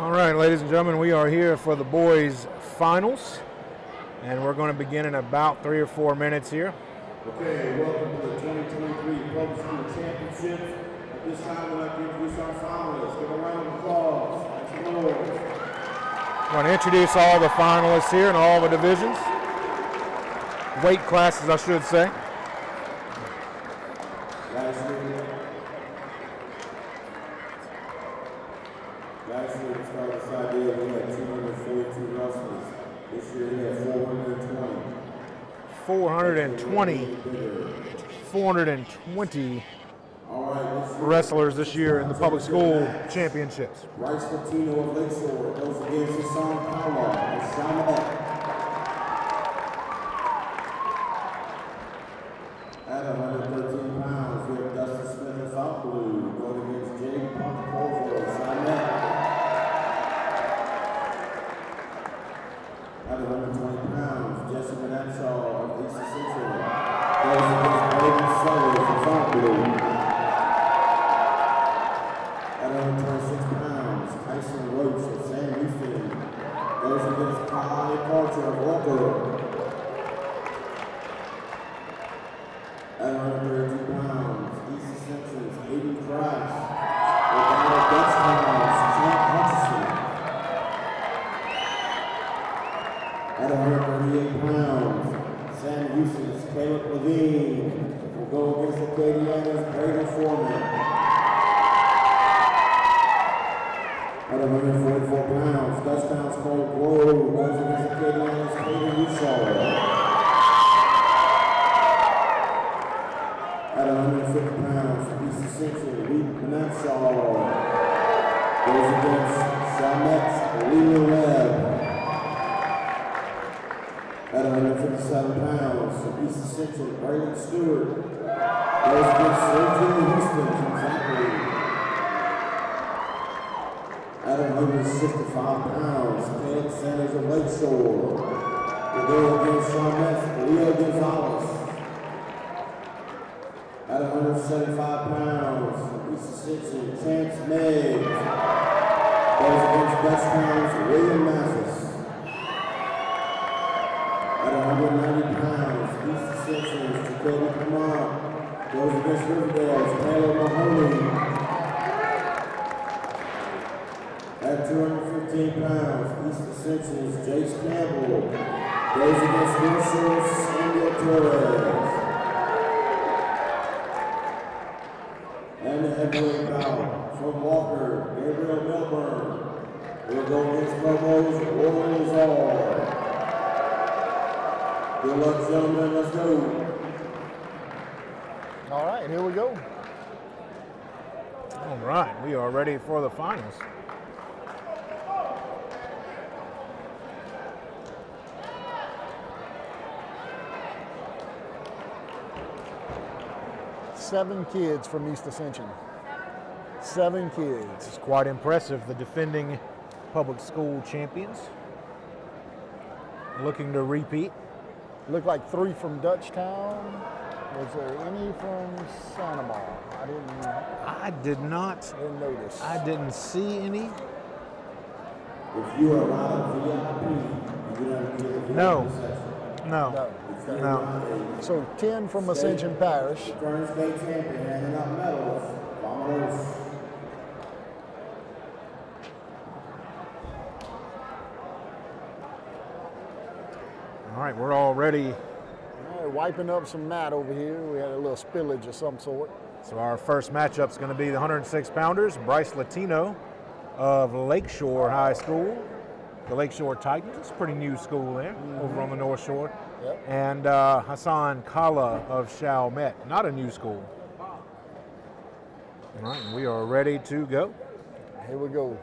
All right, ladies and gentlemen, we are here for the boys' finals, and we're going to begin in about 3 or 4 minutes here. Okay, welcome to the 2023 Public School Championships. At this time, we'd like to introduce our finalists. Give a round of applause. Thanks, Lord. I want to introduce all the finalists here in all the divisions. Weight classes, I should say. Last year, we started this idea, we had 242 wrestlers. This year, we had 420. 420 wrestlers this year in the public school championships. Rice Latino of Lakeshore goes against Hassan Kala of Chaminade. At 113 pounds, we have Dustin Smith of South Blue going against Jay Pontecorvo of Chaminade. At 120 pounds, Jesse Mananshaw of East Central goes against Braden Sellers of South Blue. At 126 pounds, Tyson Roach of San Houston goes against Kai Carter of Walker. At 132 pounds, East Ascension's Aiden Crash will battle Dutchtown's Champ Hutchison. At 138 pounds, San Houston's Caleb Levine will go against Acadiana's Brayden Foreman. At 144 pounds, Dutchtown's Cole Grove goes against Acadiana's Hayden Ushaw. At 150 pounds, East Ascension, Lee Mananshaw goes against Chamette's Leland Webb. At 157 pounds, East Ascension, Braden Stewart goes against Sergio Houston from Zachary. At 165 pounds, Caleb Sanders of Lakeshore will go against Chamette's Leo Gonzalez. At 175 pounds, East Ascension, Chance Meggs goes against Dutchtown's William Mathis. At 190 pounds, East Ascension's Jacoby Kamar goes against Riverdale's Taylor Mahoney. At 215 pounds, East Ascension's Jace Campbell goes against Wilshire's Samuel Torres. And the heavyweight bout from Walker, Gabriel Milburn will go against Provo's Roy Lazar. Good luck, gentlemen. Let's go. All right, here we go. All right, we are ready for the finals. Seven kids from East Ascension. 7 kids. It's quite impressive. The defending public school champions looking to repeat. Looked like 3 from Dutchtown. Was there any from Sanibel? I didn't notice. I didn't see any. If you are not a VIP, you do not get a VIP section. No. So 10 from Ascension Parish. Furnace Bay champion handing out medals. Vamos. All right, we're all ready. All right, wiping up some mat over here. We had a little spillage of some sort. So our first matchup is going to be the 106 pounders, Bryce Latino of Lakeshore High School, the Lakeshore Titans, pretty new school there, over on the North Shore, Yep. and Hassan Kala of Chalmette, not a new school. All right, we are ready to go. Here we go.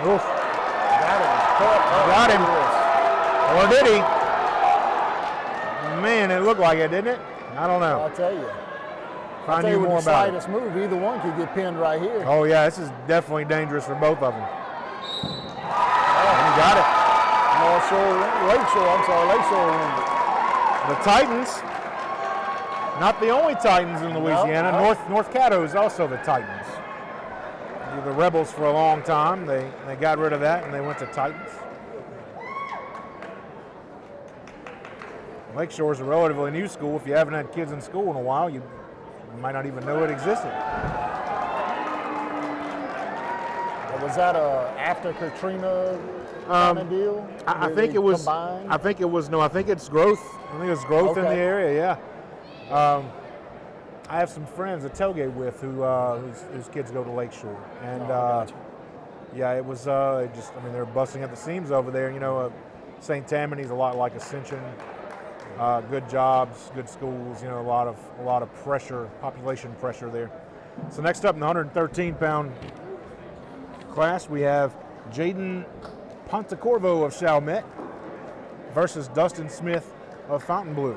Oof. Got him. Or did he? Man, it looked like it, didn't it? I don't know. I'll tell you. Find you more with the about it. slightest move, either one could get pinned right here. Oh yeah, this is definitely dangerous for both of them. And he got it. Lakeshore wins it. The Titans, not the only Titans in Louisiana. No. North Caddo is also the Titans. They were the Rebels for a long time. They got rid of that and they went to Titans. Lakeshore is a relatively new school. If you haven't had kids in school in a while, you might not even know it existed. Was that a after Katrina kind of deal? I Did think they it was. combine? I think it was. No, I think it's growth. I think it's growth in the Okay. area. Yeah. I have some friends I tailgate with whose kids go to Lakeshore, and gotcha. yeah, it was. They're busting at the seams over there. You know, St. Tammany's a lot like Ascension. Good jobs, good schools. You know, a lot of pressure, population pressure there. So next up in the 113-pound class, we have Jaden Pontecorvo of Chalmette versus Dustin Smith of Fontainebleau.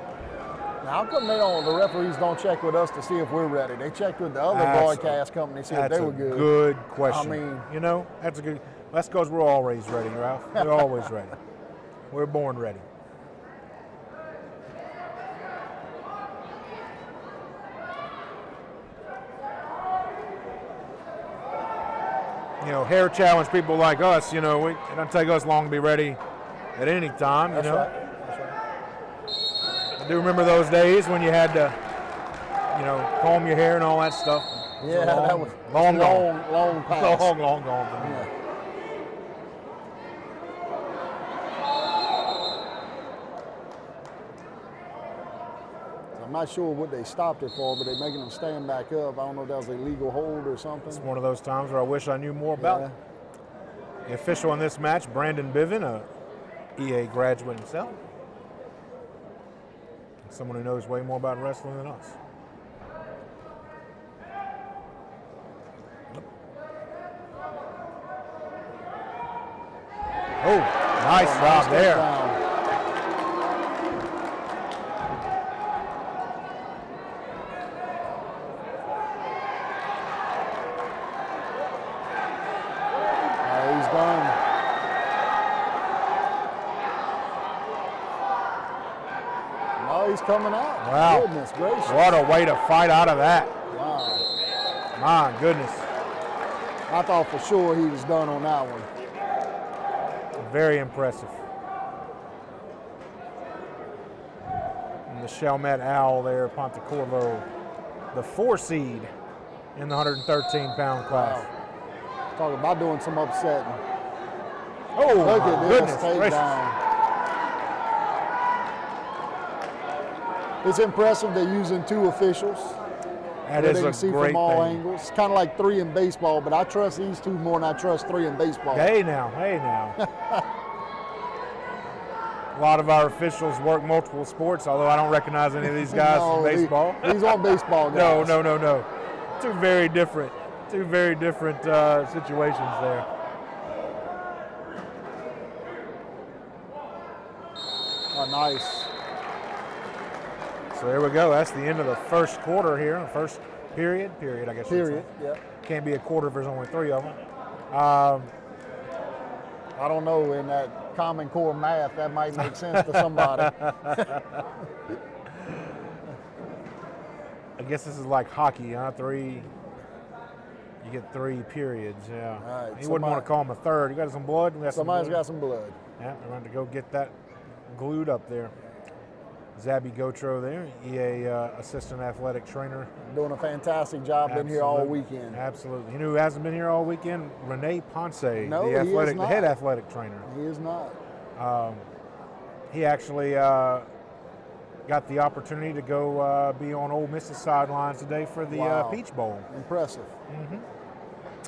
Now, how come the referees don't check with us to see if we're ready? They checked with the other broadcast company to see if they were good. That's a good question. I mean, you know, that's because we're always ready, Ralph. We're always ready. We're born ready. You know, hair challenge people like us, you know, it doesn't take us long to be ready at any time, you That's know. right. That's right. I do remember those days when you had to, you know, comb your hair and all that stuff. Yeah, that was long long past. Long gone for me. Yeah. I'm not sure what they stopped it for, but they're making them stand back up. I don't know if that was a legal hold or something. It's one of those times where I wish I knew more about it. The official in this match, Brandon Biven, a EA graduate himself. Someone who knows way more about wrestling than us. Oh, nice job there. Down. He's done. No, he's coming out. Wow. Goodness gracious. What a way to fight out of that. Wow. My goodness. I thought for sure he was done on that one. Very impressive. And the Chalmette Owl there, Pontecorvo, the 4 seed in the 113-pound class. Wow. Talk about doing some upsetting. Oh, Look my at goodness this gracious. takedown. It's impressive they're using 2 officials. That They is can a see great from all thing. angles. It's kind of like 3 in baseball, but I trust these 2 more than I trust 3 in baseball. Hey now. A lot of our officials work multiple sports, although I don't recognize any of these guys No, from baseball. These aren't baseball guys. No. Two very different situations there. Oh, nice. So there we go. That's the end of the first quarter here. First period, I guess. Period. Yeah. Can't be a quarter if there's only 3 of them. I don't know, in that Common Core math, that might make sense to somebody. I guess this is like hockey, huh? 3. You get 3 periods. Yeah. All right, You wouldn't want to call them a third. You got some blood? We got some Somebody's blood. got some blood. Yeah, I'm going to go get that glued up there. Zabby Gotro there, EA assistant athletic trainer. Doing a fantastic job. Been here all weekend. Absolutely. You know who hasn't been here all weekend? Renee Ponce, No, the he is the not. head athletic trainer. He is not. He actually got the opportunity to go be on Ole Miss's sidelines today for the Wow. Peach Bowl. Impressive.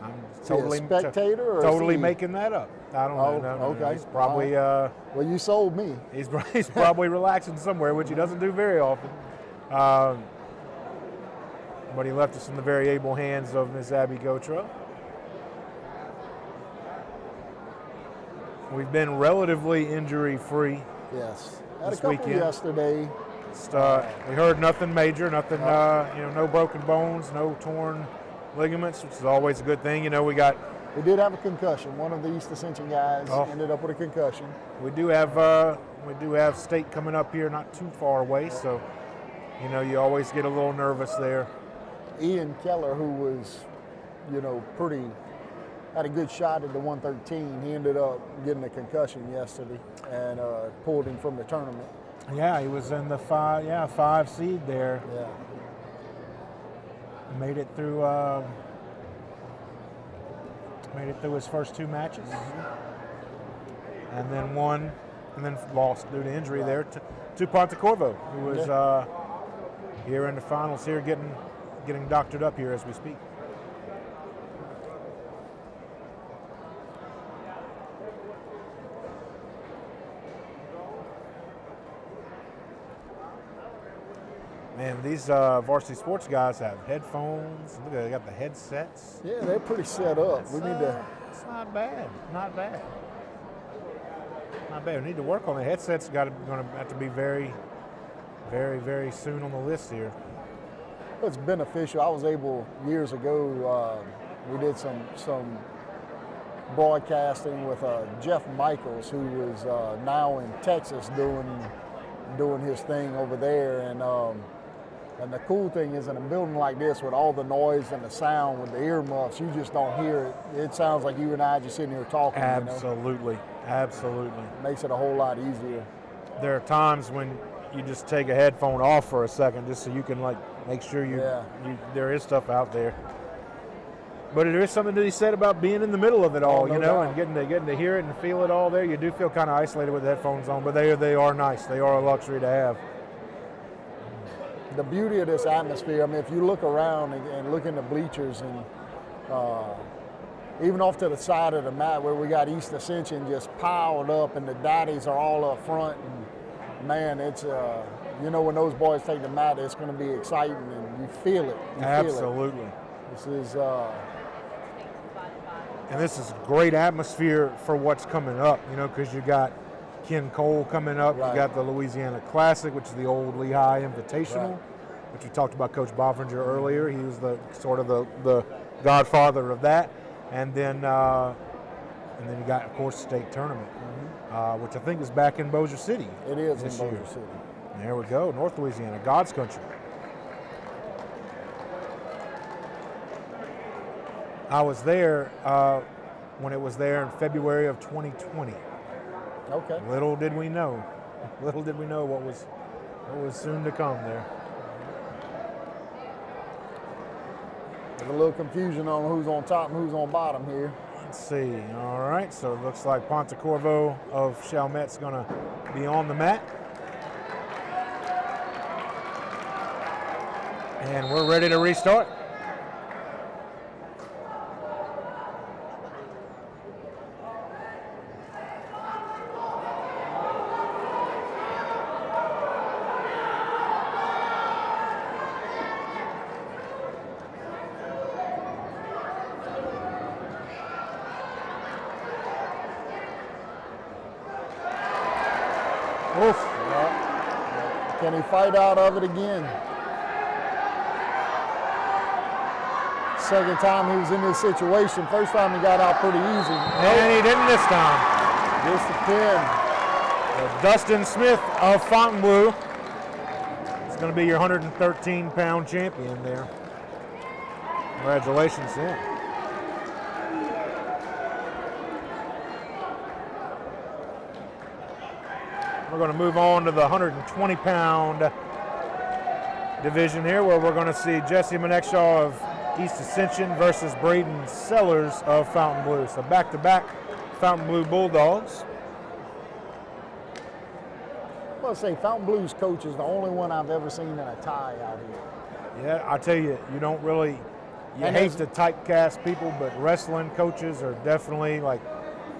I'm Is he a spectator or is totally he- making that up. I don't Oh, know. No. okay. He's probably Well, you sold me. he's probably relaxing somewhere, which he doesn't do very often. But he left us in the very able hands of Miss Abby Gotro. we've been relatively injury-free. Yes. Had This a couple weekend. yesterday. Just, we heard nothing major, nothing, no broken bones, no torn ligaments, which is always a good thing. You know, we did have a concussion. One of the East Ascension guys Oh. ended up with a concussion. we do have state coming up here, not too far away, so you know you always get a little nervous there. Ian Keller, who was, had a good shot at the 113, he ended up getting a concussion yesterday and pulled him from the tournament. Yeah, he was in the 5 seed there. Yeah. Made it through his first 2 matches, and then won, and then lost due to injury there to Pontecorvo, who was here in the finals here, getting doctored up here as we speak. Man, these varsity sports guys have headphones. Look, they got the headsets. Yeah, they're pretty set up. It's, We need to. It's not bad. Not bad. Not bad. We need to work on the headsets. Going to have to be very, very, very soon on the list here. It's beneficial. I was able years ago. We did some broadcasting with Jeff Michaels, who was now in Texas doing his thing over there, and the cool thing is, in a building like this with all the noise and the sound with the earmuffs, you just don't hear it. It sounds like you and I just sitting here talking. Absolutely. Absolutely. Makes it a whole lot easier. There are times when you just take a headphone off for a second just so you can make sure there is stuff out there. But there is something to be said about being in the middle of it all, no you know, doubt. and getting to hear it and feel it all there. You do feel kind of isolated with the headphones on, but they are nice. They are a luxury to have. The beauty of this atmosphere, I mean, if you look around and look in the bleachers and even off to the side of the mat where we got East Ascension just piled up and the daddies are all up front, and man, it's, when those boys take the mat, it's going to be exciting and you feel it. Absolutely. This is, and this is great atmosphere for what's coming up, you know, because you got Ken Cole coming up. Right. You got the Louisiana Classic, which is the old Lehigh Invitational, which we talked about Coach Boffinger earlier. He was the godfather of that. And then you got, of course, the state tournament, which I think is back in Bossier City. It is this in year. Bossier City. There we go, North Louisiana, God's country. I was there when it was there in February of 2020. Okay. Little did we know what was soon to come there. There's a little confusion on who's on top and who's on bottom here. Let's see. All right, so it looks like Pontecorvo of Chalmette's going to be on the mat. And we're ready to restart. Oof. Can he fight out of it again? Second time he was in this situation. First time he got out pretty easy. And he didn't this time. Just a pin. Dustin Smith of Fontainebleau is going to be your 113-pound champion there. Congratulations to him. We're going to move on to the 120-pound division here, where we're going to see Jesse Manekshaw of East Ascension versus Braden Sellers of Fontainebleau. So back-to-back Fontainebleau Bulldogs. Well, say Fontainebleau's coach is the only one I've ever seen in a tie out here. Yeah, I tell you, you don't really, you And hate there's- to typecast people, but wrestling coaches are definitely like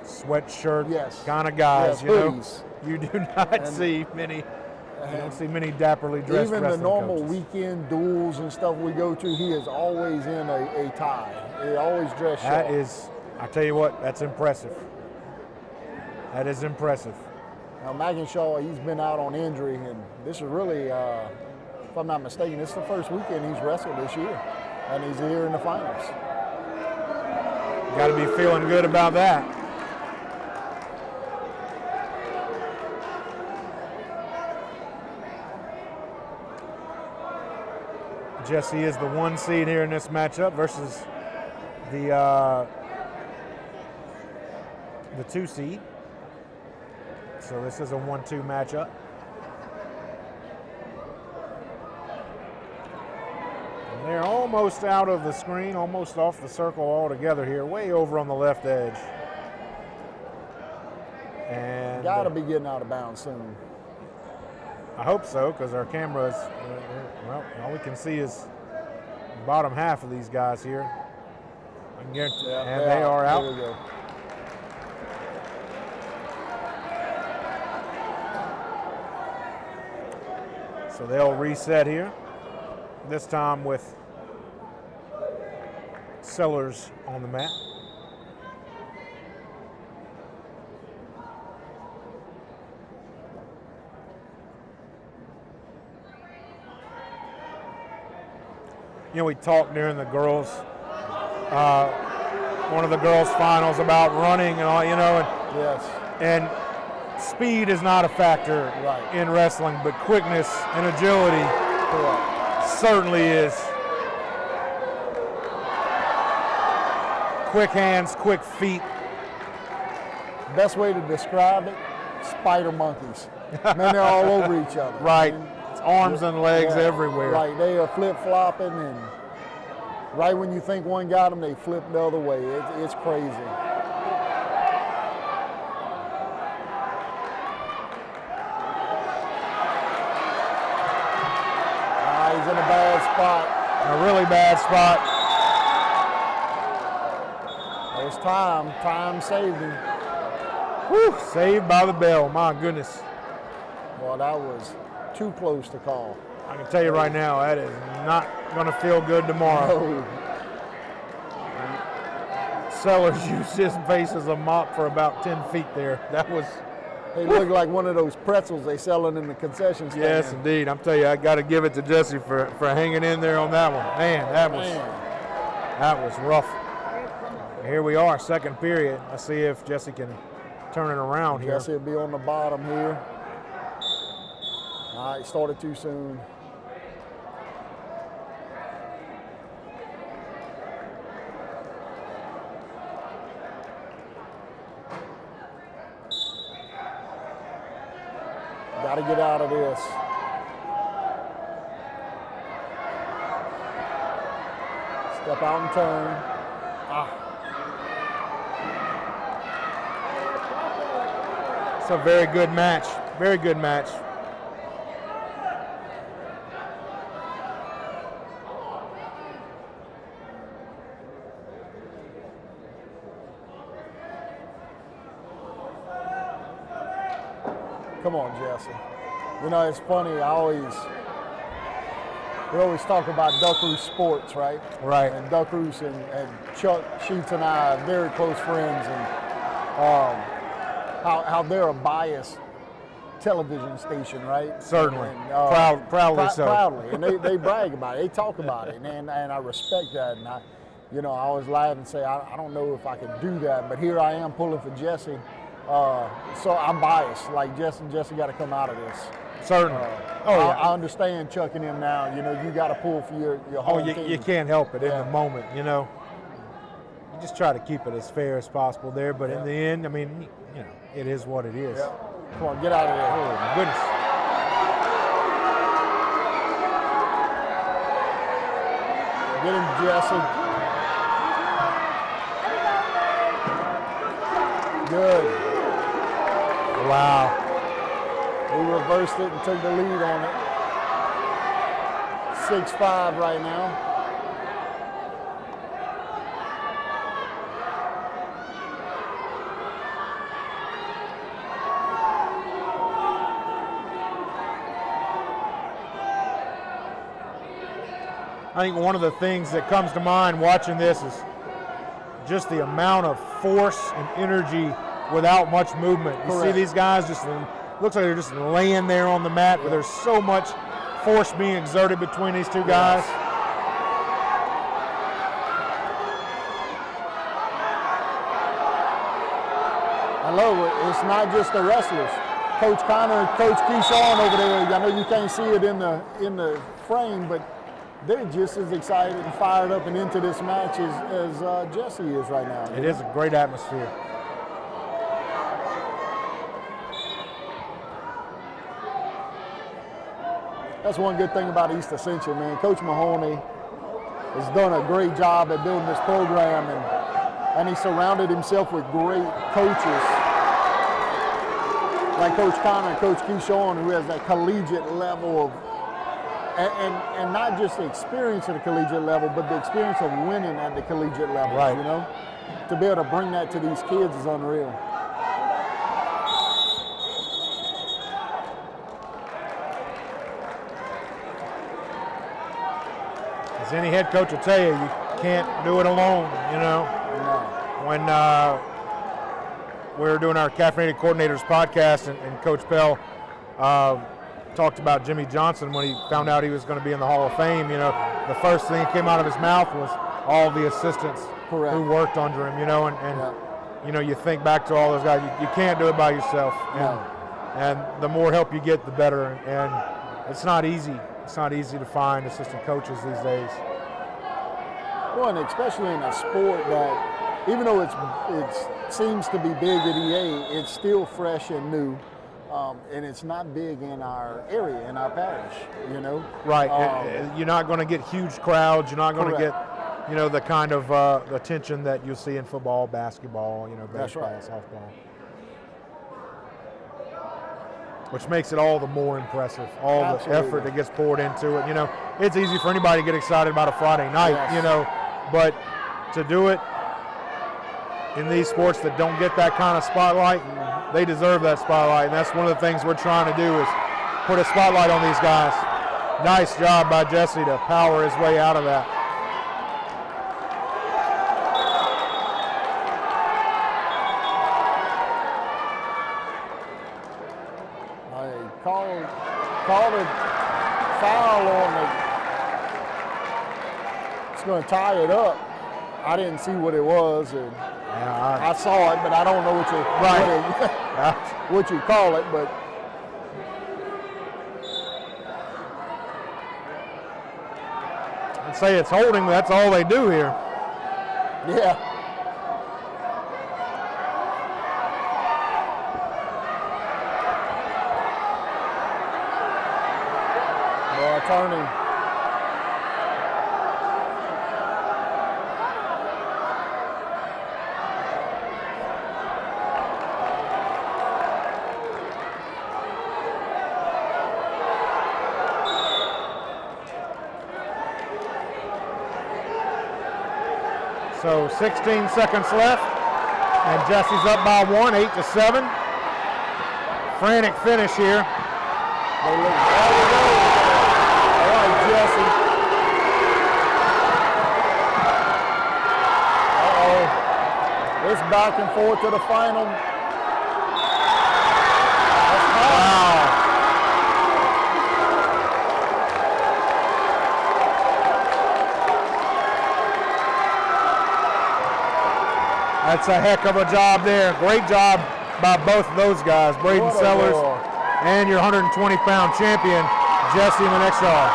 sweatshirt Yes. kind of guys. Yes, you know, hoodies. you do not see many. You don't see many dapperly dressed Even the wrestling normal coaches. weekend duels and stuff we go to, he is always in a tie. He always dressed sharp. That is, I tell you what, that's impressive. That is impressive. Now, McInshaw, he's been out on injury, and this is really, if I'm not mistaken, this is the first weekend he's wrestled this year, and he's here in the finals. Got to be feeling good about that. Jesse is the 1 seed here in this matchup versus the 2 seed. So this is a 1-2 matchup. And they're almost out of the screen, almost off the circle altogether here, way over on the left edge. And Got to be getting out of bounds soon. I hope so, because our cameras, well, all we can see is the bottom half of these guys here. I can guarantee, and they are out. There we go. So they'll reset here, this time with Sellers on the mat. You know, we talked during the girls, one of the girls' finals about running and all, you know, Yes. and speed is not a factor Right. in wrestling, but quickness and agility Correct. certainly is. Quick hands, quick feet. Best way to describe it, spider monkeys. Man, they're all over each other. Right. It's arms and legs Yeah, everywhere. Right, they are flip-flopping, and right when you think one got them, they flip the other way. It's crazy. He's in a bad spot. A really bad spot. It was time. Time saved him. Whew, saved by the bell, my goodness. Well, that was too close to call. I can tell you right now, that is not going to feel good tomorrow. Oh, Sellers used his face as a mop for about 10 feet there. That was, they look like one of those pretzels they selling in the concession stand. yes, indeed. I'm telling you, I got to give it to Jesse for hanging in there on that one. Man, that was rough. Here we are, second period. Let's see if Jesse can turn it around here. Jesse will be on the bottom here. All right, started too soon. Got to get out of this. Step out and turn. It's a very good match. Very good match. Come on, Jesse. You know, it's funny, we always talk about Duckaroo Sports, right? Right. And Duckaroos and Chuck Sheets and I are very close friends, and how they're a biased television station, right? Certainly. And, Proudly so. Proudly, and they brag about it. They talk about it, and I respect that. And I always laugh and say, I don't know if I could do that, but here I am pulling for Jesse. So I'm biased. Like Jesse got to come out of this. Certainly. I understand Chuck and him now. You know, you got to pull for your home team. You can't help it in Yeah. the moment, you know. You just try to keep it as fair as possible there, but in the end, I mean, you know, it is what it is. Yeah. Come on, get out of there. Oh, my goodness. Get him, Jesse. Good. Wow. He reversed it and took the lead on it. 6-5 right now. I think one of the things that comes to mind watching this is just the amount of force and energy without much movement. You see Correct. these guys just looks like they're just laying there on the mat, but there's so much force being exerted between these two guys. I love it. It's not just the wrestlers. Coach Connor, Coach Keyshawn over there. I know you can't see it in the frame, but they're just as excited and fired up and into this match as Jesse is right now. It is a great atmosphere. That's one good thing about East Ascension, man. Coach Mahoney has done a great job at building this program, and he surrounded himself with great coaches like Coach Connor and Coach Keyshawn, who has that collegiate level of, and not just the experience at the collegiate level, but the experience of winning at the collegiate level, Right. you know? To be able to bring that to these kids is unreal. As any head coach will tell you, you can't do it alone, you know. No. When we were doing our Caffeinated Coordinators podcast, and Coach Pell talked about Jimmy Johnson when he found out he was going to be in the Hall of Fame, you know, the first thing that came out of his mouth was all the assistants Correct. who worked under him, you know, and Yeah. you know, you think back to all those guys, you can't do it by yourself. No. And the more help you get, the better. And it's not easy. It's not easy to find assistant coaches these days. Well, and especially in a sport that, even though it seems to be big at EA, it's still fresh and new, and it's not big in our area, in our parish, you know? Right. You're not going to get huge crowds. You're not going to Correct. get, you know, the kind of attention that you'll see in football, basketball, you know, That's baseball, right. softball. Which makes it all the more impressive, all Absolutely. the effort that gets poured into it. You know, it's easy for anybody to get excited about a Friday night, Yes. you know, but to do it in these sports that don't get that kind of spotlight, they deserve that spotlight. And that's one of the things we're trying to do is put a spotlight on these guys. Nice job by Jesse to power his way out of that. Called a foul on the, it's going to tie it up. I didn't see what it was, and Yeah, I saw it, but I don't know what you what you call it, but I'd say it's holding, but that's all they do here. yeah. Turning. So 16 seconds left, and Jesse's up by 1, 8-7. Frantic finish here. They look, there we go. All right, Jesse. Uh-oh. It's back and forth to the final. That's high. Wow. That's a heck of a job there. Great job by both of those guys, Braden What a Sellers roar. and your 120-pound champion, Jesse Manexar.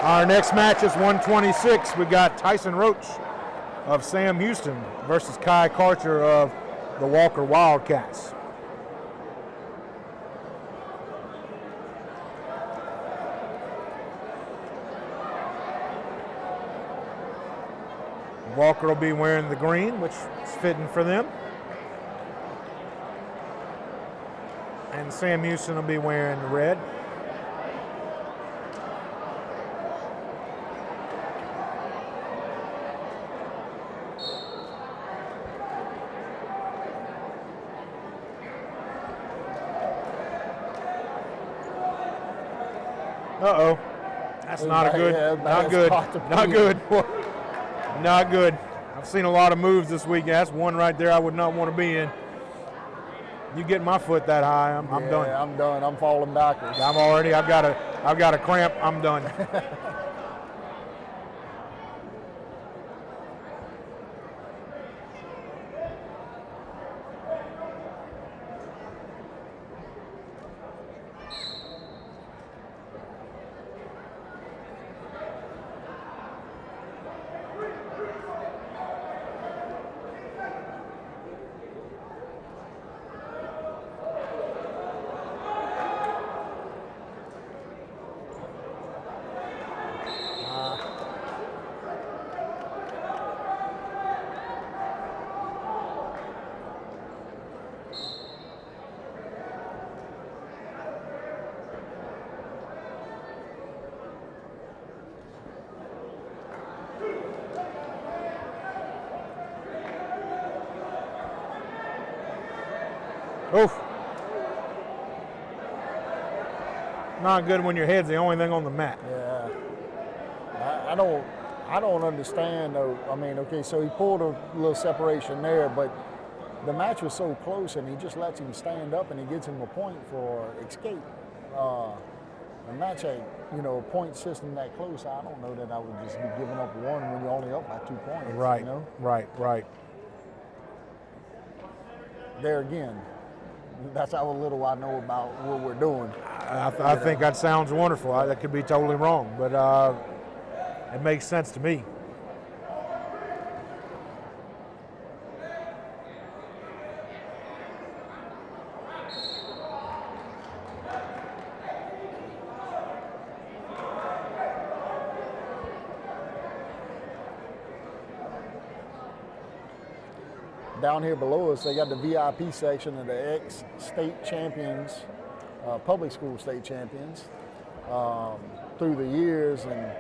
Our next match is 126. We got Tyson Roach of Sam Houston versus Kai Karcher of the Walker Wildcats. Walker will be wearing the green, which is fitting for them. And Sam Houston will be wearing the red. Uh-oh. That's not a good, Yeah, not bad good, spot to not be good, not good. I've seen a lot of moves this weekend. That's one right there I would not want to be in. You get my foot that high, I'm done. Yeah, I'm done. I'm falling backwards. I've got a cramp. I'm done. Oof. Not good when your head's the only thing on the mat. Yeah. I don't understand though. I mean, okay, so he pulled a little separation there, but the match was so close, and he just lets him stand up, and he gets him a point for escape. A match at a point system that close, I don't know that I would just be giving up one when you're only up by 2 points. Right. You know? Right. There again, that's how little I know about what we're doing. I think that sounds wonderful. That could be totally wrong, but it makes sense to me. Down here below us, they got the VIP section of the ex-state champions, public school state champions, through the years. And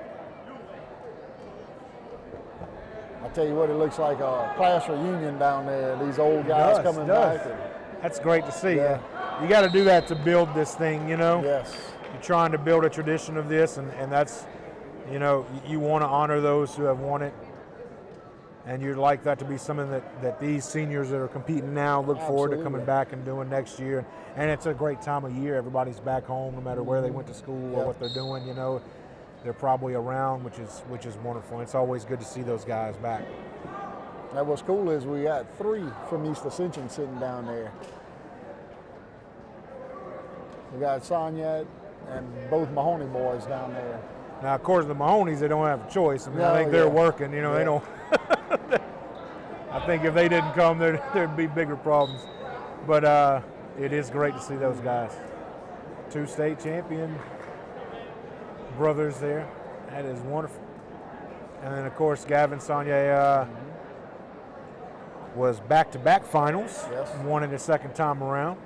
I tell you what, it looks like a class reunion down there. These old guys coming back. That's great to see. Yeah. You got to do that to build this thing, Yes. You're trying to build a tradition of this, and that's, you want to honor those who have won it. And you'd like that to be something that these seniors that are competing now look forward to coming back and doing next year. And it's a great time of year. Everybody's back home, no matter where they went to school or what they're doing. They're probably around, which is wonderful. And it's always good to see those guys back. Now, what's cool is we got 3 from East Ascension sitting down there. We got Sonya and both Mahoney boys down there. Now, of course, the Mahoneys, they don't have a choice. I think they're working. They don't. I think if they didn't come, there'd be bigger problems. But it is great to see those guys. 2 state champion brothers there. That is wonderful. And then, of course, Gavin Sonya was back-to-back finals. Yes. Won it the second time around.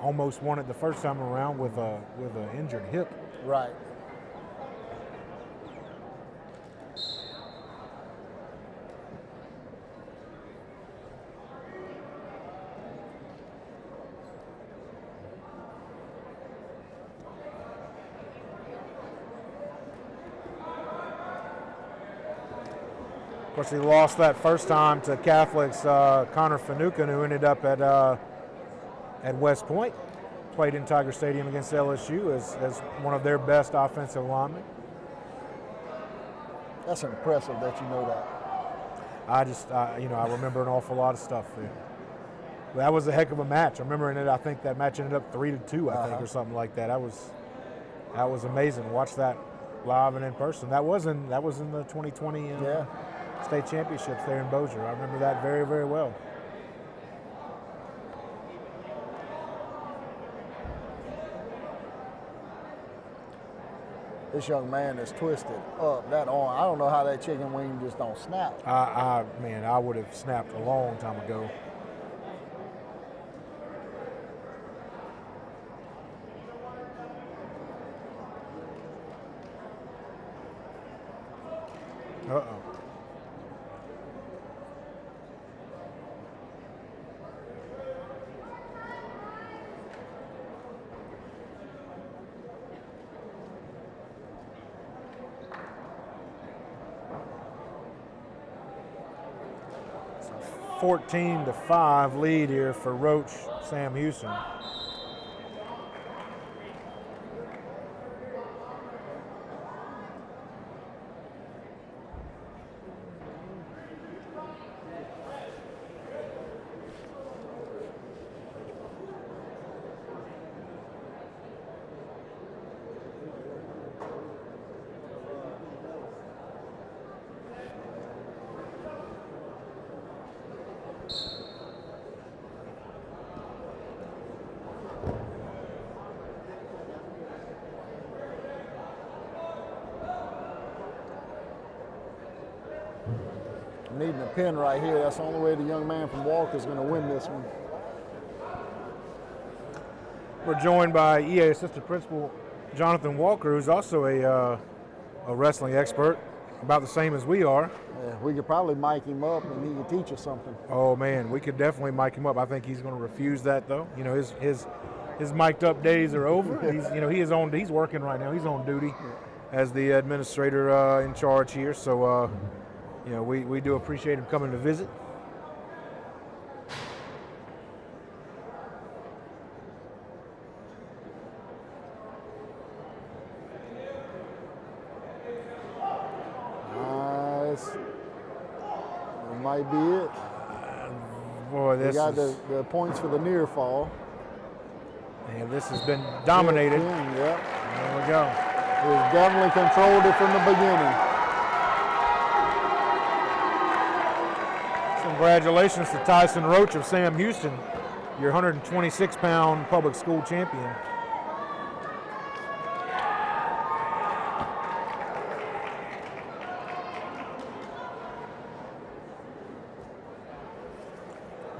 Almost won it the first time around with an injured hip. Right. Of course, he lost that first time to Catholic's Connor Finucane, who ended up at West Point. Played in Tiger Stadium against LSU as one of their best offensive linemen. That's impressive that you know that. I remember an awful lot of stuff there. That was a heck of a match. I remember I think that match ended up 3-2, I think, or something like that. That was amazing. Watch that live and in person. That was in the 2020 state championships there in Bossier. I remember that very, very well. This young man is twisted up that arm. I don't know how that chicken wing just don't snap. I would have snapped a long time ago. Uh-oh. 14-5 lead here for Roach Sam Houston. Needing a pin right here. That's the only way the young man from Walker is going to win this one. We're joined by EA Assistant Principal Jonathan Walker, who's also a wrestling expert, about the same as we are. Yeah, we could probably mic him up and he could teach us something. Oh man, we could definitely mic him up. I think he's going to refuse that though. You know, his mic'd up days are over. He's working right now. He's on duty as the administrator in charge here. So you know, we do appreciate him coming to visit. It might be it. Boy, this we got the points for the near fall. And this has been dominated. Yep. There we go. He's definitely controlled it from the beginning. Congratulations to Tyson Roach of Sam Houston, your 126-pound public school champion.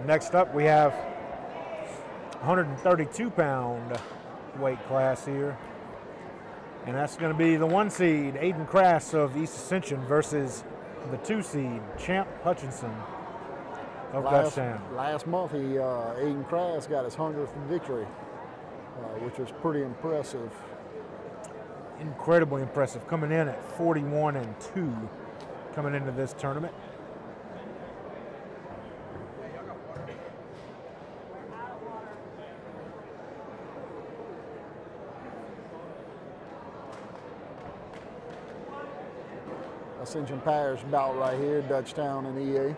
Next up, we have 132-pound weight class here. And that's going to be the 1 seed, Aiden Crass of East Ascension versus the 2 seed, Champ Hutchinson of Dutchtown. Last month, Aiden Crass got his 100th victory, which was pretty impressive. Incredibly impressive, coming in at 41-2 coming into this tournament. Ascension Parish bout right here, Dutchtown and EA.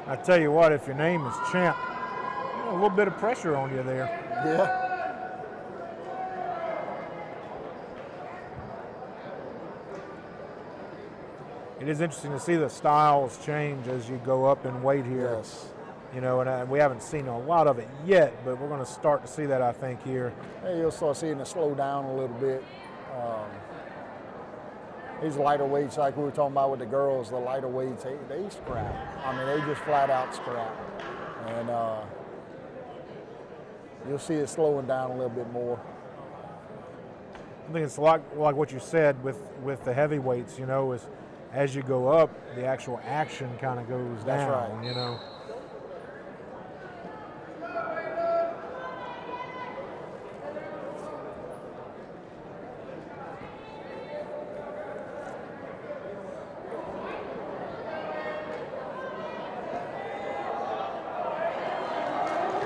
I tell you what, if your name is Champ, a little bit of pressure on you there. Yeah. It is interesting to see the styles change as you go up in weight here. Yes. You know, and we haven't seen a lot of it yet, but we're going to start to see that, I think, here. Hey, you'll start seeing it slow down a little bit. These lighter weights, like we were talking about with the girls, the lighter weights, they scrap. I mean, they just flat out scrap. And you'll see it slowing down a little bit more. I think it's a lot like what you said with the heavyweights, you know, is as you go up, the actual action kind of goes down. That's right. You know.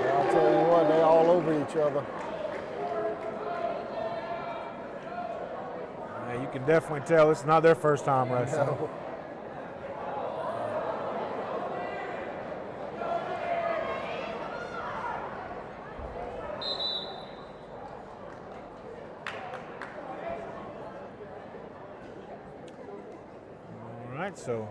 I'll tell you what, they all over each other. Yeah, you can definitely tell it's not their first time wrestling. No. All right, so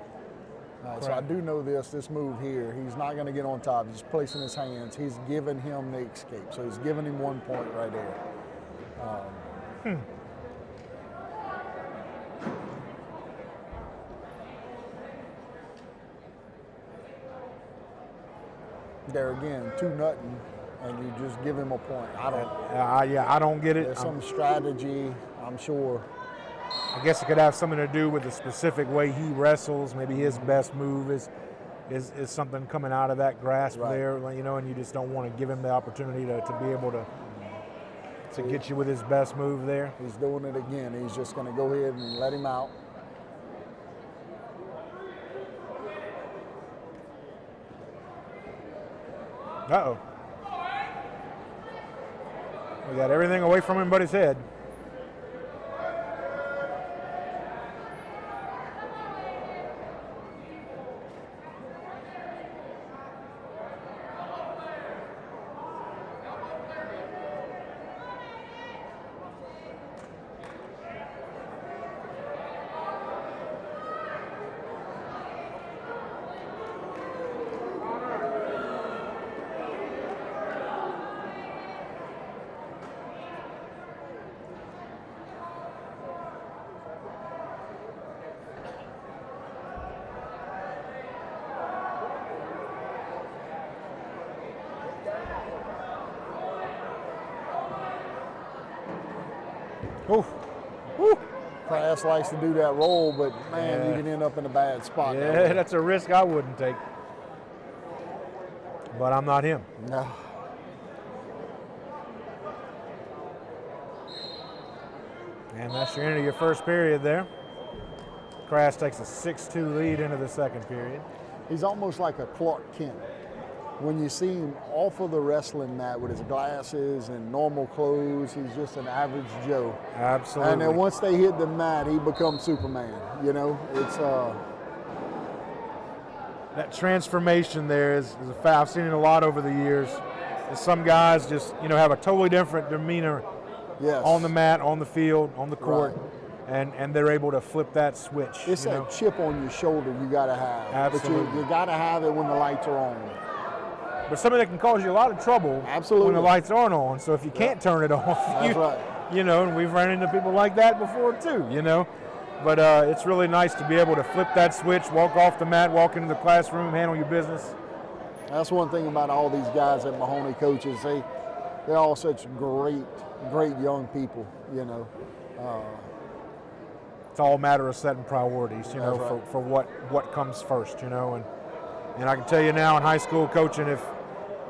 So I do know this move here, he's not going to get on top. He's placing his hands. He's giving him the escape. So he's giving him 1 point right there. There again, 2-0, and you just give him a point. I don't get it. There's some strategy, I'm sure. I guess it could have something to do with the specific way he wrestles. Maybe his best move is something coming out of that grasp Right. there, you know, and you just don't want to give him the opportunity to be able to to get you with his best move there. He's doing it again. He's just going to go ahead and let him out. Uh-oh. We got everything away from him but his head. Oof. Woo. Crass likes to do that roll, but man, you can end up in a bad spot. Yeah, that's a risk I wouldn't take. But I'm not him. No. And that's your end of your first period there. Crass takes a 6-2 lead into the second period. He's almost like a Clark Kent. When you see him off of the wrestling mat with his glasses and normal clothes, he's just an average Joe. Absolutely. And then once they hit the mat, he becomes Superman. You know, it's that transformation there is a fact. I've seen it a lot over the years. Some guys just, have a totally different demeanor on the mat, on the field, on the court, and they're able to flip that switch. It's that chip on your shoulder you got to have. Absolutely. But you got to have it when the lights are on. But something that can cause you a lot of trouble when the lights aren't on. So if you can't turn it off, That's right. And we've run into people like that before too, But it's really nice to be able to flip that switch, walk off the mat, walk into the classroom, handle your business. That's one thing about all these guys that Mahoney coaches. They're all such great young people, It's all a matter of setting priorities, right. for what comes first, And I can tell you now in high school coaching,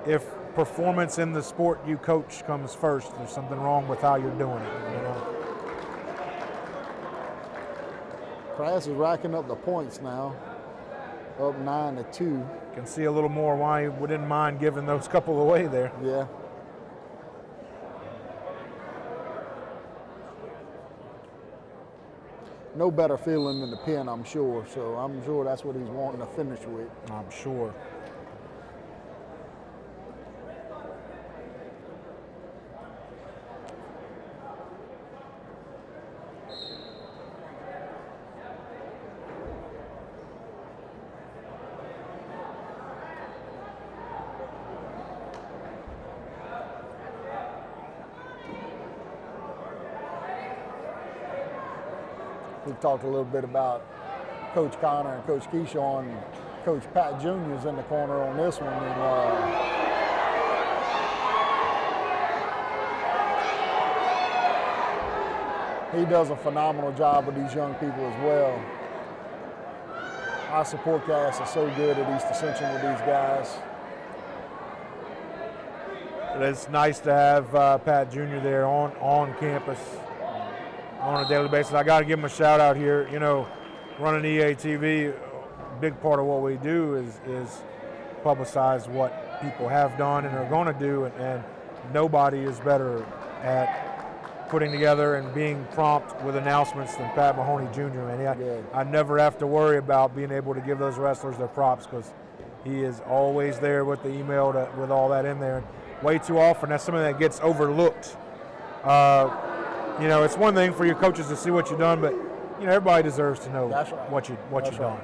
if performance in the sport you coach comes first, there's something wrong with how you're doing it, Crass is racking up the points now, up 9-2. Can see a little more why we didn't mind giving those couple away there. Yeah. No better feeling than the pin, I'm sure. So I'm sure that's what he's wanting to finish with. I'm sure. We've talked a little bit about Coach Connor and Coach Keyshawn. Coach Pat Jr. is in the corner on this one. And he does a phenomenal job with these young people as well. Our support cast is so good at East Ascension with these guys. It's nice to have Pat Jr. there on campus on a daily basis. I got to give him a shout out here. Running EATV, a big part of what we do is publicize what people have done and are going to do, and nobody is better at putting together and being prompt with announcements than Pat Mahoney Jr. And I never have to worry about being able to give those wrestlers their props because he is always there with the email with all that in there. Way too often, that's something that gets overlooked. It's one thing for your coaches to see what you've done, but everybody deserves to know what you've done.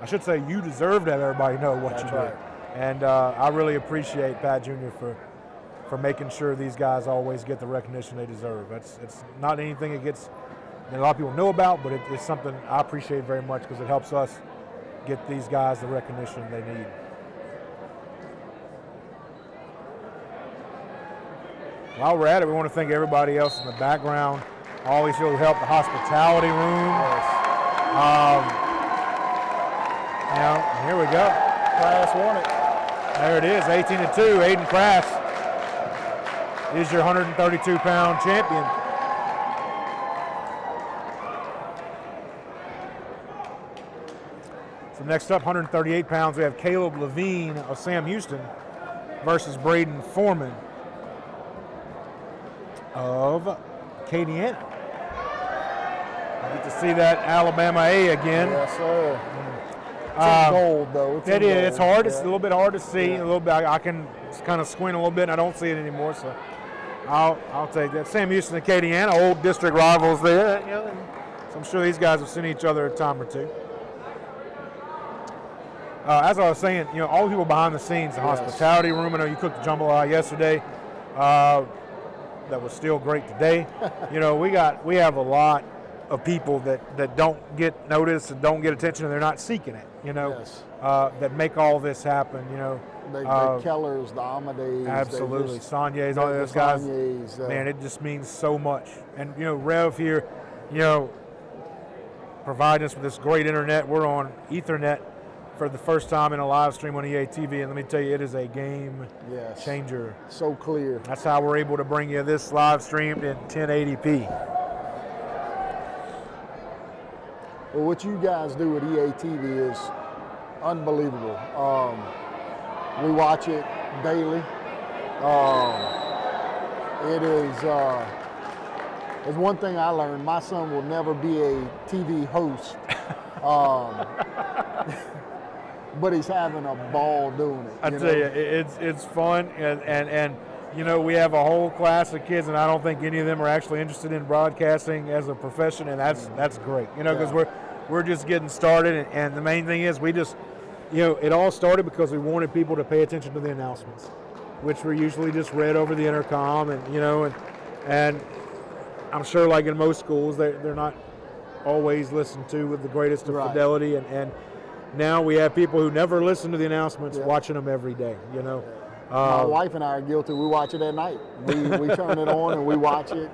I should say you deserve to have everybody know what you did. And I really appreciate Pat Jr. for making sure these guys always get the recognition they deserve. It's not anything that a lot of people know about, but it's something I appreciate very much because it helps us get these guys the recognition they need. While we're at it, we want to thank everybody else in the background. Always feel to help the hospitality room. Here we go. Crass won it. There it is, 18-2, Aiden Crass. is your 132-pound champion. So next up, 138 pounds, we have Caleb Levine of Sam Houston versus Braden Foreman of Acadiana. You get to see that Alabama A again. Yes, sir. It's in gold, though. It is. It's hard. It's a little bit hard to see. A little bit. I can kind of squint a little bit, and I don't see it anymore. So I'll take that. Sam Houston and Acadiana, old district rivals there. You know, so I'm sure these guys have seen each other a time or two. As I was saying, you know, all the people behind the scenes, the hospitality room. I know you cooked the jambalaya yesterday. That was still great today. You know, we have a lot of people that don't get noticed and don't get attention, and they're not seeking it. You know, that make all this happen. You know, the Kellers, the Amadeus, absolutely, Sonya's, all those guys. Man, it just means so much. And you know, Rev here, you know, providing us with this great internet. We're on Ethernet for the first time in a live stream on EA TV, and let me tell you, it is a game changer. So clear. That's how we're able to bring you this live streamed in 1080p. Well, what you guys do with EA TV is unbelievable. We watch it daily. It is. There's one thing I learned. My son will never be a TV host. But he's having a ball doing it. I tell you, it's fun, and you know, we have a whole class of kids, and I don't think any of them are actually interested in broadcasting as a profession, and that's great. You know, because we're just getting started, and the main thing is we just, you know, it all started because we wanted people to pay attention to the announcements, which were usually just read over the intercom, and you know, and I'm sure, like in most schools, they're not always listened to with the greatest of fidelity, and now we have people who never listen to the announcements watching them every day, you know. My wife and I are guilty. We watch it at night. We turn it on and we watch it.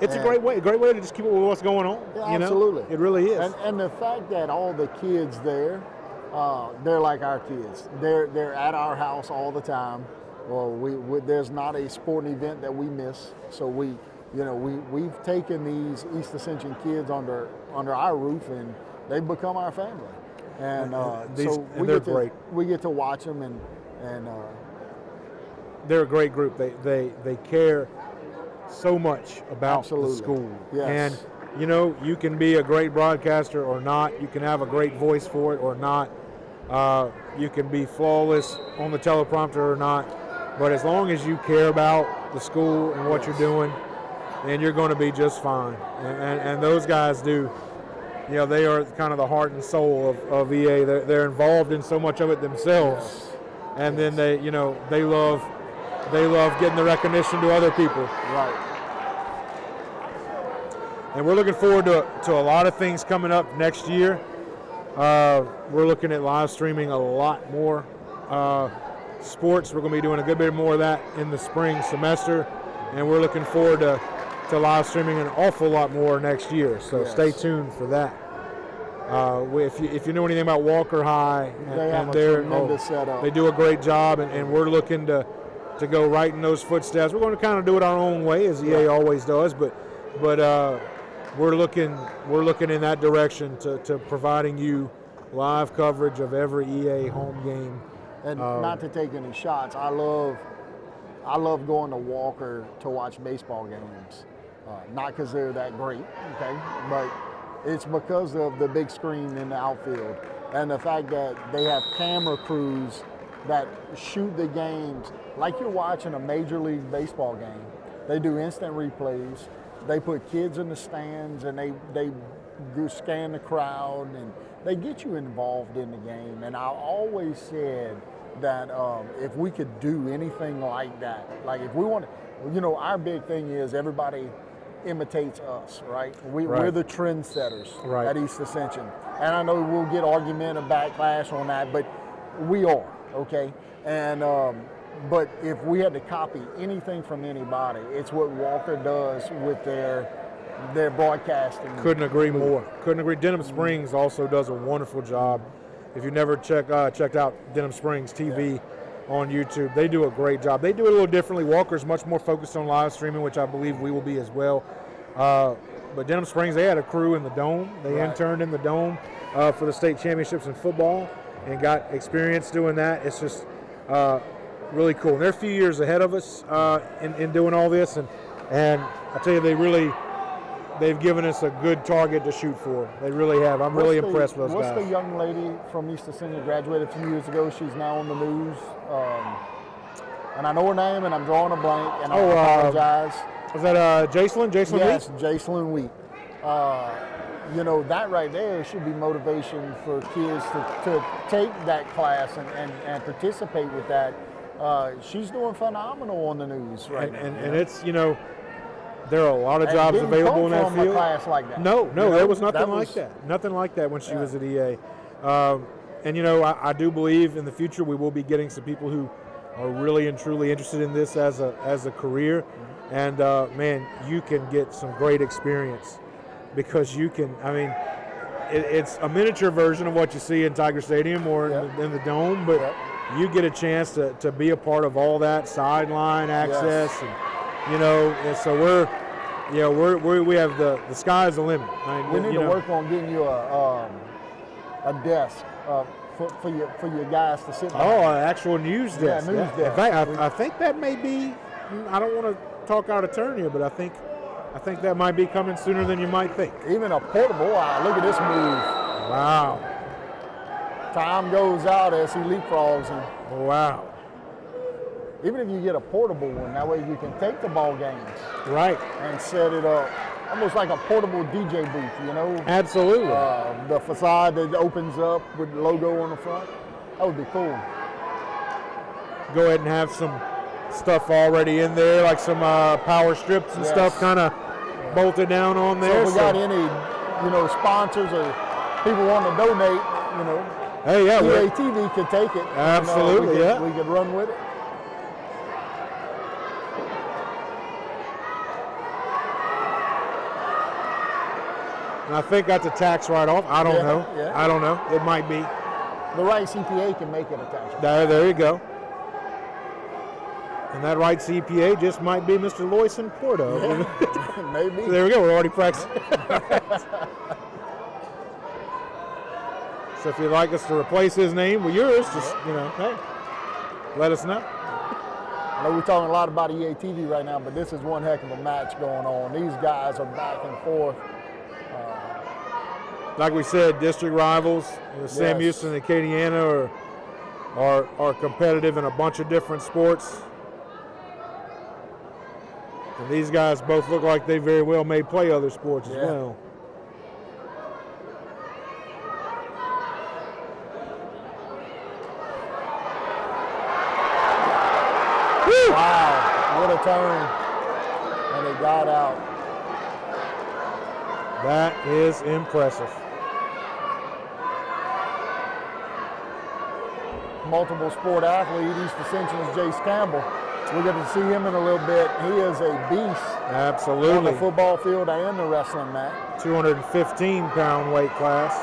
It's a great way to just keep up with what's going on. Yeah, you know? absolutely. It really is. And the fact that all the kids there, they're like our kids. They're at our house all the time. Well, there's not a sporting event that we miss. So we've taken these East Ascension kids under our roof, and they've become our family, and they're great. We get to watch them, and they're a great group. They care so much about the school, and you know, you can be a great broadcaster or not. You can have a great voice for it or not. You can be flawless on the teleprompter or not. But as long as you care about the school and what you're doing, then you're going to be just fine. And those guys do. You know, they are kind of the heart and soul of EA. They're involved in so much of it themselves, and then they love getting the recognition to other people. Right. And we're looking forward to a lot of things coming up next year. We're looking at live streaming a lot more. Sports, we're going to be doing a good bit more of that in the spring semester, and we're looking forward to live streaming an awful lot more next year, so stay tuned for that. If you know anything about Walker High, they have a tremendous setup. They do a great job, and we're looking to go right in those footsteps. We're going to kind of do it our own way, as EA always does, but we're looking in that direction to providing you live coverage of every EA home game. And not to take any shots, I love going to Walker to watch baseball games. Not because they're that great, okay, but it's because of the big screen in the outfield and the fact that they have camera crews that shoot the games like you're watching a Major League Baseball game. They do instant replays. They put kids in the stands, and they scan the crowd, and they get you involved in the game. And I always said that if we could do anything like that, like if we want to, you know, our big thing is everybody imitates us, right? We're the trendsetters at East Ascension. And I know we'll get argument and backlash on that, but we are, okay? And but if we had to copy anything from anybody, it's what Walker does with their broadcasting. Couldn't agree more. Couldn't agree. Denham Springs also does a wonderful job. If you never checked out Denham Springs TV, on YouTube. They do a great job. They do it a little differently. Walker's much more focused on live streaming, which I believe we will be as well. But Denham Springs, they had a crew in the Dome. They interned in the Dome for the state championships in football and got experience doing that. It's just really cool. And they're a few years ahead of us in doing all this. And I tell you, they've given us a good target to shoot for. They really have. I'm really impressed with those guys. What's the young lady from East Senior graduated a few years ago? She's now on the news. And I know her name, and I'm drawing a blank, and I apologize. Was that Jacelyn? Yes, Jacelyn Wheat. You know, that right there should be motivation for kids to take that class and participate with that. She's doing phenomenal on the news right now. And it's, you know, there are a lot of jobs available in that field. A class like that. No, there was nothing like that. Nothing like that when she was at EA. And, you know, I do believe in the future we will be getting some people who are really and truly interested in this as a career. And, man, you can get some great experience because you can, I mean, it's a miniature version of what you see in Tiger Stadium or in the Dome, but you get a chance to be a part of all that sideline access. And, you know, and so we have the sky's the limit. I mean, we need to work on getting you a desk for your guys to sit behind. Oh, an actual news desk. Yeah, news desk. In fact, I think that may be. I don't want to talk out of turn here, but I think that might be coming sooner than you might think. Even a portable. Wow, look at this move. Wow. Time goes out as he leapfrogs him. Wow. Even if you get a portable one, that way you can take the ball games. Right. And set it up. Almost like a portable DJ booth, you know? Absolutely. The facade that opens up with the logo on the front. That would be cool. Go ahead and have some stuff already in there, like some power strips and stuff kind of bolted down on there. So if we got any, you know, sponsors or people want to donate, you know, hey, yeah, EA TV could take it. Absolutely, we could run with it. And I think that's a tax write-off. I don't know. Yeah. I don't know. It might be. The right CPA can make it a tax write-off. There you go. And that right CPA just might be Mr. Loyson Porto. Yeah, maybe. So there we go. We're already practicing. So if you'd like us to replace his name with yours, just, you know, hey, let us know. I know we're talking a lot about EA TV right now, but this is one heck of a match going on. These guys are back and forth. Like we said, district rivals. Sam Houston and Acadiana are competitive in a bunch of different sports. And these guys both look like they very well may play other sports as well. Woo! Wow, what a turn. And they got out. That is impressive. Multiple sport athlete, East Ascension's Jace Campbell. We're going to see him in a little bit. He is a beast. Absolutely. On the football field and the wrestling mat. 215-pound weight class.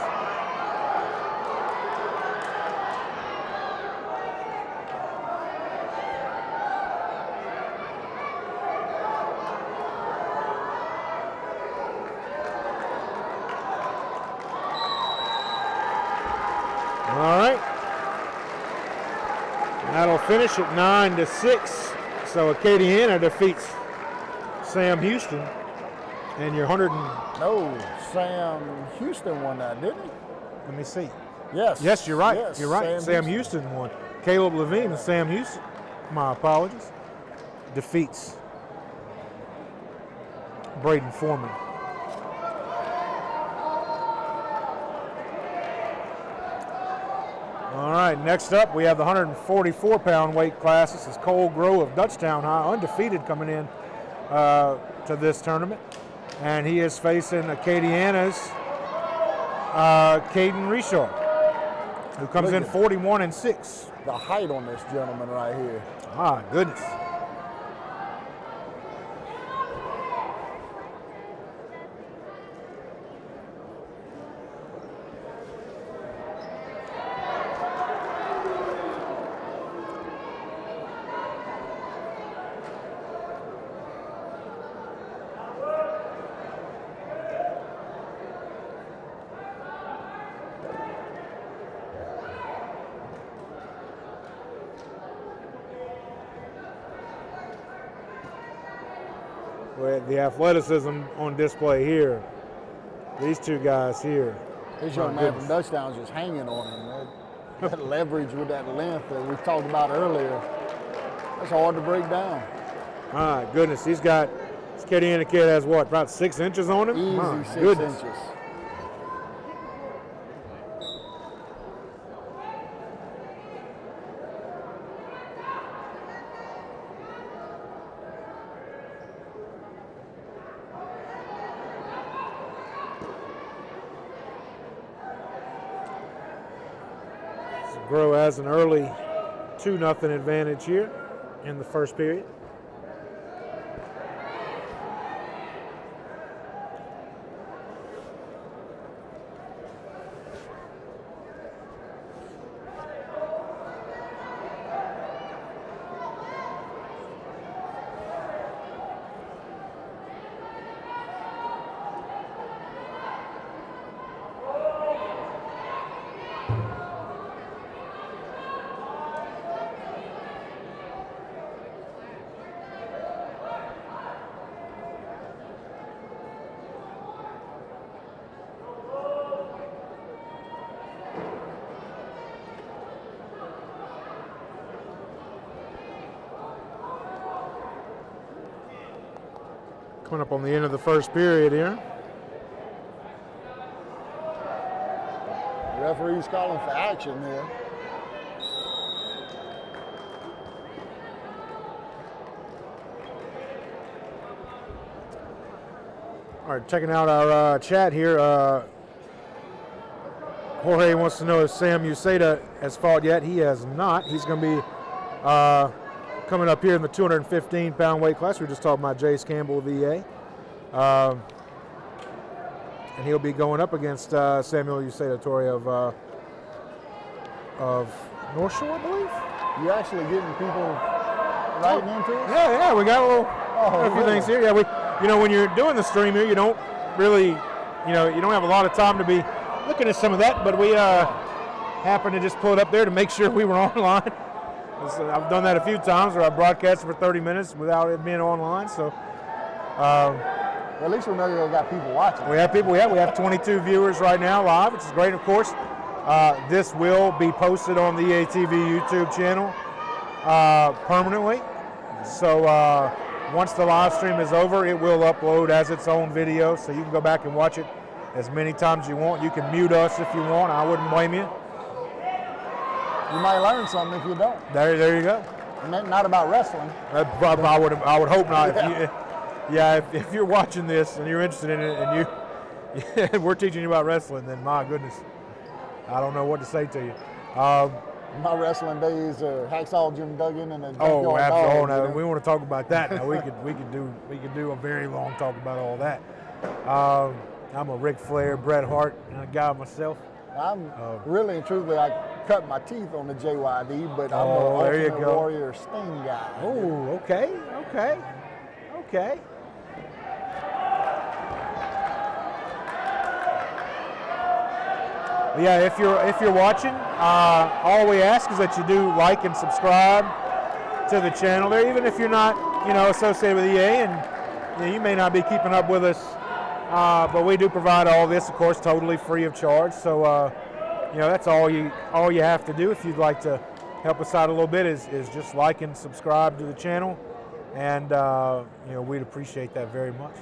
All right. That'll finish at 9-6. So Acadiana defeats Sam Houston. And your 100 and... No, Sam Houston won that, didn't he? Let me see. Yes. Yes, you're right. Yes, you're right. Sam Houston won. Caleb Levine and Sam Houston, my apologies, defeats Braden Foreman. All right, next up we have the 144-pound weight class. This is Cole Groh of Dutchtown High, undefeated coming in to this tournament. And he is facing Acadiana's Caden Richard, who comes in 41-6. The height on this gentleman right here. Ah, goodness. with the athleticism on display here. These two guys here. This My young man goodness. from Dutchtown's just hanging on him. That leverage with that length that we talked about earlier, that's hard to break down. My goodness, this Indiana kid has what, about 6 inches on him? Easy My 6 goodness. inches. Grow has an early 2-0 advantage here in the first period. Coming up on the end of the first period here. Referee's calling for action here. All right, checking out our chat here. Jorge wants to know if Sam Uceda has fought yet. He has not. He's going to be coming up here in the 215-pound weight class. We were just talking about Jace Campbell, VA. And he'll be going up against Samuel Uceda Torre of North Shore, I believe. You actually getting people writing into it? Yeah, we got a few things here. Yeah, when you're doing the stream here, you don't really, you don't have a lot of time to be looking at some of that, but we happened to just pull it up there to make sure we were online. I've done that a few times where I broadcasted for 30 minutes without it being online. So Well, at least we know you got people watching. we have people. We have 22 viewers right now live, which is great, of course. This will be posted on the ATV YouTube channel permanently. So once the live stream is over, it will upload as its own video, so you can go back and watch it as many times as you want. You can mute us if you want. I wouldn't blame you. You might learn something if you don't. There you go. Not about wrestling. I would hope not. If you're watching this and you're interested in it and we're teaching you about wrestling, then my goodness, I don't know what to say to you. My wrestling days are Hacksaw Jim Duggan and the Oh, Junkyard absolutely. Dog, We want to talk about that. Now, we could do a very long talk about all that. I'm a Ric Flair, Bret Hart guy myself. I'm really and truthfully, I cut my teeth on the JYD, but I'm Oh, the there you Ultimate go. Warrior Sting guy. Oh, okay. Yeah, if you're watching, all we ask is that you do like and subscribe to the channel there, even if you're not, associated with EA, and you may not be keeping up with us, but we do provide all this, of course, totally free of charge. So, that's all you have to do if you'd like to help us out a little bit is just like and subscribe to the channel, and we'd appreciate that very much.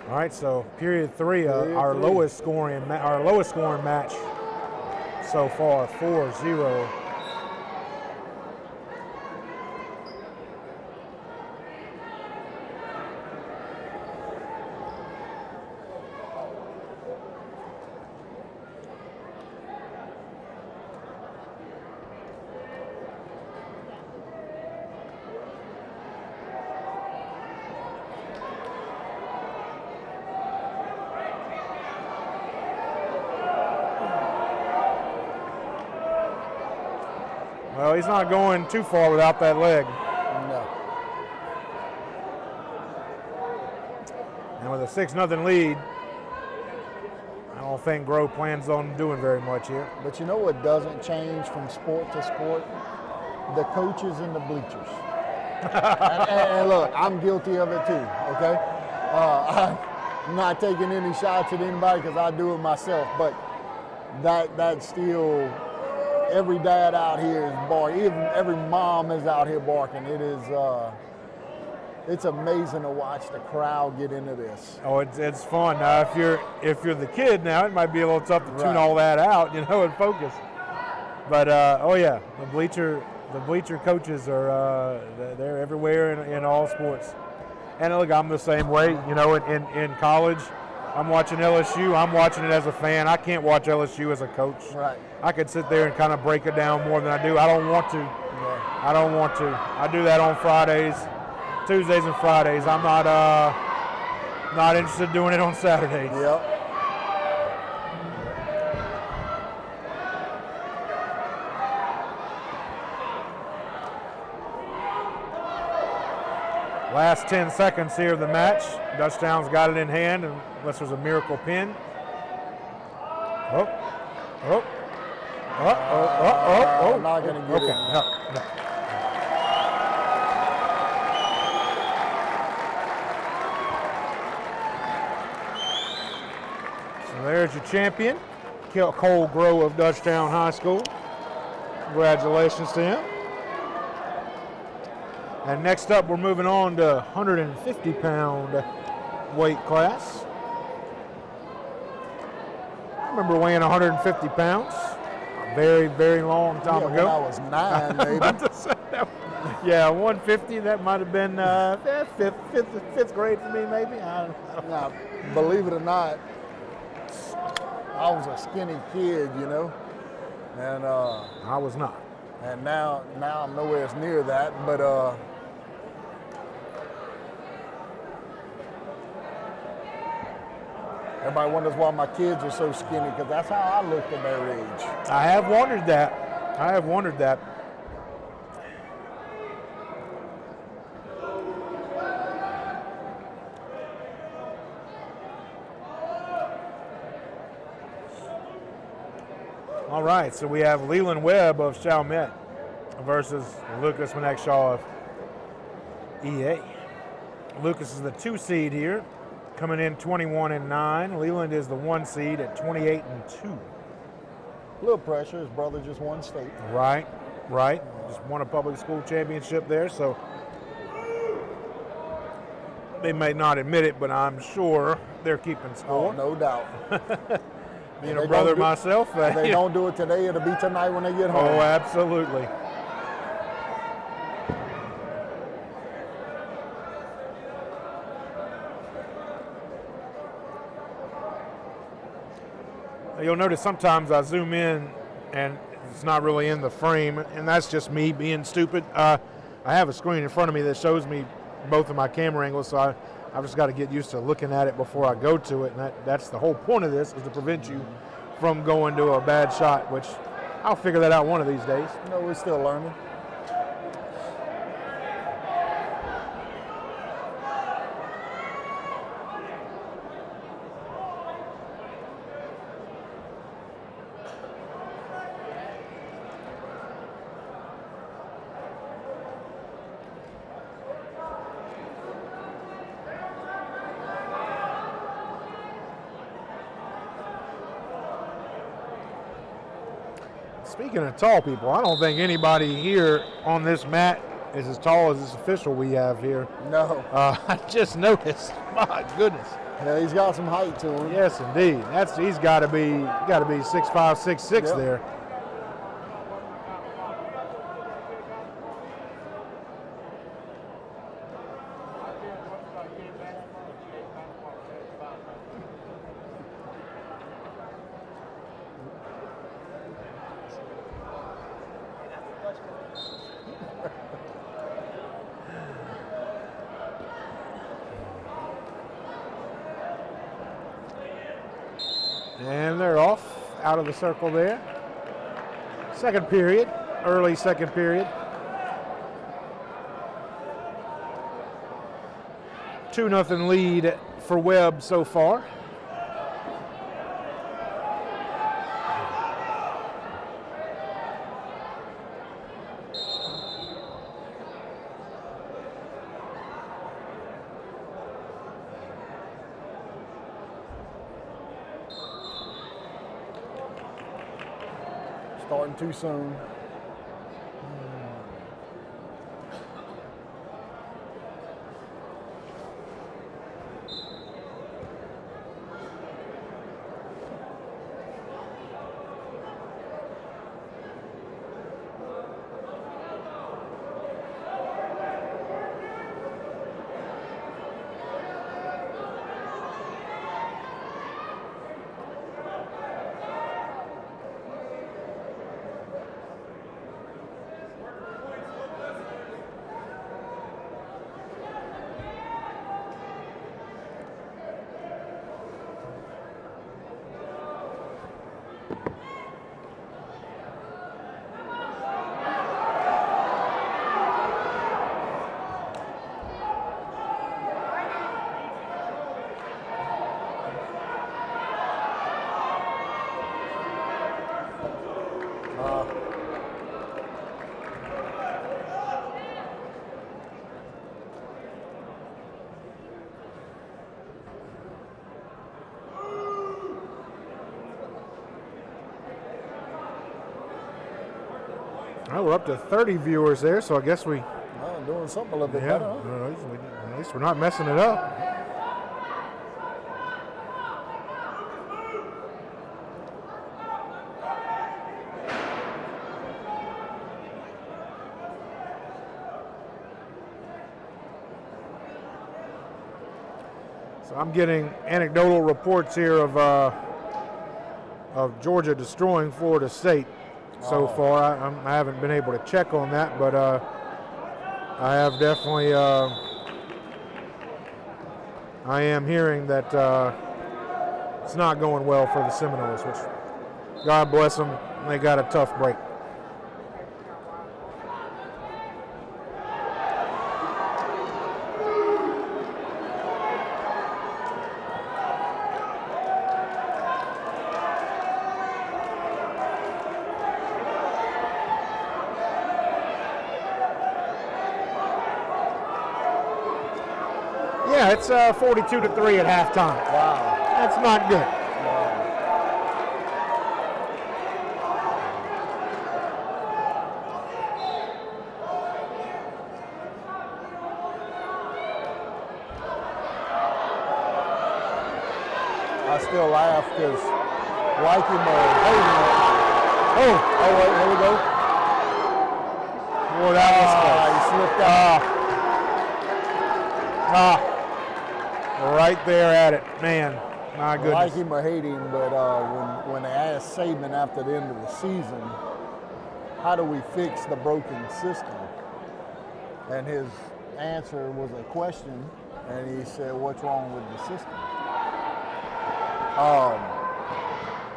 All right, so period 3, our lowest scoring match so far, 4-0. Well, he's not going too far without that leg. No. And with a 6-0 lead, I don't don't think Grove plans on doing very much here. But you know what doesn't change from sport to sport? The coaches and the bleachers. and look, I'm guilty of it too, okay? I'm not taking any shots at anybody because I do it myself, but that's still, every dad out here is barking. Even every mom is out here barking. It is, it's amazing to watch the crowd get into this. Oh, it's fun. Now, if you're the kid now, it might be a little tough to tune Right. all that out, and focus. But oh yeah, the bleacher coaches are they're everywhere in all sports. And look, I'm the same way. In college, I'm watching LSU. I'm watching it as a fan. I can't watch LSU as a coach. Right. I could sit there and kind of break it down more than I do. I don't want to. Yeah. I don't want to. I do that on Fridays, Tuesdays and Fridays. I'm not interested in doing it on Saturdays. Yep. Last 10 seconds here of the match. Dutchtown's got it in hand unless there's a miracle pin. Oh. Not going to get Okay, it. no. So there's your champion, Cole Grove of Dutchtown High School. Congratulations to him. And next up, we're moving on to 150-pound weight class. I remember weighing 150 pounds a very, very long time When ago. I was 9, maybe. Yeah, 150, that might have been fifth grade for me, maybe. I don't know. Now, believe it or not, I was a skinny kid, and I was not. and now I'm nowhere near that. But everybody wonders why my kids are so skinny, because that's how I looked at their age. I have wondered that. All right, so we have Leland Webb of Chalmette versus Lucas Monekshaw of EA. Lucas is the 2 seed here, coming in 21-9. Leland is the 1 seed at 28-2. A little pressure. His brother just won state. Right. Just won a public school championship there, so they may not admit it, but I'm sure they're keeping score. Oh, no doubt. Being They a brother don't do- myself. If they don't do it today, it'll be tonight when they get home. Oh, absolutely. You'll notice sometimes I zoom in and it's not really in the frame, and that's just me being stupid. I have a screen in front of me that shows me both of my camera angles, so I've just got to get used to looking at it before I go to it, and that's the whole point of this, is to prevent you from going to a bad shot, which I'll figure that out one of these days. We're still learning. Speaking of tall people, I don't think anybody here on this mat is as tall as this official we have here. No. I just noticed. My goodness. Yeah, he's got some height to him. Yes, indeed. He's got to be 6'5", 6'6" Yep. there. And they're off out of the circle there. Second period, early second period. 2-0 lead for Webb so far. Starting too soon. Well, we're up to 30 viewers there, so I guess we, Doing something a little bit yeah, better. Huh? at least we're not messing it up. So I'm getting anecdotal reports here of Georgia destroying Florida State so far. I haven't been able to check on that, but I have definitely, I am hearing that it's not going well for the Seminoles, which God bless them, they got a tough break. Yeah, it's 42-3 at halftime. Wow. That's not good. I still laugh because like him or hate him. Oh, wait, here we go. Boy, that was He slipped out. right there at it. Man, my goodness. Like him or hate him, but when they asked Saban after the end of the season, how do we fix the broken system? And his answer was a question, and he said, what's wrong with the system?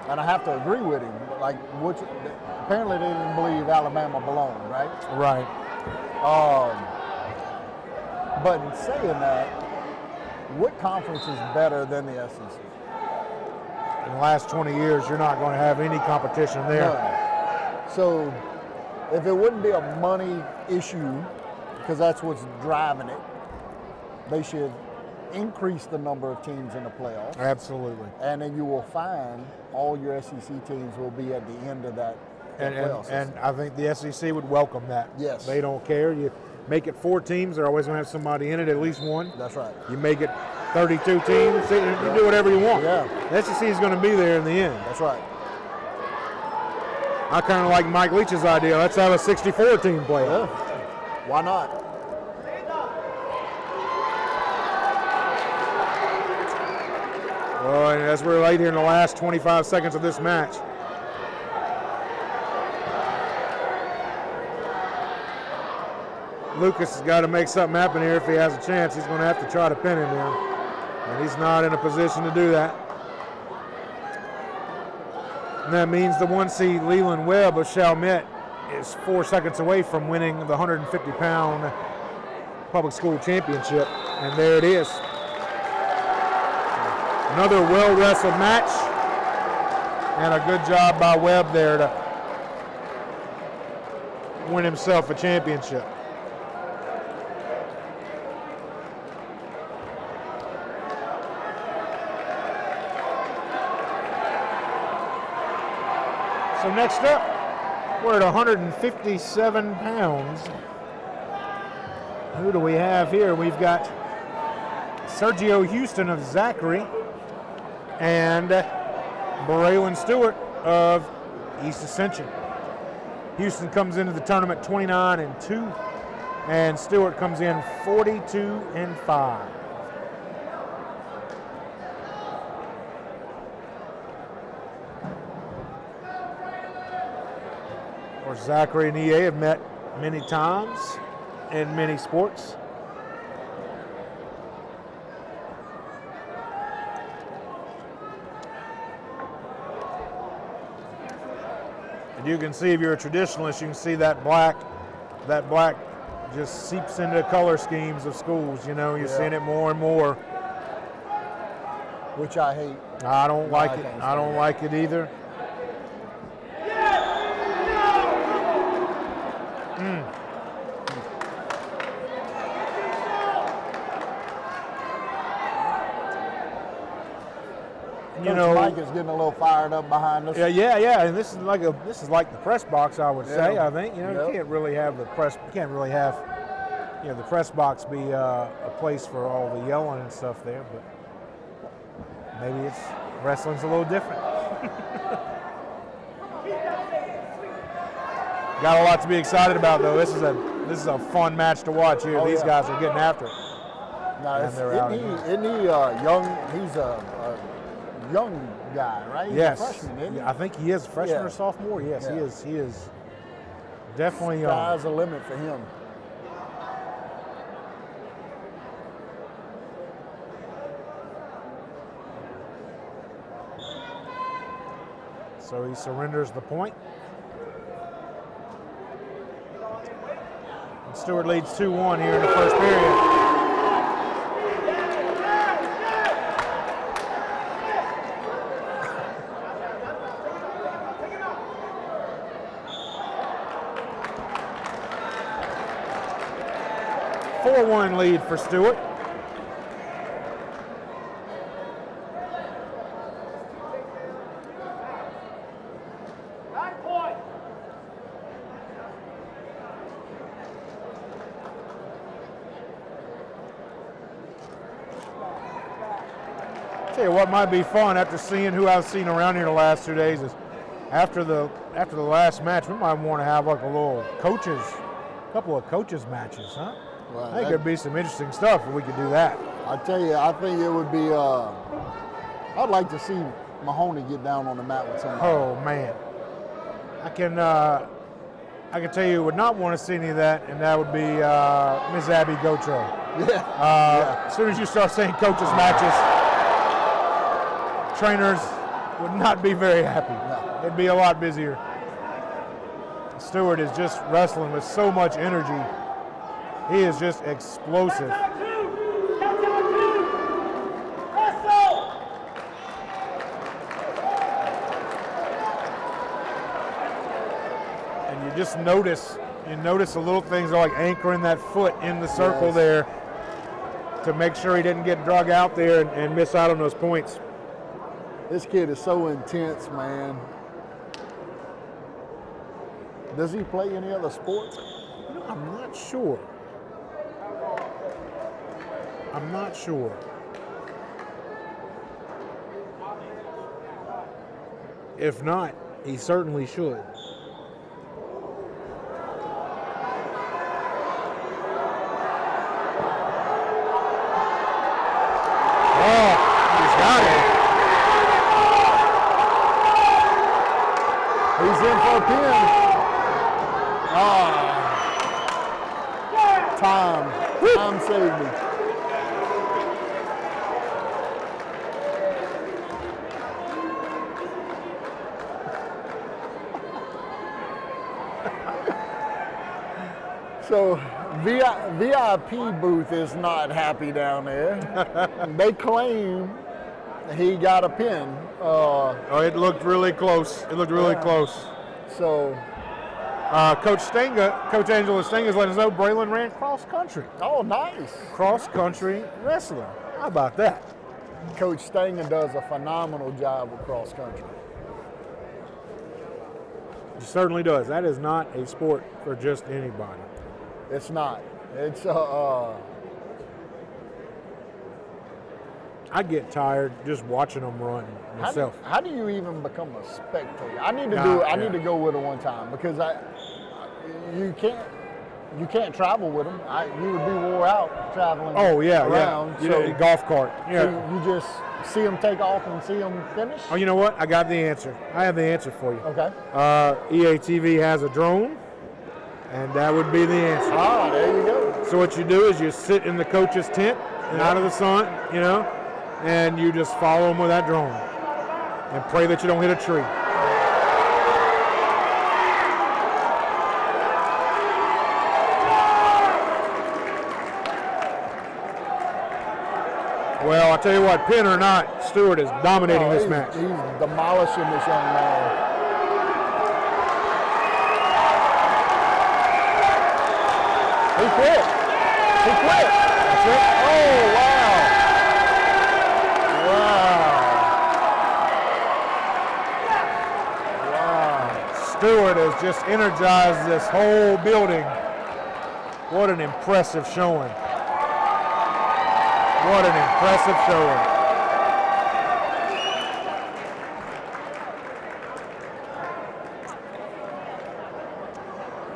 And I have to agree with him. Like, apparently they didn't believe Alabama belonged, right? Right. But in saying that, what conference is better than the SEC? In the last 20 years, you're not going to have any competition there. None. So if it wouldn't be a money issue, because that's what's driving it, they should increase the number of teams in the playoffs. Absolutely. And then you will find all your SEC teams will be at the end of that playoff And system. I think the SEC would welcome that. Yes. They don't care. You make it 4 teams, they're always going to have somebody in it, at least one. That's right. You make it 32 teams, you do whatever you want. Yeah. The SEC is going to be there in the end. That's right. I kind of like Mike Leach's idea. Let's have a 64-team playoff. Yeah. Why not? Well, and as we're right here in the last 25 seconds of this match, Lucas has got to make something happen here if he has a chance. He's going to have to try to pin him here, and he's not in a position to do that. And that means the 1 seed Leland Webb of Chalmette is 4 seconds away from winning the 150-pound public school championship, and there it is. Another well-wrestled match, and a good job by Webb there to win himself a championship. So next up, We're at 157 pounds. Who do we have here? We've got Sergio Houston of Zachary and Braylon Stewart of East Ascension. Houston comes into the tournament 29-2, and Stewart comes in 42-5. Of course, Zachary and EA have met many times in many sports. And you can see, if you're a traditionalist, you can see that black just seeps into color schemes of schools. You know, you're seeing it more and more. Which I hate. I don't like it. I don't like it either. You know, Mike is getting a little fired up behind us. Yeah, and this is like the press box, I would say. I think you Yep. you can't really have the press. You can't really have the press box be a place for all the yelling and stuff there. But maybe wrestling's a little different. Got a lot to be excited about, though. This is a fun match to watch here. These guys are getting after it. No, isn't he young? He's a young guy, right? He's Yes, a freshman, isn't he? I think he is a freshman or sophomore. Yes, he is. He is definitely young. Sky's the limit for him. So he surrenders the point. And Stewart leads 2-1 here in the first period. One lead for Stewart. Tell you what might be fun after seeing who I've seen around here the last 2 days is after the last match, we might want to have like a couple of coaches matches, huh? Well, I think there'd be some interesting stuff if we could do that. I tell you, I think it would be. I'd like to see Mahoney get down on the mat with somebody. Oh man, I can tell you would not want to see any of that, and that would be Ms. Abby Gotro. As soon as you start saying coaches matches, trainers would not be very happy. No. They'd be a lot busier. Stewart is just wrestling with so much energy. He is just explosive. And you just notice the little things like anchoring that foot in the circle there to make sure he didn't get drug out there and miss out on those points. This kid is so intense, man. Does he play any other sports? I'm not sure. If not, he certainly should. Oh, he's got it. He's in for a pin. Time saved me. So VIP booth is not happy down there. They claim he got a pin. It looked really close. Close. So, Coach Angela Stenga is letting us know Braylon ran cross country. oh, nice. Cross country wrestler. How about that? Coach Stenga does a phenomenal job with cross country. It certainly does. That is not a sport for just anybody. It's not. It's I get tired just watching them run myself. How do you even become a spectator? I need to Yeah, need to go with it one time because you can't travel with them. You would be wore out traveling. Oh yeah, around. yeah. So, Golf cart. Yeah. so you just see them take off and see them finish. Oh, you know what? I got the answer. I have the answer for you. Okay. EATV has a drone, and that would be the answer. Ah, there you go. So what you do is you sit in the coach's tent and out of the sun, you know, and you just follow them with that drone and pray that you don't hit a tree. Well, I tell you what, pin or not, Stewart is dominating this match. He's demolishing this young man. He quit. That's it. Oh, wow. Wow. Stewart has just energized this whole building. What an impressive showing. What an impressive showing.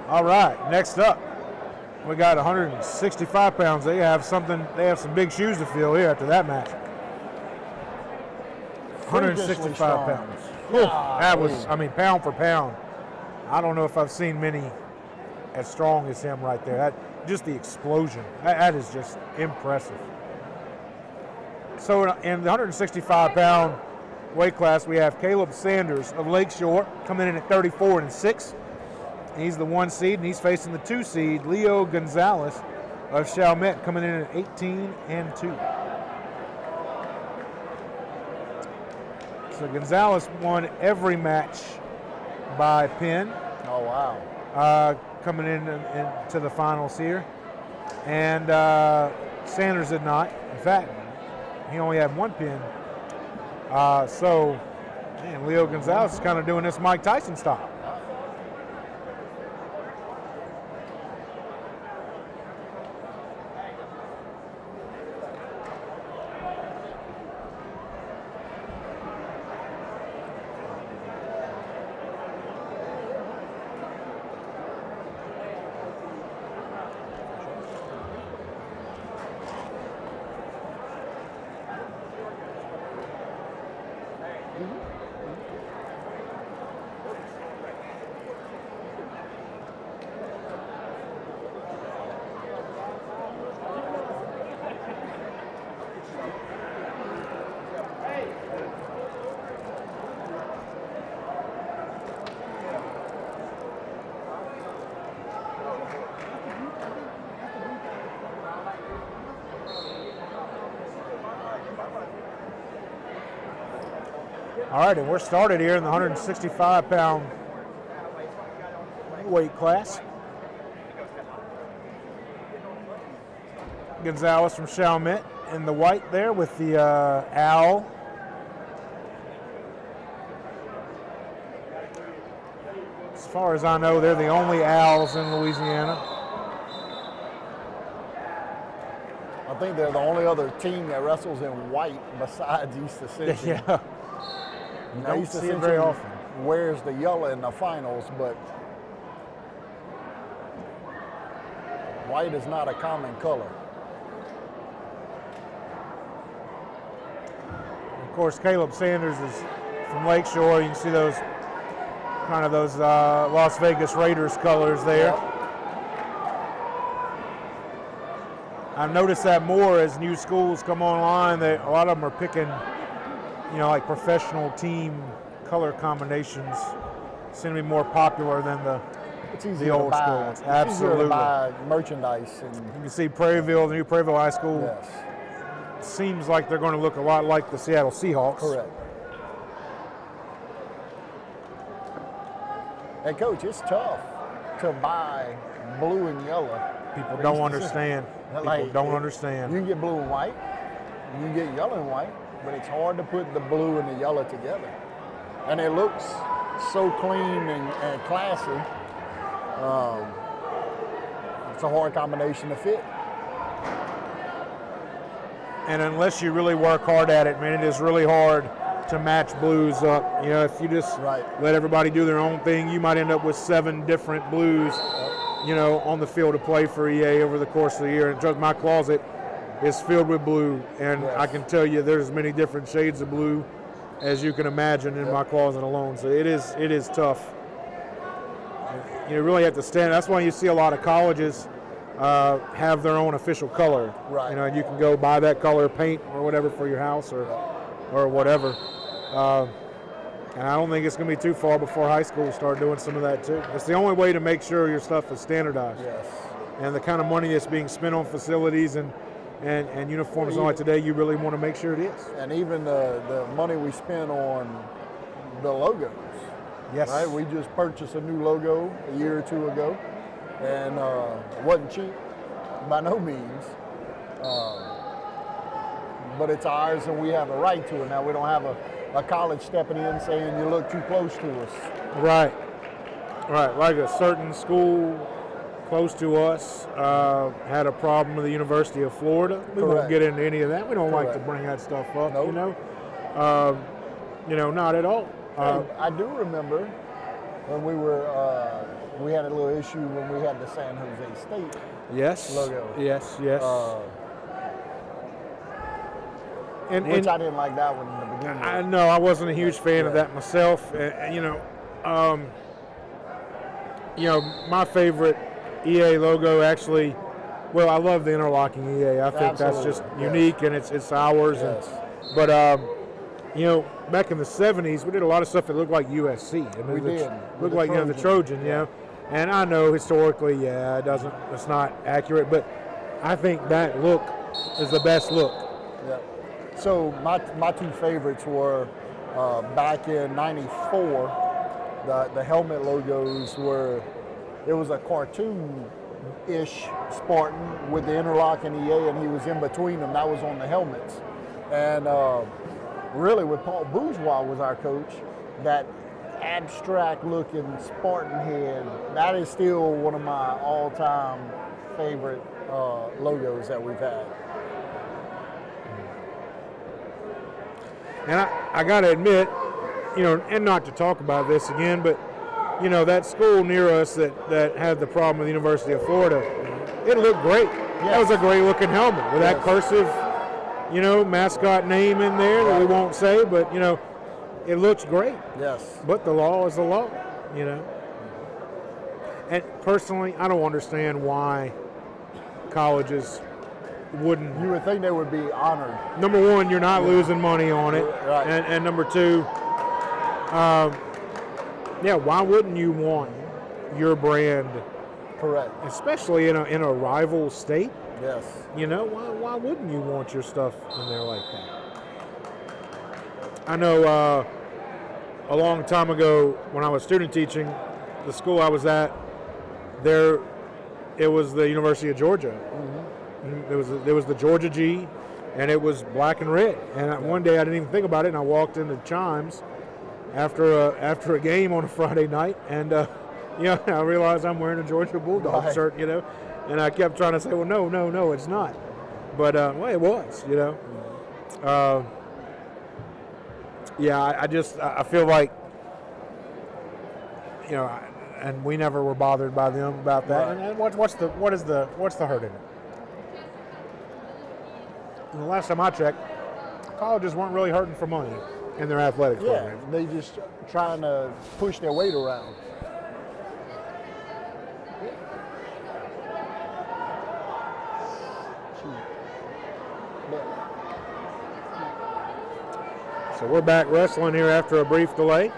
All right, next up, we got 165 pounds. They have some big shoes to fill here after that match. 165 pounds. Whew, that was, pound for pound. I don't know if I've seen many as strong as him right there. Just the explosion. That is just impressive. So in the 165-pound weight class, we have Caleb Sanders of Lakeshore coming in at 34-6. He's the 1 seed, and he's facing the 2 seed, Leo Gonzalez of Chalmette, coming in at 18-2. So Gonzalez won every match by pin. Oh, wow. Coming into the finals here. And Sanders did not. In fact, he only had 1 pin. So, man, Leo Gonzalez is kind of doing this Mike Tyson style. All right, and we're started here in the 165-pound weight class. Gonzalez from Chalmette in the white there with the owl. As far as I know, they're the only owls in Louisiana. I think they're the only other team that wrestles in white besides East Ascension. Yeah. Now, Don't East see it very Ascension often. wears the yellow in the finals, but white is not a common color. Of course, Caleb Sanders is from Lakeshore. You can see those Las Vegas Raiders colors there. Yep. I've noticed that more as new schools come online. A lot of them are picking, like professional team color combinations. Seem to be more popular than the old school. It's Absolutely. easier to buy merchandise. And You can see Prairieville, the new Prairieville High School. yes, Seems like they're going to look a lot like the Seattle Seahawks. correct. Hey, Coach, it's tough to buy blue and yellow. People don't understand. People don't understand. You can get blue and white, you can get yellow and white, but it's hard to put the blue and the yellow together. And it looks so clean and classy. It's a hard combination to fit. And unless you really work hard at it, man, it is really hard to match blues up. You know, if you just let everybody do their own thing, you might end up with 7 different blues, you know, on the field to play for EA over the course of the year. And trust, my closet is filled with blue, and I can tell you there's as many different shades of blue as you can imagine in my closet alone. So it is tough. You really have to stand. That's why you see a lot of colleges have their own official color. Right. You know, and you can go buy that color paint or whatever for your house or whatever. And I don't think it's going to be too far before high school start doing some of that too. It's the only way to make sure your stuff is standardized. Yes. And the kind of money that's being spent on facilities and uniforms and all that today, you really want to make sure it is. And even the money we spend on the logos. Yes. Right? We just purchased a new logo a year or two ago, and it wasn't cheap by no means. But it's ours, and we have a right to it. Now, we don't have a college stepping in saying you look too close to us. Right. Like a certain school close to us had a problem with the University of Florida. We won't get into any of that. We don't like to bring that stuff up, you know. Not at all. I do remember when we had a little issue when we had the San Jose State logo. Yes. Which I didn't like that one in the beginning. I know I wasn't a huge fan of that myself. My favorite EA logo actually. Well, I love the interlocking EA. I think that's just unique and it's ours. Yes. But back in the 70s, we did a lot of stuff that looked like USC. We did. Looked like the Trojan, you know. And I know historically, it's not accurate, but I think that look is the best look. Yeah. So my two favorites were back in '94. The helmet logos were, it was a cartoon-ish Spartan with the interlocking EA, and he was in between them. That was on the helmets. And really, with Paul Bourgeois was our coach, that abstract-looking Spartan head, that is still one of my all-time favorite logos that we've had. And I got to admit, and not to talk about this again, but, that school near us that had the problem with the University of Florida, it looked great. Yes. That was a great-looking helmet with that cursive, mascot name in there that we won't say, but, it looks great. Yes. But the law is the law, And personally, I don't understand why colleges wouldn't. You would think they would be honored. Number one, you're not losing money on it. Right. And number two, why wouldn't you want your brand? Correct. Especially in a rival state. Yes. Why wouldn't you want your stuff in there like that? I know a long time ago when I was student teaching, the school I was at, it was the University of Georgia. Mm-hmm. There was the Georgia G, and it was black and red. And one day I didn't even think about it, and I walked into Chimes after a game on a Friday night, and I realized I'm wearing a Georgia Bulldog shirt, and I kept trying to say, well, no, it's not. But it was, I feel like, and we never were bothered by them about that. Right. And what's the hurt in it? And the last time I checked, colleges weren't really hurting for money in their athletics programs. They just trying to push their weight around. So we're back wrestling here after a brief delay.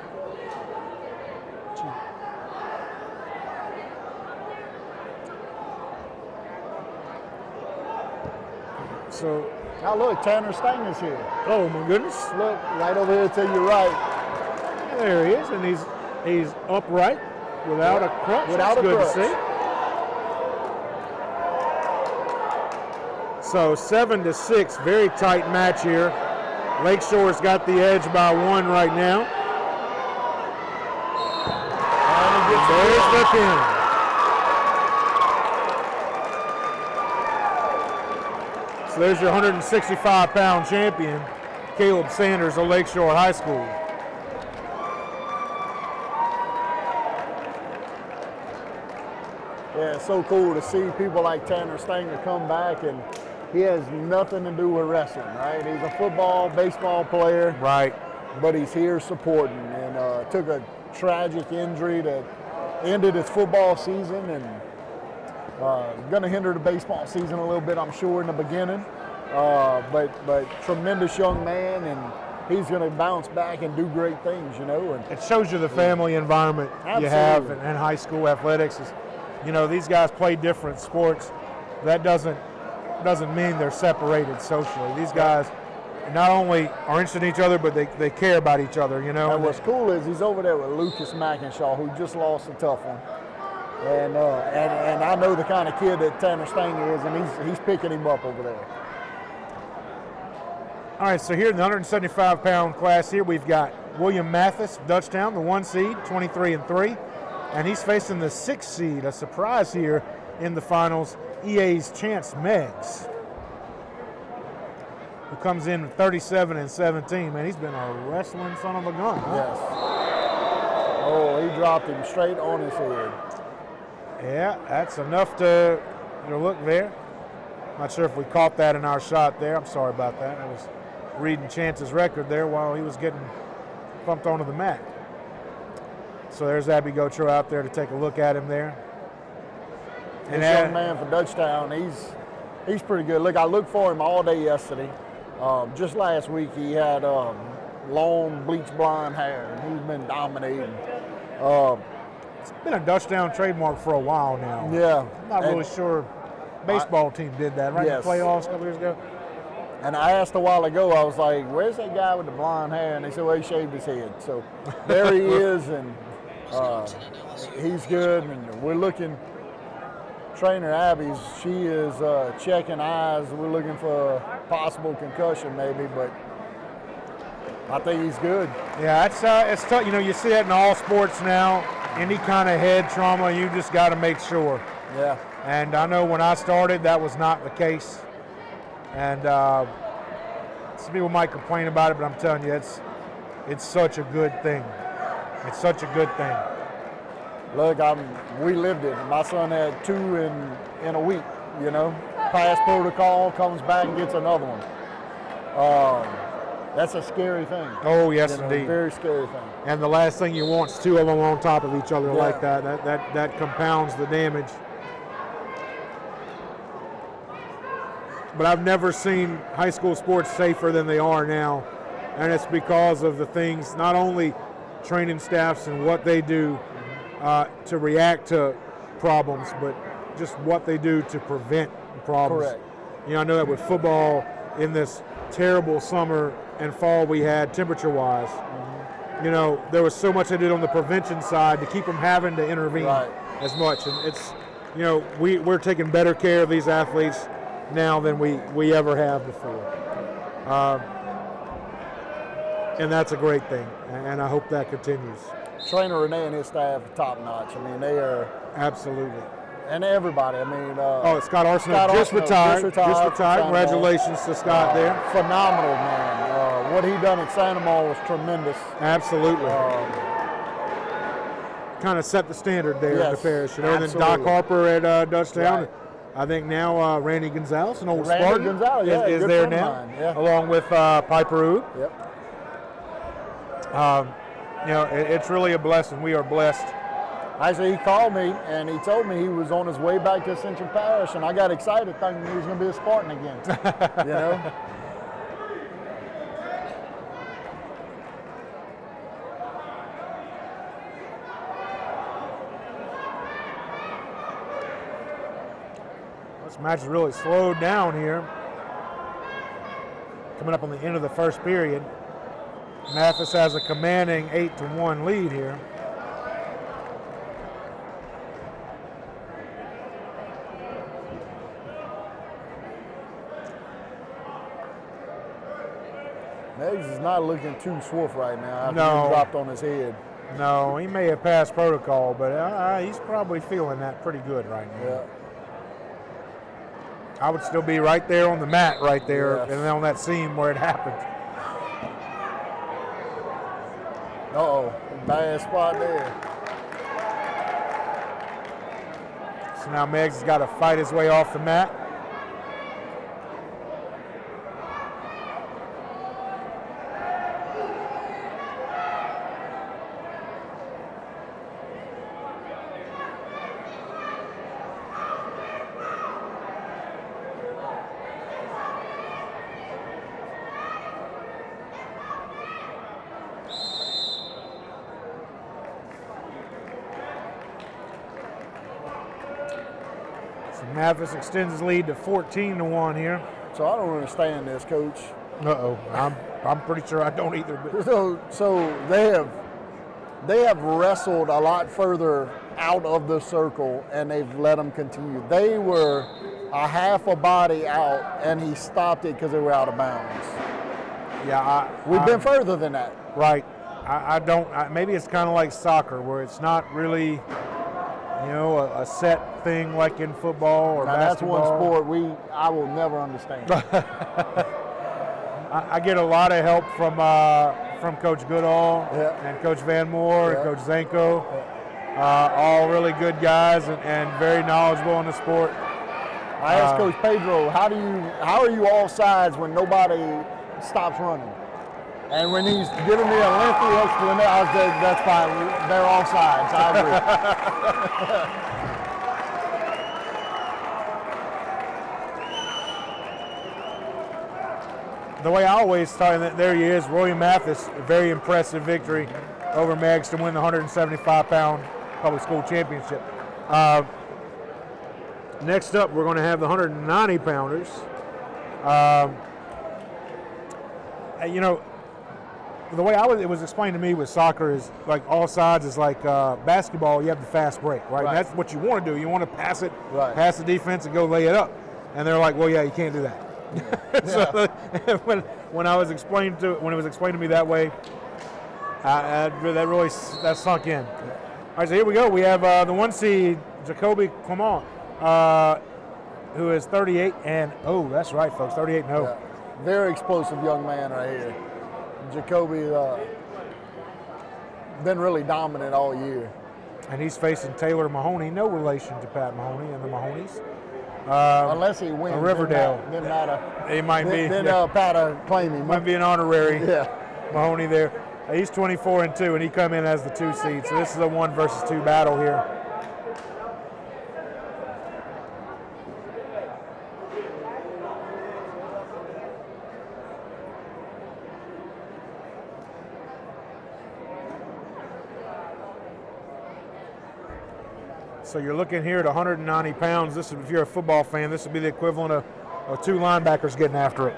So now look, Tanner Stang is here. Oh my goodness! Look right over here to your right. Yeah, there he is, and he's upright without a crutch. Without That's a good crutch. to see. So 7-6, very tight match here. Lakeshore's got the edge by 1 right now. There's the pin. So there's your 165-pound champion, Caleb Sanders of Lakeshore High School. Yeah, it's so cool to see people like Tanner Stanger come back, and he has nothing to do with wrestling, right? He's a football, baseball player, Right. but he's here supporting, and took a tragic injury that ended his football season, and going to hinder the baseball season a little bit, I'm sure, in the beginning. But tremendous young man, and he's going to bounce back and do great things, you know. And It shows you the family environment you have in high school athletics. You know, these guys play different sports. That doesn't mean they're separated socially. These guys not only are interested in each other, but they care about each other, you know. And what's cool is he's over there with Lucas McInshaw, who just lost a tough one. And I know the kind of kid that Tanner Stanger is, and he's picking him up over there. All right, so here in the 175-pound class here, we've got William Mathis, Dutchtown, the 1 seed, 23-3. And he's facing the 6 seed, a surprise here in the finals, EA's Chance Meggs, who comes in 37-17. Man, he's been a wrestling son of a gun. Huh? Yes. Oh, he dropped him straight on his head. Yeah, that's enough to look there. Not sure if we caught that in our shot there. I'm sorry about that. I was reading Chance's record there while he was getting bumped onto the mat. So there's Abby Gotro out there to take a look at him there. This young man for Dutchtown, he's pretty good. Look, I looked for him all day yesterday. Just last week he had long bleach blonde hair, and he's been dominating. It's been a Dutchtown trademark for a while now. Yeah. I'm not really sure. Baseball team did that, right? Yes. In the playoffs a couple years ago. And I asked a while ago, I was like, where's that guy with the blonde hair? And they said, well, he shaved his head. So there he is, and he's good. And we're looking, trainer Abby, she is checking eyes. We're looking for a possible concussion maybe, but I think he's good. Yeah, it's tough. You know, you see that in all sports now. Any kind of head trauma, you just got to make sure. Yeah. And I know when I started, that was not the case. And some people might complain about it, but I'm telling you, it's such a good thing. It's such a good thing. Look, we lived it. My son had 2 in a week, you know. Pass protocol, comes back and gets another one. That's a scary thing. Oh, yes, You know, indeed. Very scary thing. And the last thing you want is 2 of them on top of each other Yeah. like that. That compounds the damage. But I've never seen high school sports safer than they are now. And it's because of the things, not only training staffs and what they do to react to problems, but just what they do to prevent problems. Correct. You know, I know that with football in this terrible summer and fall we had temperature-wise, you know, there was so much they did on the prevention side to keep them having to intervene as much. And it's, you know, we're taking better care of these athletes now than we ever have before. And that's a great thing, and I hope that continues. Trainer Renee and his staff are top notch. I mean, they are. Absolutely. And everybody. I mean. Scott Arsenault just retired. Congratulations to Scott there. Phenomenal, man. What he done at Sandoval was tremendous. Absolutely. Kind of set the standard there in the parish. You know, and then Doc absolutely. Harper at Dutchtown. Right. I think now Randy Gonzalez, an old Randy Spartan, Gonzalez, yeah, is good there friend of now, mine, yeah. along with Piper Oud. Yep. You know, it's really a blessing. We are blessed. Actually, he called me and he told me he was on his way back to Ascension Parish, and I got excited thinking he was going to be a Spartan again. You know? This match is really slowed down here. Coming up on the end of the first period. Mathis has a commanding 8-1 lead here. Meggs is not looking too swift right now after No. he dropped on his head. No, he may have passed protocol, but he's probably feeling that pretty good right now. Yeah. I would still be right there on the mat right there, Yes. and on that seam where it happened. Uh-oh, bad spot there. So now Meggs has got to fight his way off the mat. Mathis extends his lead to 14-1 here. So I don't understand this, Coach. Uh-oh, I'm pretty sure I don't either. But So they have wrestled a lot further out of the circle, and they've let them continue. They were a half a body out, and he stopped it because they were out of bounds. yeah, We've been further than that. right. I don't. Maybe it's kind of like soccer, where it's not really, a set thing like in football or Now, that's one basketball. sport I will never understand. I get a lot of help from Coach Goodall Yeah. and Coach Van Moore and Yeah. Coach Zanko. All really good guys and very knowledgeable in the sport. I asked Coach Pedro, how are you all sides when nobody stops running? And when he's giving me a lengthy explanation, I was like, that's fine. They're all sides. I agree. The way I always tell you, there he is, William Mathis, a very impressive victory over Meggs to win the 175-pound public school championship. Next up, we're going to have the 190-pounders. The way it was explained to me with soccer is like all sides is like basketball. You have the fast break, right? Right. And that's what you want to do. You want to pass it, Right. pass the defense, and go lay it up. And they're like, well, yeah, you can't do that. So when it was explained to me that way, that sunk in. All right, so here we go. We have the 1 seed Jacoby Clement, who is 38 and that's right, folks, 38 and 0. Yeah. Very explosive young man right here. Jacoby been really dominant all year. And he's facing Taylor Mahoney, no relation to Pat Mahoney and the Mahonies. Unless he wins. Riverdale. Then matter. He might be. Then yeah, Pat claim him. might be an honorary Yeah. Mahoney there. He's 24 and 2, and he come in as the 2 seed. So this is a 1 versus 2 battle here. So you're looking here at 190 pounds. This, if you're a football fan, this would be the equivalent of 2 linebackers getting after it.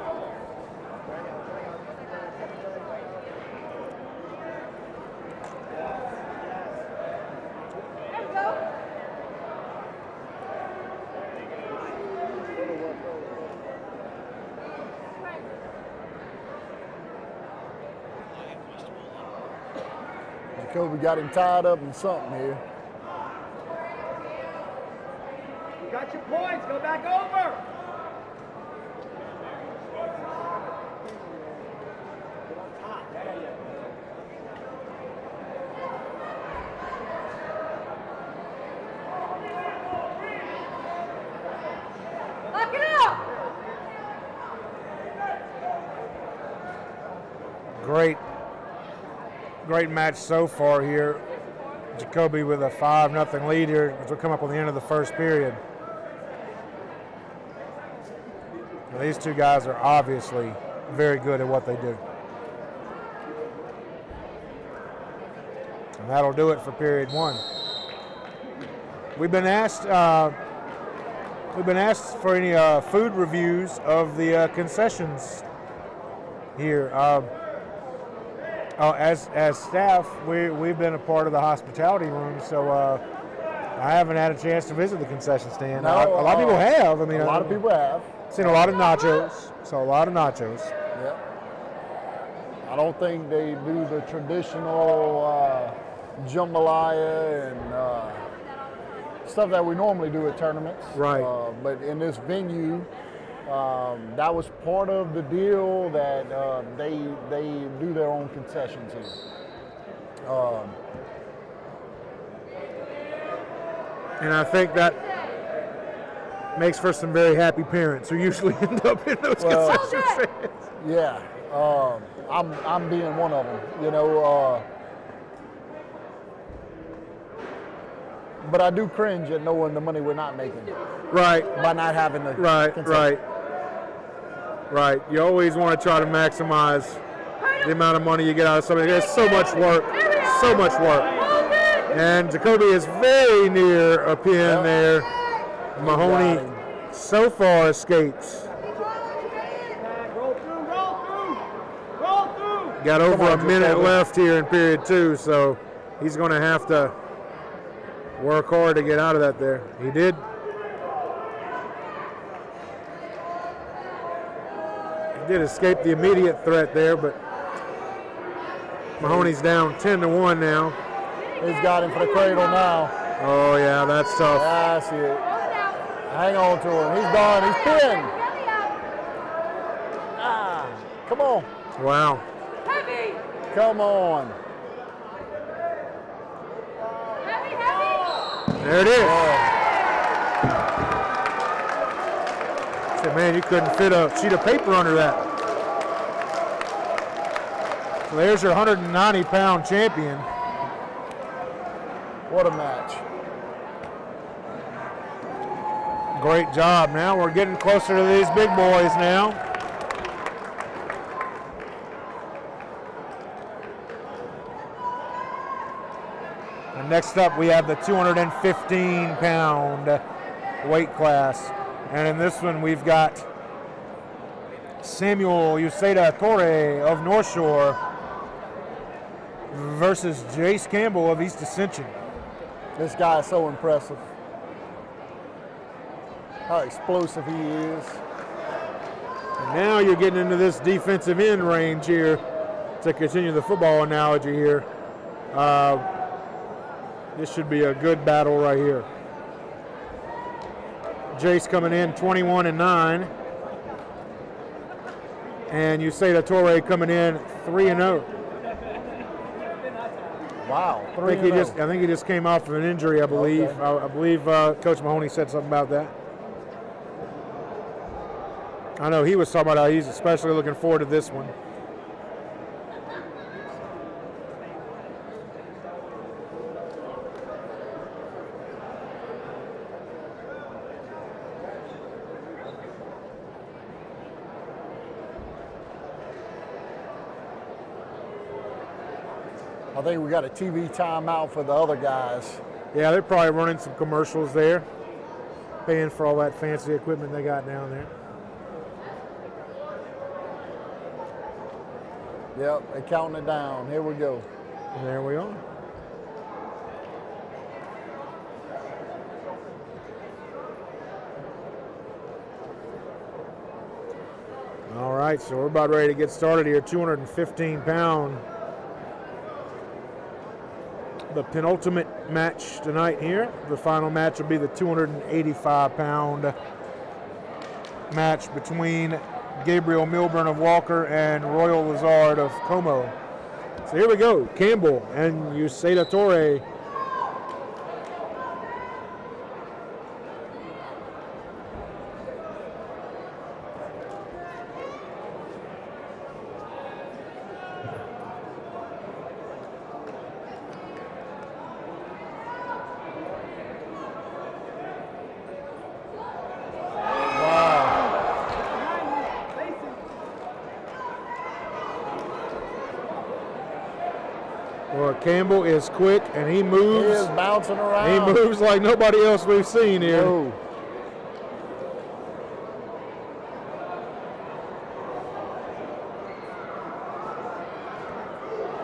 Jacoby got him tied up in something here. You got your points, go back over. Lock it up. Great match so far here. Jacoby with a 5-0 lead here as we come up on the end of the first period. Now, these two guys are obviously very good at what they do. And that'll do it for period 1. We've been asked for any food reviews of the concessions here. As staff, we've been a part of the hospitality room, so I haven't had a chance to visit the concession stand. No, a lot of people have. I mean, A lot of people have. seen a lot of nachos. Saw a lot of nachos. Yeah. I don't think they do the traditional jambalaya and stuff that we normally do at tournaments. Right. But in this venue, that was part of the deal that they do their own concessions here. And I think that makes for some very happy parents who usually end up in those concession stands. Yeah, I'm being one of them. You know, but I do cringe at knowing the money we're not making Right. by not having the Right. You always want to try to maximize the amount of money you get out of something. There's so much work, so much work. And Jacoby is very near a pin there. Mahoney so far escapes. Roll through. Got over a minute left here in period 2, so he's going to have to work hard to get out of that there. He did. He did escape the immediate threat there, but Mahoney's down 10-1 now. He's got him for the cradle now. Oh yeah, that's tough. That's it. Hang on to him. He's done. He's pinned. Come on. Wow. Heavy. Come on. Heavy. There it is. Said, man, you couldn't fit a sheet of paper under that. So there's your 190-pound champion. What a match. Great job. Now we're getting closer to these big boys now. And next up we have the 215-pound weight class. And in this one we've got Samuel Uceda Torre of North Shore versus Jace Campbell of East Ascension. This guy is so impressive. How explosive he is. And now you're getting into this defensive end range here, to continue the football analogy here. This should be a good battle right here. Jace coming in 21-9. And Uceda Torre coming in 3-0. Wow. I think he just came off of an injury, I believe. Okay. I believe Coach Mahoney said something about that. I know he was talking about how he's especially looking forward to this one. I think we got a TV timeout for the other guys. Yeah, they're probably running some commercials there, paying for all that fancy equipment they got down there. Yep, they're counting it down. Here we go. And there we are. All right, so we're about ready to get started here. 215-pound. The penultimate match tonight here. The final match will be the 285-pound match between Gabriel Milburn of Walker and Royal Lazard of Como. So here we go. Campbell and Uceda Torre. Campbell is quick and he moves. He is bouncing around. He moves like nobody else we've seen here. No.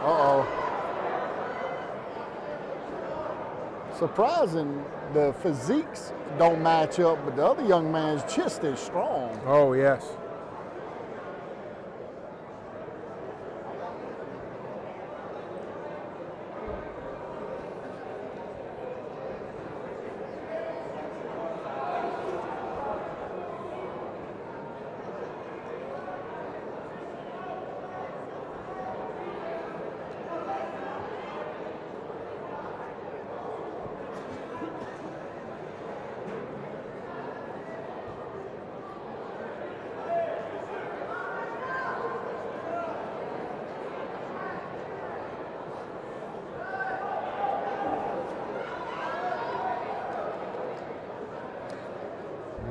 Uh-oh. Surprising, the physiques don't match up, but the other young man's chest is strong. Oh, yes.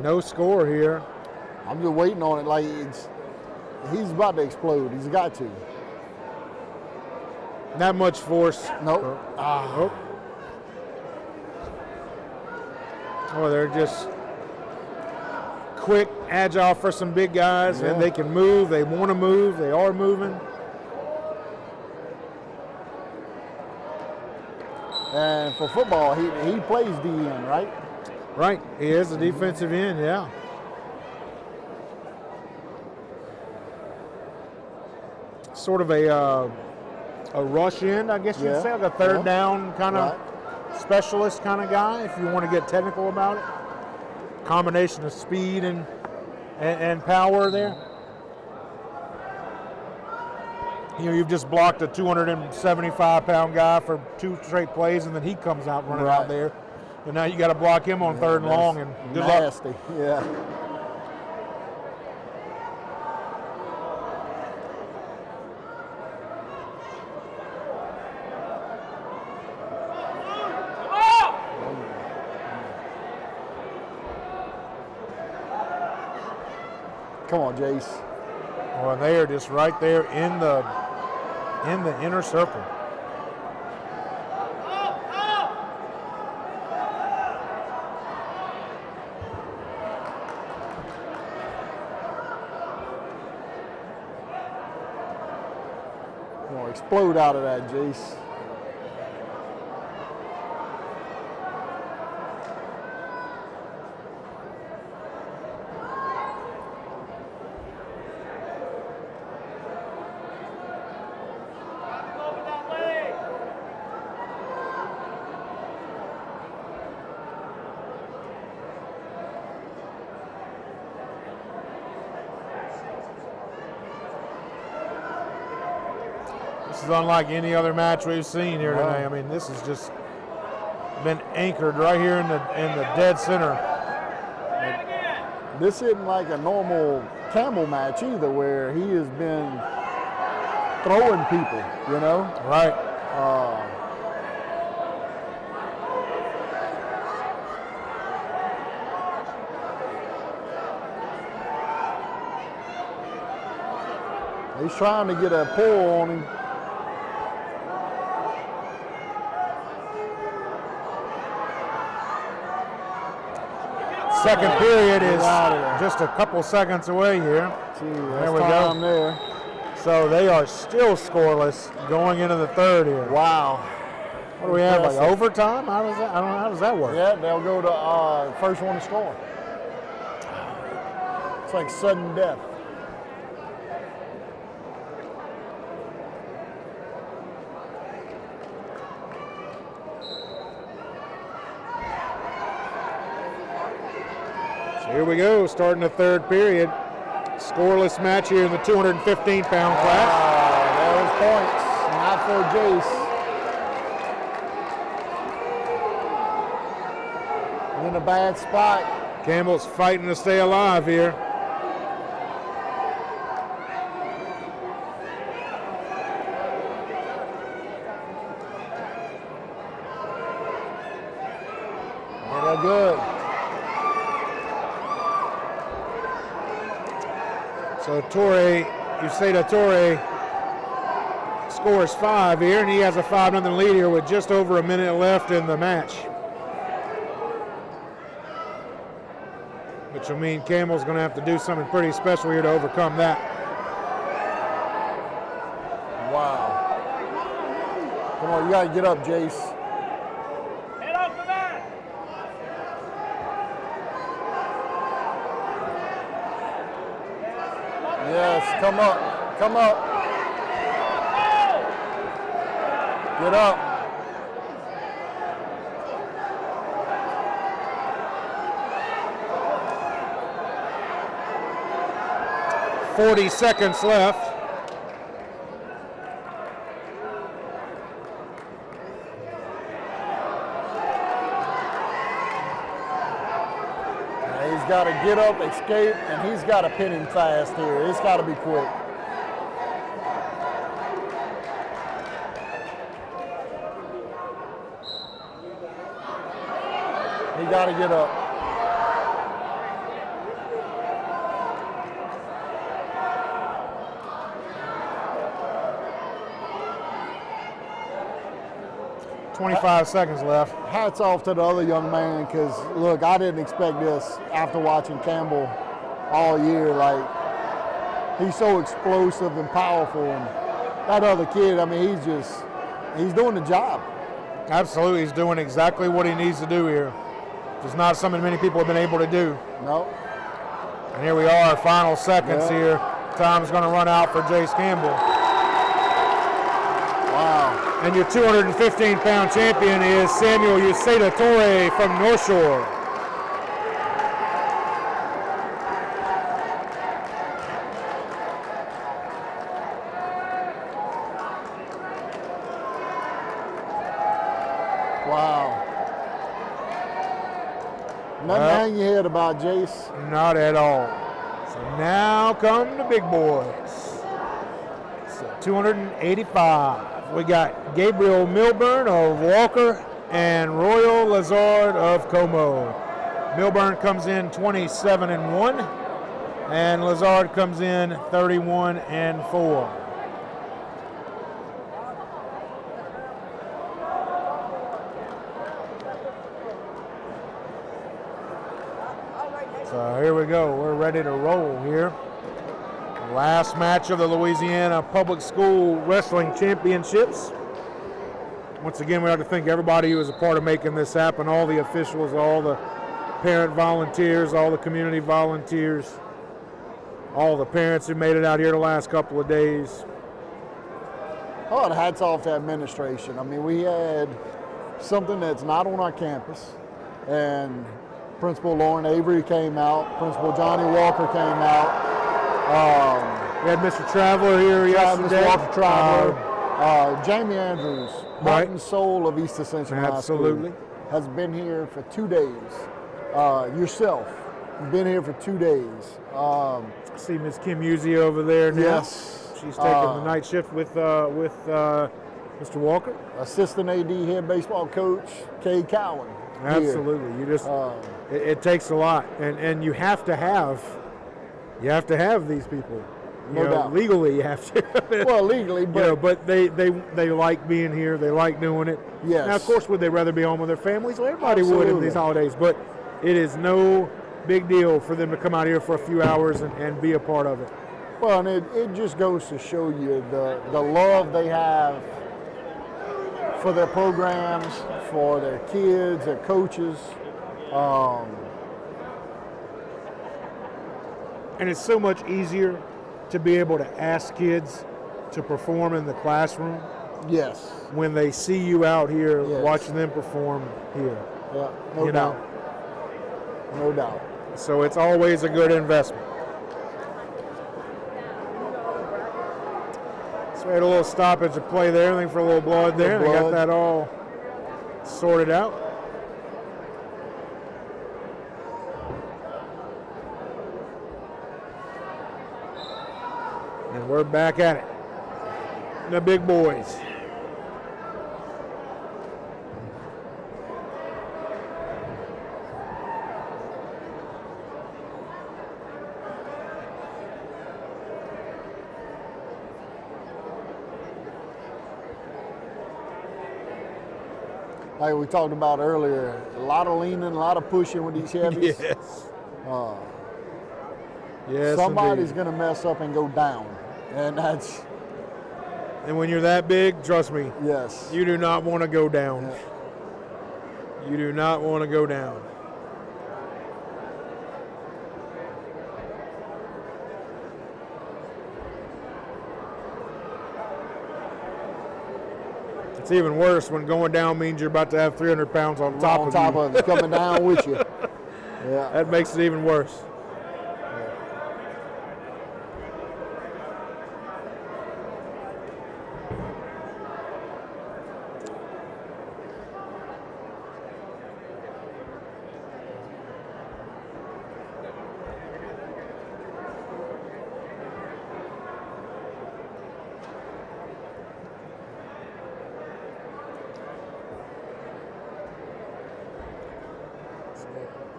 No score here. I'm just waiting on it. Like he's about to explode. He's got to. Not much force. Nope. Oh, they're just quick, agile for some big guys, Yeah. and they can move. They want to move. They are moving. And for football, he plays DN, right? Right. He is a defensive end, yeah. Sort of a rush end, I guess you'd Yeah. say, like a third Yeah. down kind of Right. specialist kind of guy, if you want to get technical about it. Combination of speed and power there. You know, you've just blocked a 275-pound guy for 2 straight plays, and then he comes out running out Right. there. And now you got to block him on third and long, and good luck. Nasty. Yeah. Come on, Jace. Well, and they are just right there in the inner circle. Come on, explode out of that, Jace. Over that leg. This is unlike any other match we've seen here Wow. today. I mean, this has just been anchored right here in the dead center. This isn't like a normal Campbell match either, where he has been throwing people, you know? Right. He's trying to get a pull on him. Second period is out of there. just a couple seconds away here. Gee, There that's we time go. there. So they are still scoreless going into the third here. Wow. What do we have, like Impressive. overtime? How does that? I don't know. How does that work? Yeah, they'll go to first one to score. It's like sudden death. So here we go, starting the third period. Scoreless match here in the 215-pound class. There's points. Not for Jace. In a bad spot. Campbell's fighting to stay alive here. Yeah, they're good. So Usaida Torre scores 5 here, and he has a 5-0 lead here with just over a minute left in the match. Which will mean Campbell's going to have to do something pretty special here to overcome that. Wow. Come on, you got to get up, Jace. Head off the mat. Yes, come up. Come up. Get up. .40 seconds left. He's got to get up, escape, and he's got to pin him fast here. It's got to be quick. He got to get up. 25 seconds left. Hats off to the other young man, because look, I didn't expect this after watching Campbell all year. Like, he's so explosive and powerful, and that other kid, I mean, he's doing the job. Absolutely, he's doing exactly what he needs to do here. Just not something many people have been able to do. No. And here we are, final seconds here. Time's going to run out for Jace Campbell. Wow. And your 215-pound champion is Samuel Uceda Torre from North Shore. Wow. Nothing to hang your head about, Jace. Not at all. So now come the big boys. So 285. We got Gabriel Milburn of Walker and Royal Lazard of Como. Milburn comes in 27-1, and Lazard comes in 31-4. So here we go. We're ready to roll here. Last match of the Louisiana Public School Wrestling Championships. Once again, we have to thank everybody who was a part of making this happen, all the officials, all the parent volunteers, all the community volunteers, all the parents who made it out here the last couple of days. Oh, and hats off to administration. I mean, we had something that's not on our campus, and Principal Lauren Avery came out, Principal Johnny Walker came out. We had Mr. Traveler here yesterday. Mr. Walker Traveler. Jamie Andrews, heart and soul of East Ascension High School, Absolutely. has been here for 2 days. Yourself, you've been here for 2 days. See Miss Kim Uzi over there now. Yes. She's taking the night shift with Mr. Walker. Assistant AD head baseball coach, Kay Cowan. here. Absolutely. You just it takes a lot, and you have to have these people. You No know, doubt. legally you have to. Well, legally, but You know, but they like being here. They like doing it. Yes. Now, of course, would they rather be home with their families? Well, everybody would in Absolutely. these holidays, but it is no big deal for them to come out here for a few hours and be a part of it. well, and it just goes to show you the love they have for their programs, for their kids, their coaches. And it's so much easier to be able to ask kids to perform in the classroom Yes. when they see you out here Yes. watching them perform here. Yeah. No You doubt. know? No doubt. So it's always a good investment. So we had a little stoppage of play there, I think for a little blood there. They got blood. that all sorted out. And we're back at it. The big boys. Like we talked about earlier, a lot of leaning, a lot of pushing with these heavies. Yes. Yes, Somebody's indeed. going to mess up and go down. And that's, And when you're that big, trust me, yes. you do not want to go down. Yeah. You do not want to go down. It's even worse when going down means you're about to have 300 pounds on top on of top you. of it, coming down with you. Yeah. That makes it even worse.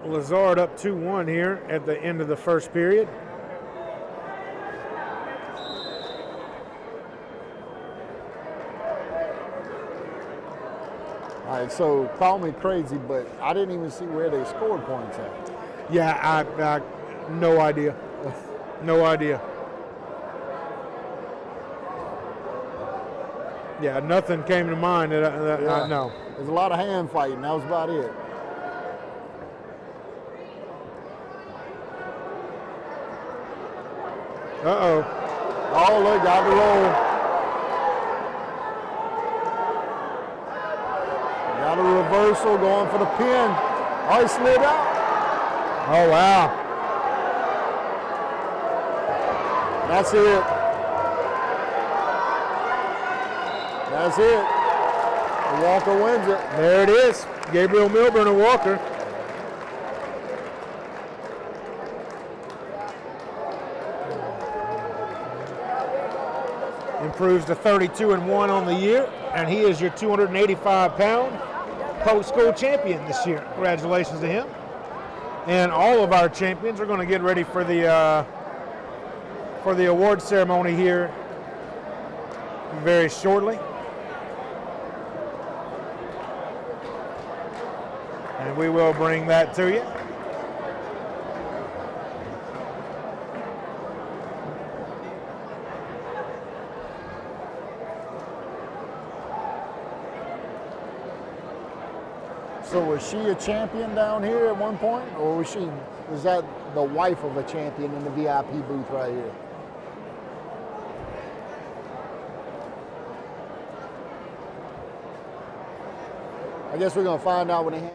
Lazard up 2-1 here at the end of the first period. All right, so call me crazy, but I didn't even see where they scored points at. Yeah, I no idea. No idea. Yeah, nothing came to mind that I know. There's a lot of hand fighting. That was about it. Uh-oh. Oh, look, got the roll. Got a reversal going for the pin. Oh, he slid out. Oh, wow. That's it. That's it. Walker wins it. There it is. Gabriel Milburn and Walker. Improves to 32-1 on the year, and he is your 285-pound post-school champion this year. Congratulations to him. And all of our champions are going to get ready for the award ceremony here very shortly. And we will bring that to you. So was she a champion down here at one point, or was that the wife of a champion in the VIP booth right here? I guess we're gonna find out when they hand.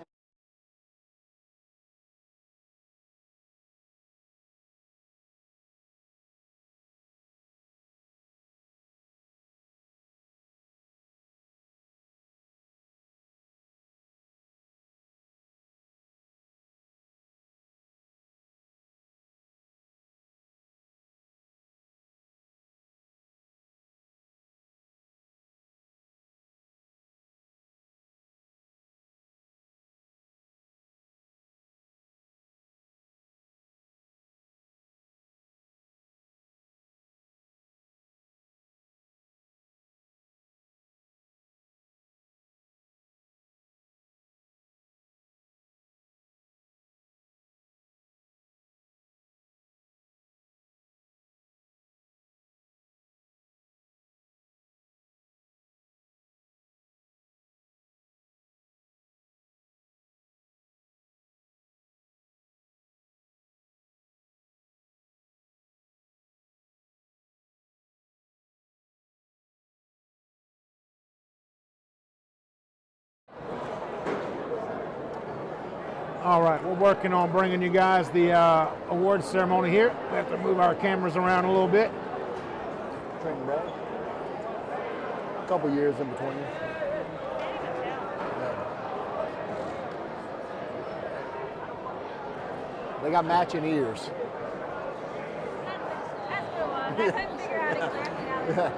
All right, we're working on bringing you guys the award ceremony here. We have to move our cameras around a little bit. Trenton Bell. A couple years in between. They got matching ears. That's the one. I couldn't figure out exactly how to do it.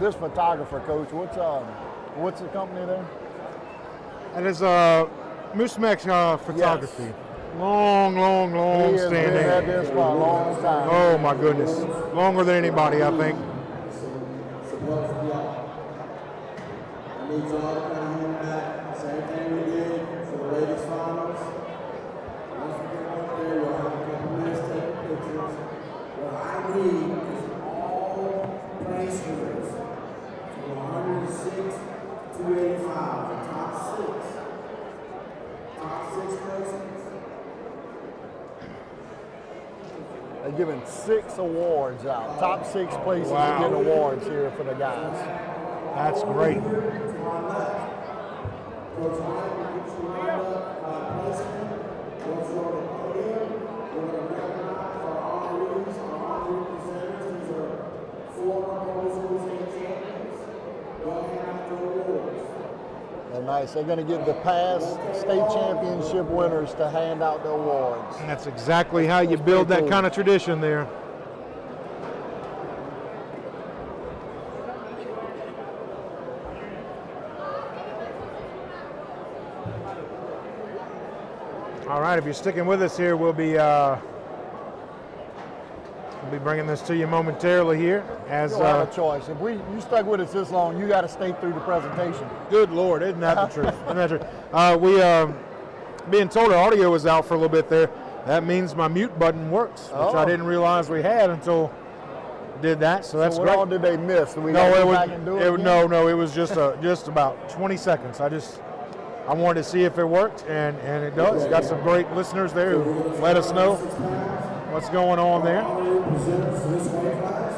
This photographer, Coach, what's the company there? That is Moosemex Photography. Yes. Long He has been at standing. this for a long time. Oh my goodness. Longer than anybody, I think. Supposed to be out. I need y'all to come in that same thing we did for the ladies finals. Once we get up there, you'll have a couple minutes taking pictures. What I need is all placers from 106 to 285, the top six. Top six placers. They're giving 6 awards out. Top 6 places Wow. to get awards here for the guys. That's great. Coach Ryan will get you lined up by placement. Once you're on the podium, we're going to recognize our honorees, our honorary presenters. These are former Postal State champions. They'll hand out the awards. They're nice. They're going to give the past state championship winners to hand out the awards. And that's exactly how you build that kind of tradition there. All right, if you're sticking with us here, we'll be bringing this to you momentarily here. As You don't have a choice. If you stuck with us this long, you got to stay through the presentation. good Lord, isn't that the truth? Isn't that true? Being told our audio was out for a little bit there. That means my mute button works, which I didn't realize we had until did that. So that's what great. all did they miss? Do we No, gotta it go was back and do it again? no. It was just just about 20 seconds. I wanted to see if it worked, and it does. Got some great listeners there who let us know what's going on there. Honorary presenters for this weight class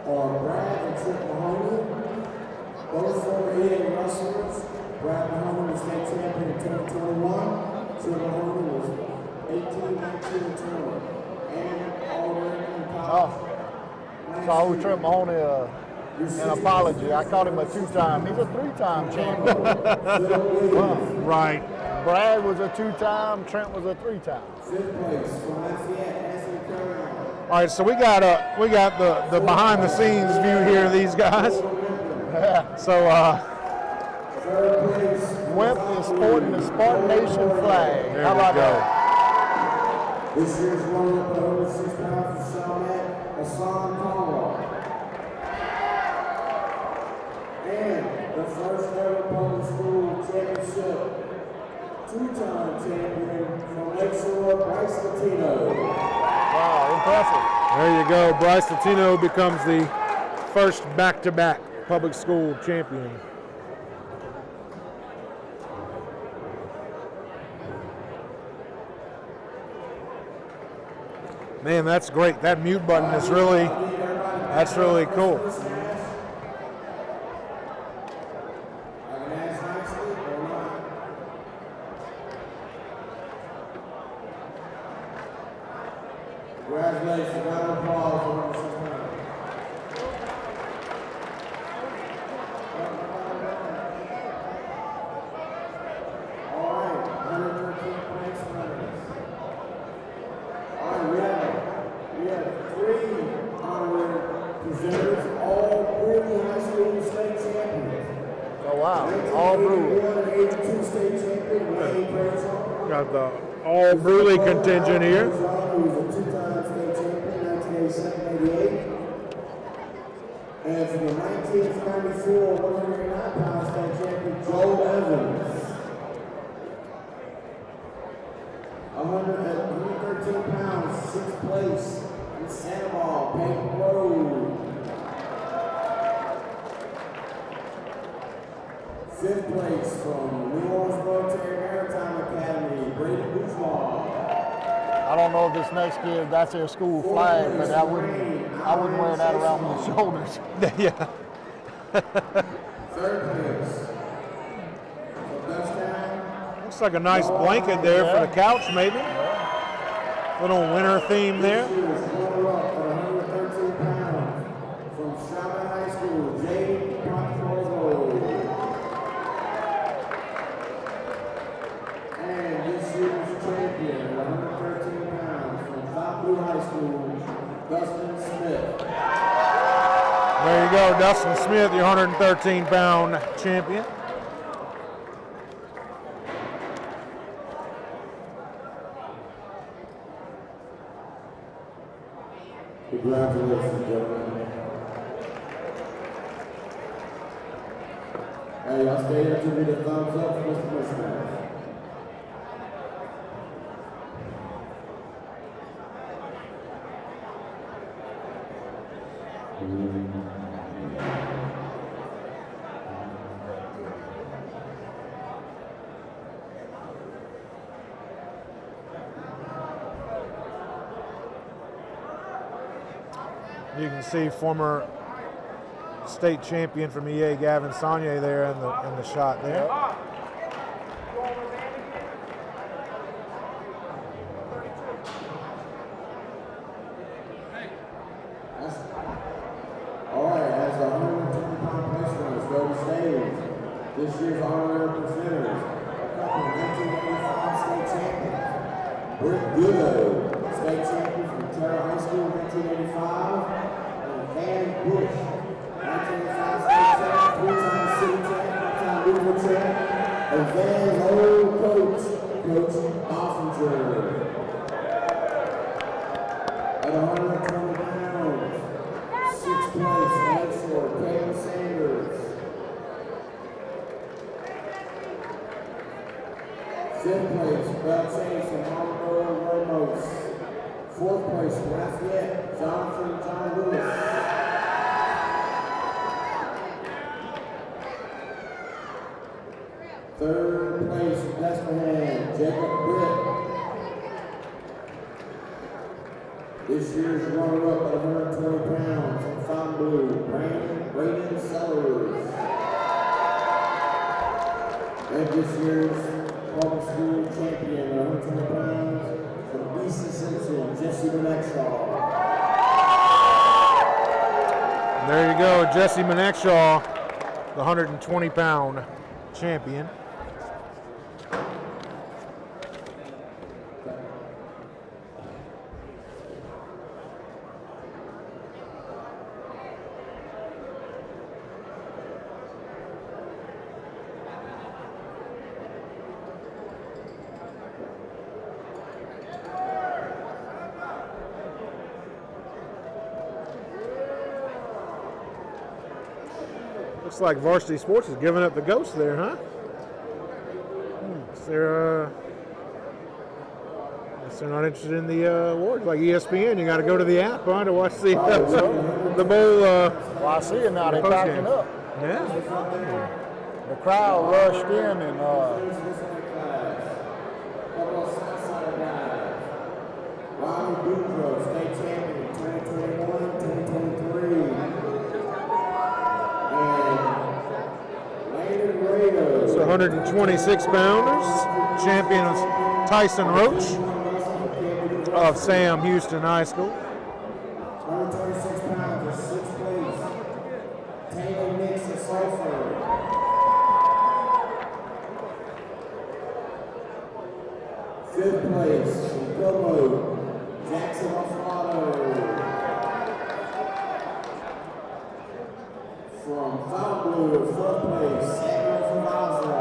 are Brad and Trip Mahoney, both former EA wrestlers. Brad Mahoney was state champion in 2021. Trip Mahoney was 18, 19, and 20. And All-American College. So I owe Trent Mahoney an apology. I called him a 2-time. He's a 3-time champion. Right. Brad was a 2-time. Trent was a 3-time. Fifth place from Lafayette, Anthony Carolina. All right, so we got the behind the scenes view here of these guys. So Third place, Wimp is sporting the Spartan Nation flag. there How we about go. that? this year's runner-up at 106 pounds is Shawnette Hassan Conroy. And the first ever public school championship, 2-time champion from Lakeshore, Bryce Latino. Wow, impressive. There you go. Bryce Latino becomes the first back-to-back public school champion. Man, that's great. That mute button is that's really cool. I can ask nicely or not. Congratulations, round of applause for 106 pounds. All right, 113 points winners. All right, we have 3 honorary presenters, all Brewery High School state champions. Oh, wow. All Brewer. 1982 state champion, Wayne Bradshaw. Got the all Bruley contingent here. Who was a 2-time state champion, 1987-88. And for the 1994 109-pound state champion, Joe Evans. 113 pounds, 6th place in Sandoval, Peyton Road. 5th place from New Orleans Military Maritime Academy, Brady Bourgeois. I don't know if this next kid, that's their school flag, but I wouldn't wear that around my shoulders. Yeah. 3rd place from Dutchtown. Looks like a nice blanket there for the couch, maybe. Little winter theme there. She was runner-up at 113 pounds from Charlotte High School, Jade Pontroso. And this year's champion at 113 pounds from Fountain High School, Dustin Smith. There you go, Dustin Smith, your 113-pound champion. Congratulations, gentlemen. Hey, y'all stay here to be the thumbs up for Mr. Mismatch. You can see former state champion from EA, Gavin Saunier, there in the shot there. All right, as the 120-pound place runners go to stage, this year's honorary presenters, a couple of 1985 state champions. Britt Good, state champion from Terra High School in 1985, and Van Bush, 1985 state champion, three-time city champion, one-time regional champ, and Van's old coach, Coach Offinger. At 120 pounds, sixth place, Lakeshore, Kayla Sanders. Fifth place, Bell Chase and Marlboro Ramos. Fourth place, Lafayette, Jonathan John Lewis. Third place, Bethlehem, Jacob Britt. This year's runner-up at 120 pounds, in Fountain Blue, Brandon Sellers. And this year's public school champion at 120 pounds, from East Ascension, Jesse Manexhaw. There you go, Jesse Manexhaw, the 120-pound champion. Looks like Varsity Sports is giving up the ghost there, huh? They're not interested in the awards. Like ESPN, you got to go to the app, huh, to watch the the bowl. Well, I see it now. They're packing up. Yeah. The crowd rushed in and Ronnie Boudreaux, state champion in 2021, 2023. And Landon Rado. So 126 pounders. Champion is Tyson Roach of Sam Houston High School. 126 pounds is sixth place. Taylor Nix of Sulphur. Fifth place, Gilbo, Jackson Alfaro. From Fountain Blue, fourth place, Samuel Favazza.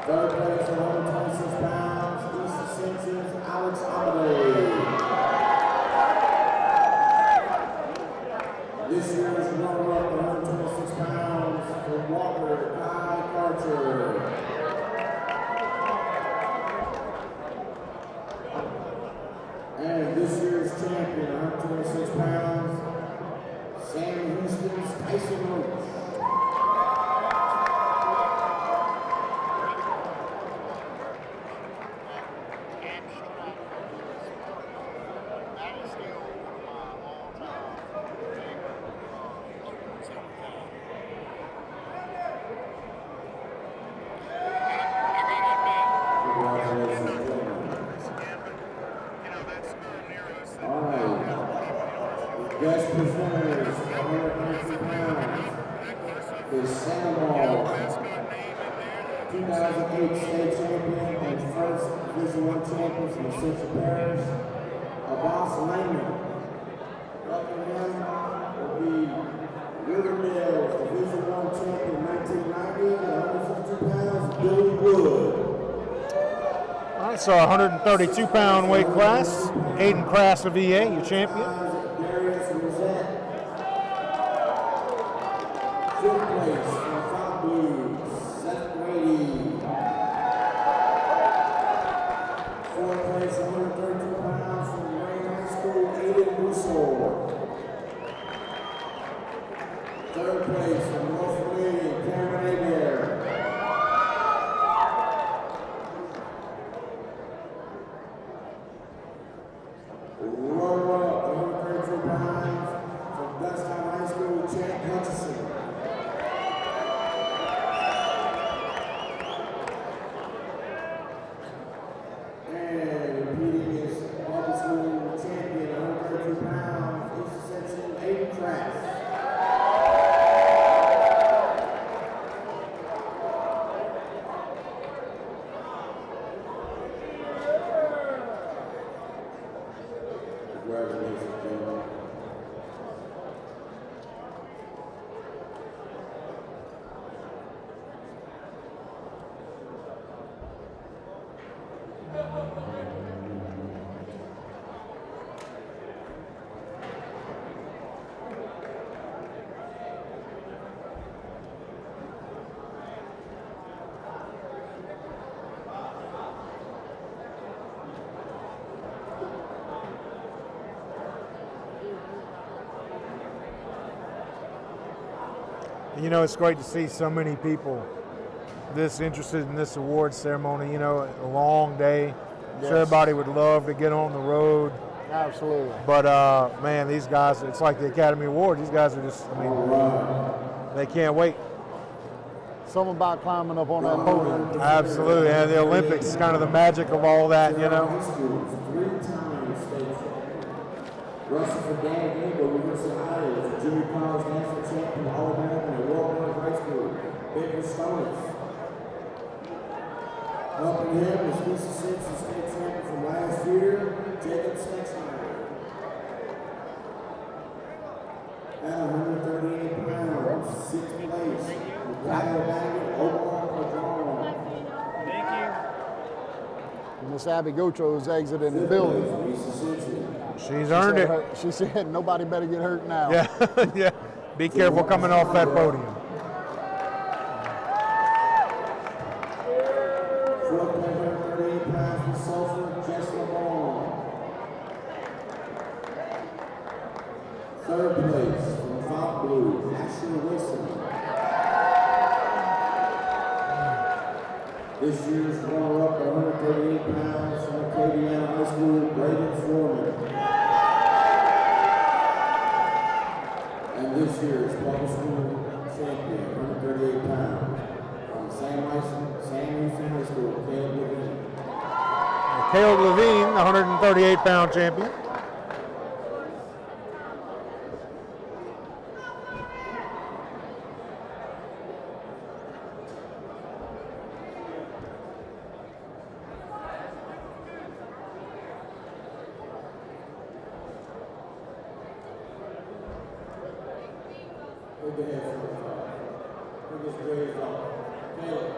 Third place, 126 pounds, East Ascension's Alex Amadei. This year's runner-up, 126 pounds, from Walker, Kai Carter. And this year's champion, 126 pounds, Sam Houston's Tyson Roach. Guest presenters, 190 pounds, is Sandoval, 2008 state champion and first Division I champion from Central Parish, Abbas Lehman. Welcome him will be Riverdale's Division I champion 1990 and 152 pounds, Billy Wood. All right, so 132-pound weight class. Aiden Crass of EA, your champion. Darius Rosette. Fifth place from Fountain Blue, Seth Grady. Fourth place, 132 pounds from Wayne High School, Aiden Russo. Third place from North Lee, Cameron Abear. And, you know, it's great to see so many people this interested in this award ceremony. You know, a long day. Yes. So everybody would love to get on the road. Absolutely. But, man, these guys, it's like the Academy Award. These guys are just, I mean, they can't wait. Something about climbing up on that podium. Absolutely. And the Olympics is kind of the magic of all that, you know. High schools, 3-time state champion. Russell for Dan Gable, University of Iowa, was a junior college national champion, All-American at Walmart High School, Baker Stoners. Helping him was Lisa Simpson, state champion from last year, Jacob Snexmeyer. At 138 pounds, 6th place. Kyle Baggett, Oklahoma Quadron. Miss Abby Gautreaux is exiting the building. Lisa Simpson. She's earned it. She said nobody better get hurt now. Yeah, yeah. Be careful coming off that podium. Fourth place, 138 pounds from Sulphur, Jess Lamont. Third place from Fontainebleau, Ashley Wilson. This year's runner-up at 138 pounds from Acadiana High School, Braden Foreman. And this year's public school champion, 138 pounds, from Sam Houston High School, Caleb Levine. Caleb Levine, the 138-pound champion. Put the head from the top. Put this raised off. Caleb,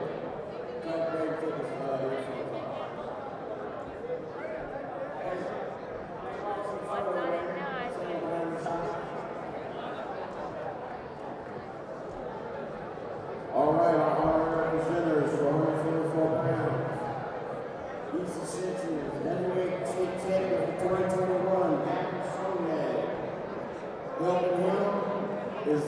cut Braden took his head from the top. All right, our honorary presenters for 144 pounds. Lisa Simpson is heavyweight state champion for 2021, Matt Sonia. Helping him is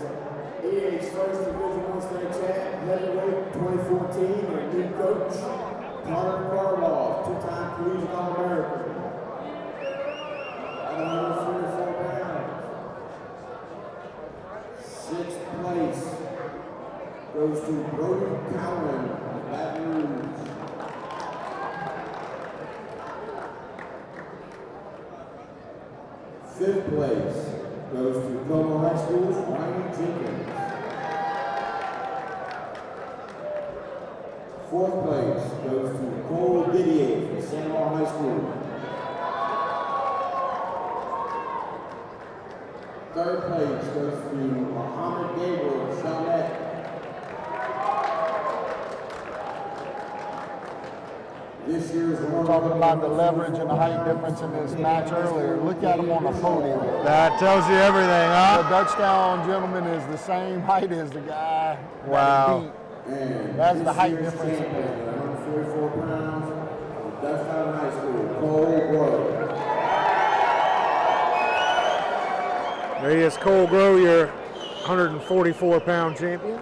EA's first Division I state champ, heavyweight 2014, and new coach, Connor Karloff, two-time collegiate All-American. At 144 pounds. Sixth place goes to Brody Cowan of Baton Rouge. Fifth place goes to Como High School's Ryan Jenkins. Fourth place goes to Cole Didier from San Juan High School. Third place goes to Muhammad Gabriel of Chalmette. This year's Talking about the leverage and the height difference in this match earlier. Look at him on the podium. That tells you everything, The huh? Dutchtown gentleman is the same height as the guy Wow. that he beat. That's the height difference in there. 144 pounds from Dutchtown High School, Cole Grow. There he is, Cole Grow, your 144-pound champion.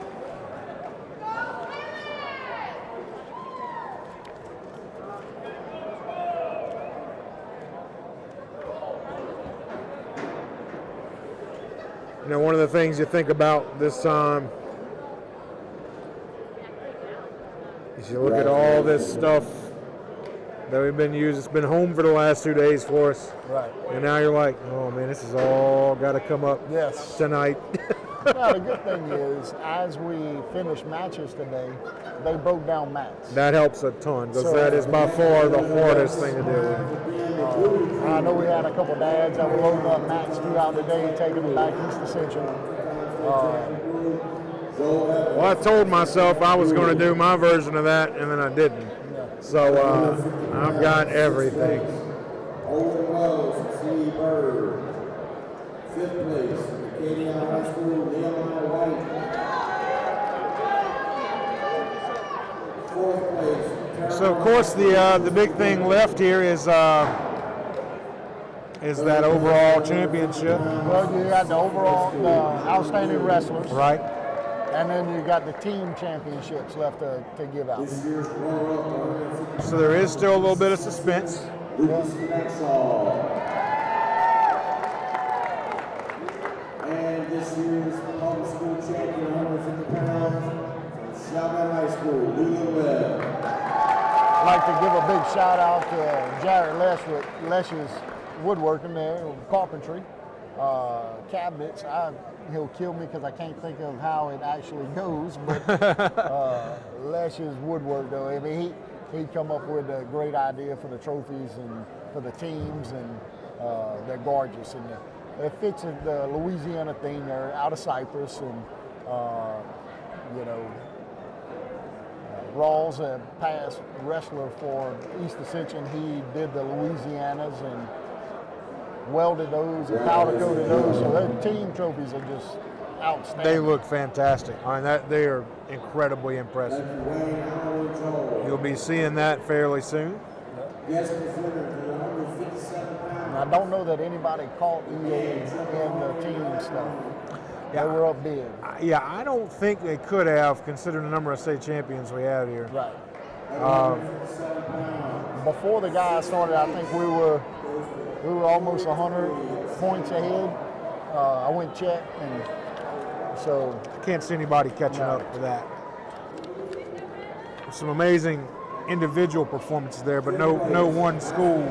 You know, one of the things you think about this time is you look at all this stuff that we've been using. It's been home for the last 2 days for us. Right. And now you're like, oh man, this is all got to come up Yes. tonight. Now, the good thing is, as we finish matches today, they broke down mats. That helps a ton because So- that is by far the hardest thing to deal with. I know we had a couple dads that were loading up mats throughout the day, taking them back East Ascension. Well, I told myself I was going to do my version of that, and then I didn't. So I've got everything. Olden Wells from C.E. Bird. Fifth place, Acadiana High School, Nehemiah White. Fourth place. So of course the big thing left here is that overall championship, Well, you got the overall, the outstanding wrestlers. right? and then you got the team championships left to give out. This year's runner-up, So there is still a little bit of suspense. Lucas Maxall. And this year's public school champion, 150 pounds, from Chalmette High School, Leland Webb. I'd like to give a big shout out to Jared Lesh with Lesh's woodworking there, carpentry, cabinets. He'll kill me because I can't think of how it actually goes, but Lesh's woodwork though, I mean, he'd come up with a great idea for the trophies and for the teams, and they're gorgeous. And it fits in the Louisiana theme. They're out of Cyprus, and you know, Rawls, a past wrestler for East Ascension, he did the Louisianas and welded those and powder coated those. So their team trophies are just outstanding. They look fantastic. I mean, they are incredibly impressive. You'll be seeing that fairly soon. Guest presenter for 157 pounds. I don't know that anybody caught EA in the team stuff. They were up big. Yeah, I don't think they could have, considering the number of state champions we have here. Right. Before the guys started, I think we were almost 100 points ahead. I went check, and so I can't see anybody catching up for that. Some amazing individual performances there, but no one school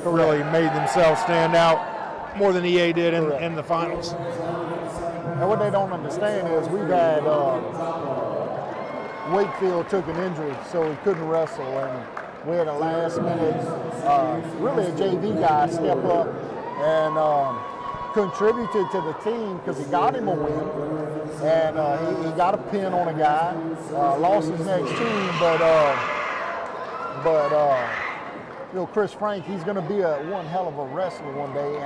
really made themselves stand out more than EA did in the finals. And what they don't understand is we've had Wakefield took an injury, so he couldn't wrestle, and we had a last minute, really a JV guy step up and contributed to the team because he got him a win, and he got a pin on a guy, lost his next team, but you know, Chris Frank, he's going to be one hell of a wrestler one day,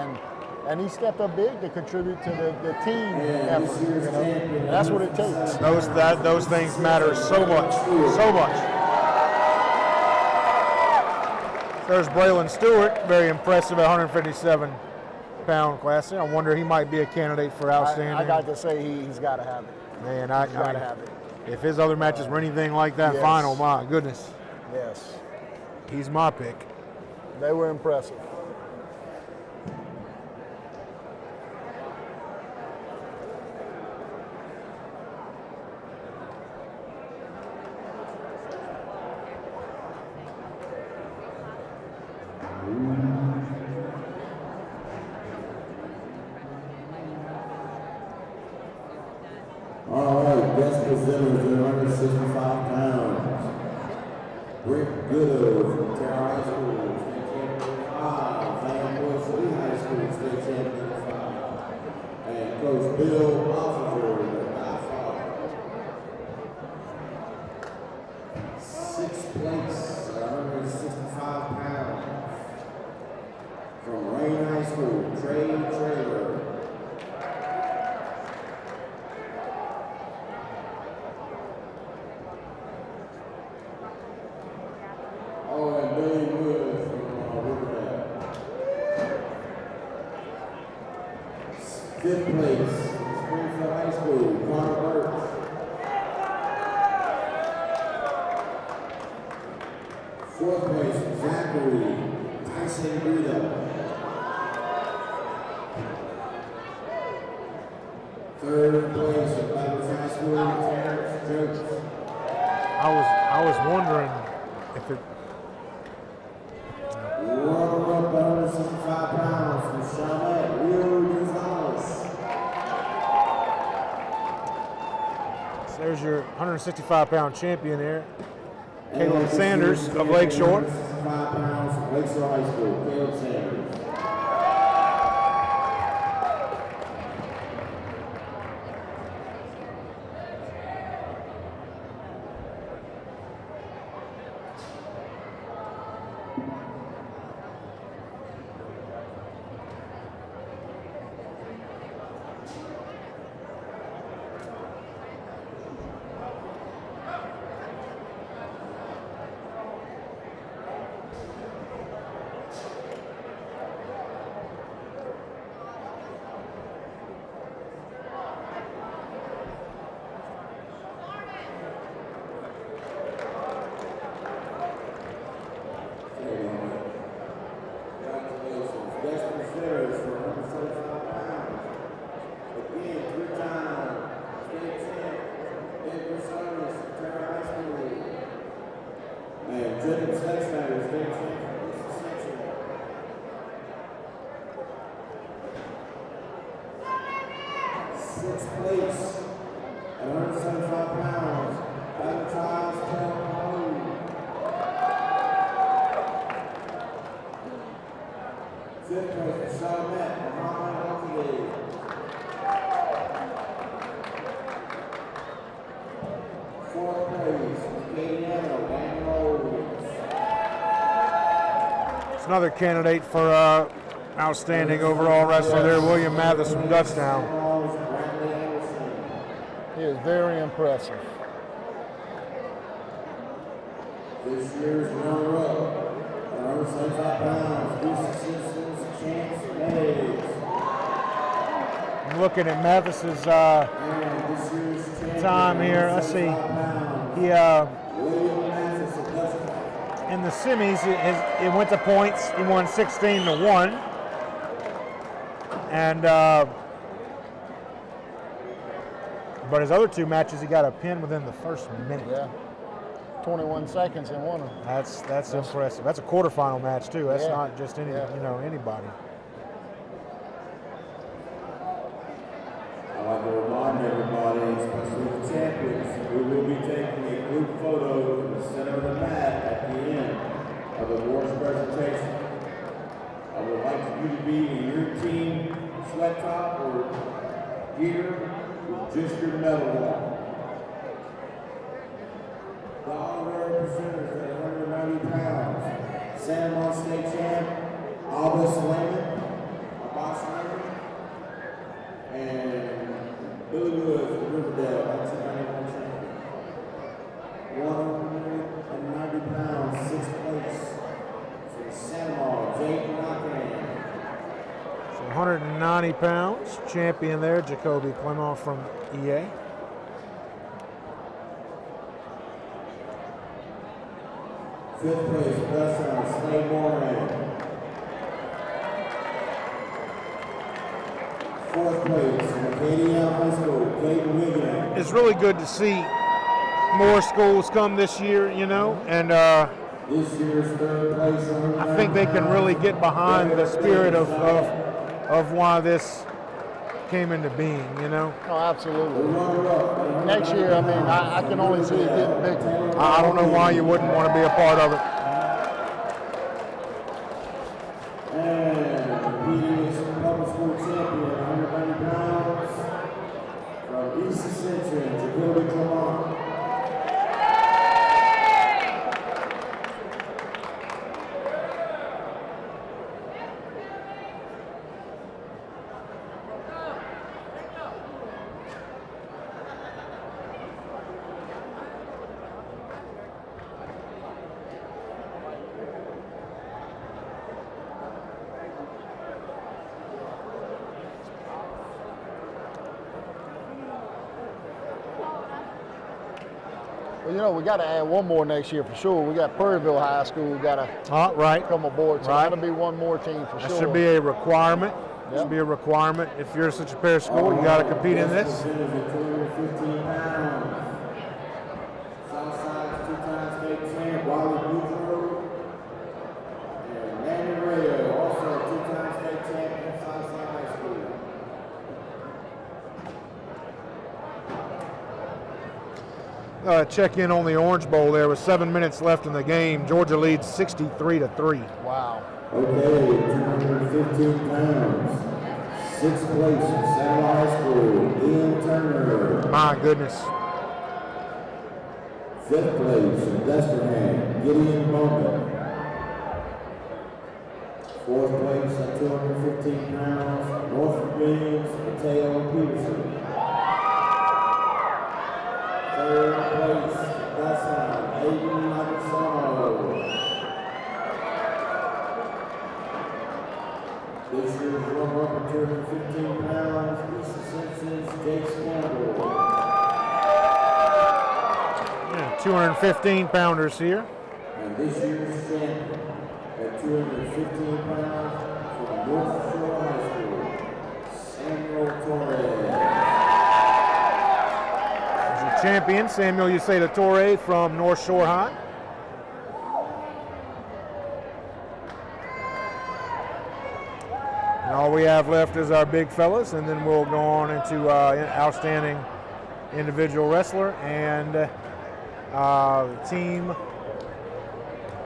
and he stepped up big to contribute to the team effort. You know? And that's what it takes. Those things matter so much, so much. There's Braylon Stewart, very impressive at 157-pound class. I wonder he might be a candidate for outstanding. I got to say he's got to have it. Man, He's got to have it. If his other matches were anything like that Yes. final, my goodness, Yes, he's my pick. they were impressive. All right, guest presenters at 165 pounds. Rick Good from Terra High School, state champion 5. Van Boyce Lee High School, state champion 5. And Coach Bill Officer, the Godfather. 6th place at 165 pounds. From Rain High School, Trey Trailer. Oh, and Billy Wood from Riverdale. 5th place, Springfield High School, Connor Burks. 4th place, Zachary Tyson Rita. 3rd place, Douglas High School, Terrence Jokes. I was wondering if it. Runner-up 165 pounds from Charlotte, Will Gonzalez. So there's your 165-pound champion there, Caleb Sanders of Lakeshore. 165 pounds from Lakeshore High School, Caleb Sanders. Fitters for 175 pounds. Again, three-time state champ, Edgar Sarnes, Terra High School. And Jacob Sexsnyder, state champ, East Ascension. Sixth place at 175 pounds, Valentine's Town Home. Fifth place, Charlotte, Muhammad Al-Fadid. Fourth place, Acadiano, Daniel Owens. It's another candidate for outstanding overall wrestler there, William Mathis from Dutchtown. Bradley Anderson. He is very impressive. This year's runner-up, 175 pounds, East Assistance, Chance Meggs. I'm looking at Mathis's And this year's champion, time here. Let's see. 175 pounds, He William Mathis of Dutchtown. in the semis, it went to points. He won 16-1, and but his other two matches, he got a pin within the first minute. Yeah. 21 seconds in one of them. That's impressive. That's a quarterfinal match too. That's Yeah. not just any anybody. I'd like to remind everybody, especially the champions, we will be taking a group photo in the center of the mat at the end of the awards presentation. I would like for you to be in your team sweat top or gear with just your medal on. The honorary presenters at 190 pounds, San Juan State champ, Abbas Lehman, and Billy Woods from Riverdale, 1991 champion. 190 pounds, sixth place. From Sanamar, Jake Lockhan. So 190 pounds, champion there, Jacoby Clement from EA. Fifth place, Dustin Slade Moran. Fourth place, Acadia High School, Clayton Wiggin. It's really good to see more schools come this year, you know, and This year's third place, I think they can really get behind the spirit of why this came into being, you know. Oh, absolutely. Next year, I mean, I can only see it getting bigger. I don't know why you wouldn't want to be a part of it. And competing is public school champion, 190 pounds, from East Ascension, Jacoby Clement. Well, you know, we got to add one more next year for sure. We got Perryville High School got to Right. come aboard, so Right. that'll be one more team for That sure. should be a requirement. Yep. Should be a requirement. If you're such a pair school, you got to compete in this. Representative at 215 pounds. Southside's two-time state champ, Wally Boudreaux. And Manny Rayo, also a two-time state champion, Southside High School. Check in on the Orange Bowl there with 7 minutes left in the game. Georgia leads 63-3. Wow. Okay, 215 pounds. Sixth place from Savile High School, Ian Turner. My goodness. Fifth place from Destrehan, Gideon Bowman. Fourth place at 215 pounds, Norfolk Williams, Mateo Peterson. Third place, Dustin, Aiden Lacasano. This year's runner-up at 215 pounds, East Ascension's Jace Campbell. Yeah, 215 pounders here. And this year's champion at 215 pounds from North Shore High School, Samuel Torres. There's your champion, Samuel Uceda Torre from North Shore High. And all we have left is our big fellas, and then we'll go on into outstanding individual wrestler and team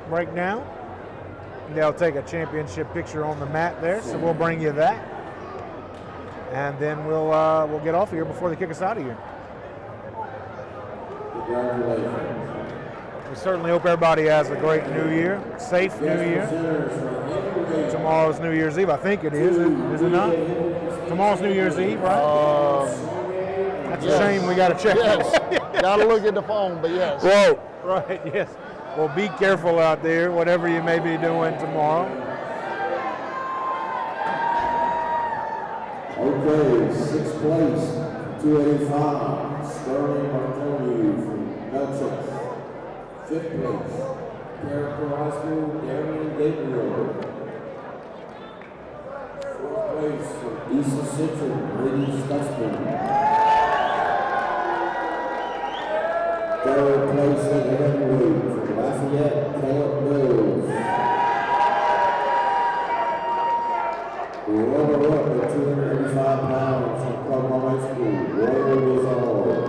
breakdown. They'll take a championship picture on the mat there, so we'll bring you that. And then we'll get off here before they kick us out of here. Congratulations. We certainly hope everybody has a great New Year, safe New Year. Tomorrow's New Year's Eve, I think it is it not? Tomorrow's New Year's Eve, right? That's a shame we got to check. Yes, got to look at the phone, but yes. Whoa, right, yes. Well, be careful out there, whatever you may be doing tomorrow. Okay, sixth place, 285, Sterling Bartholomew from Belchis. Fifth place, Carrollton High School, Darian Gabriel. Fourth place, for East Central, Brady Stutzman. Third place at heavyweight from Lafayette, Caleb Mills. Runner-up at 285 pounds from Claremont High School, Royal Lazard.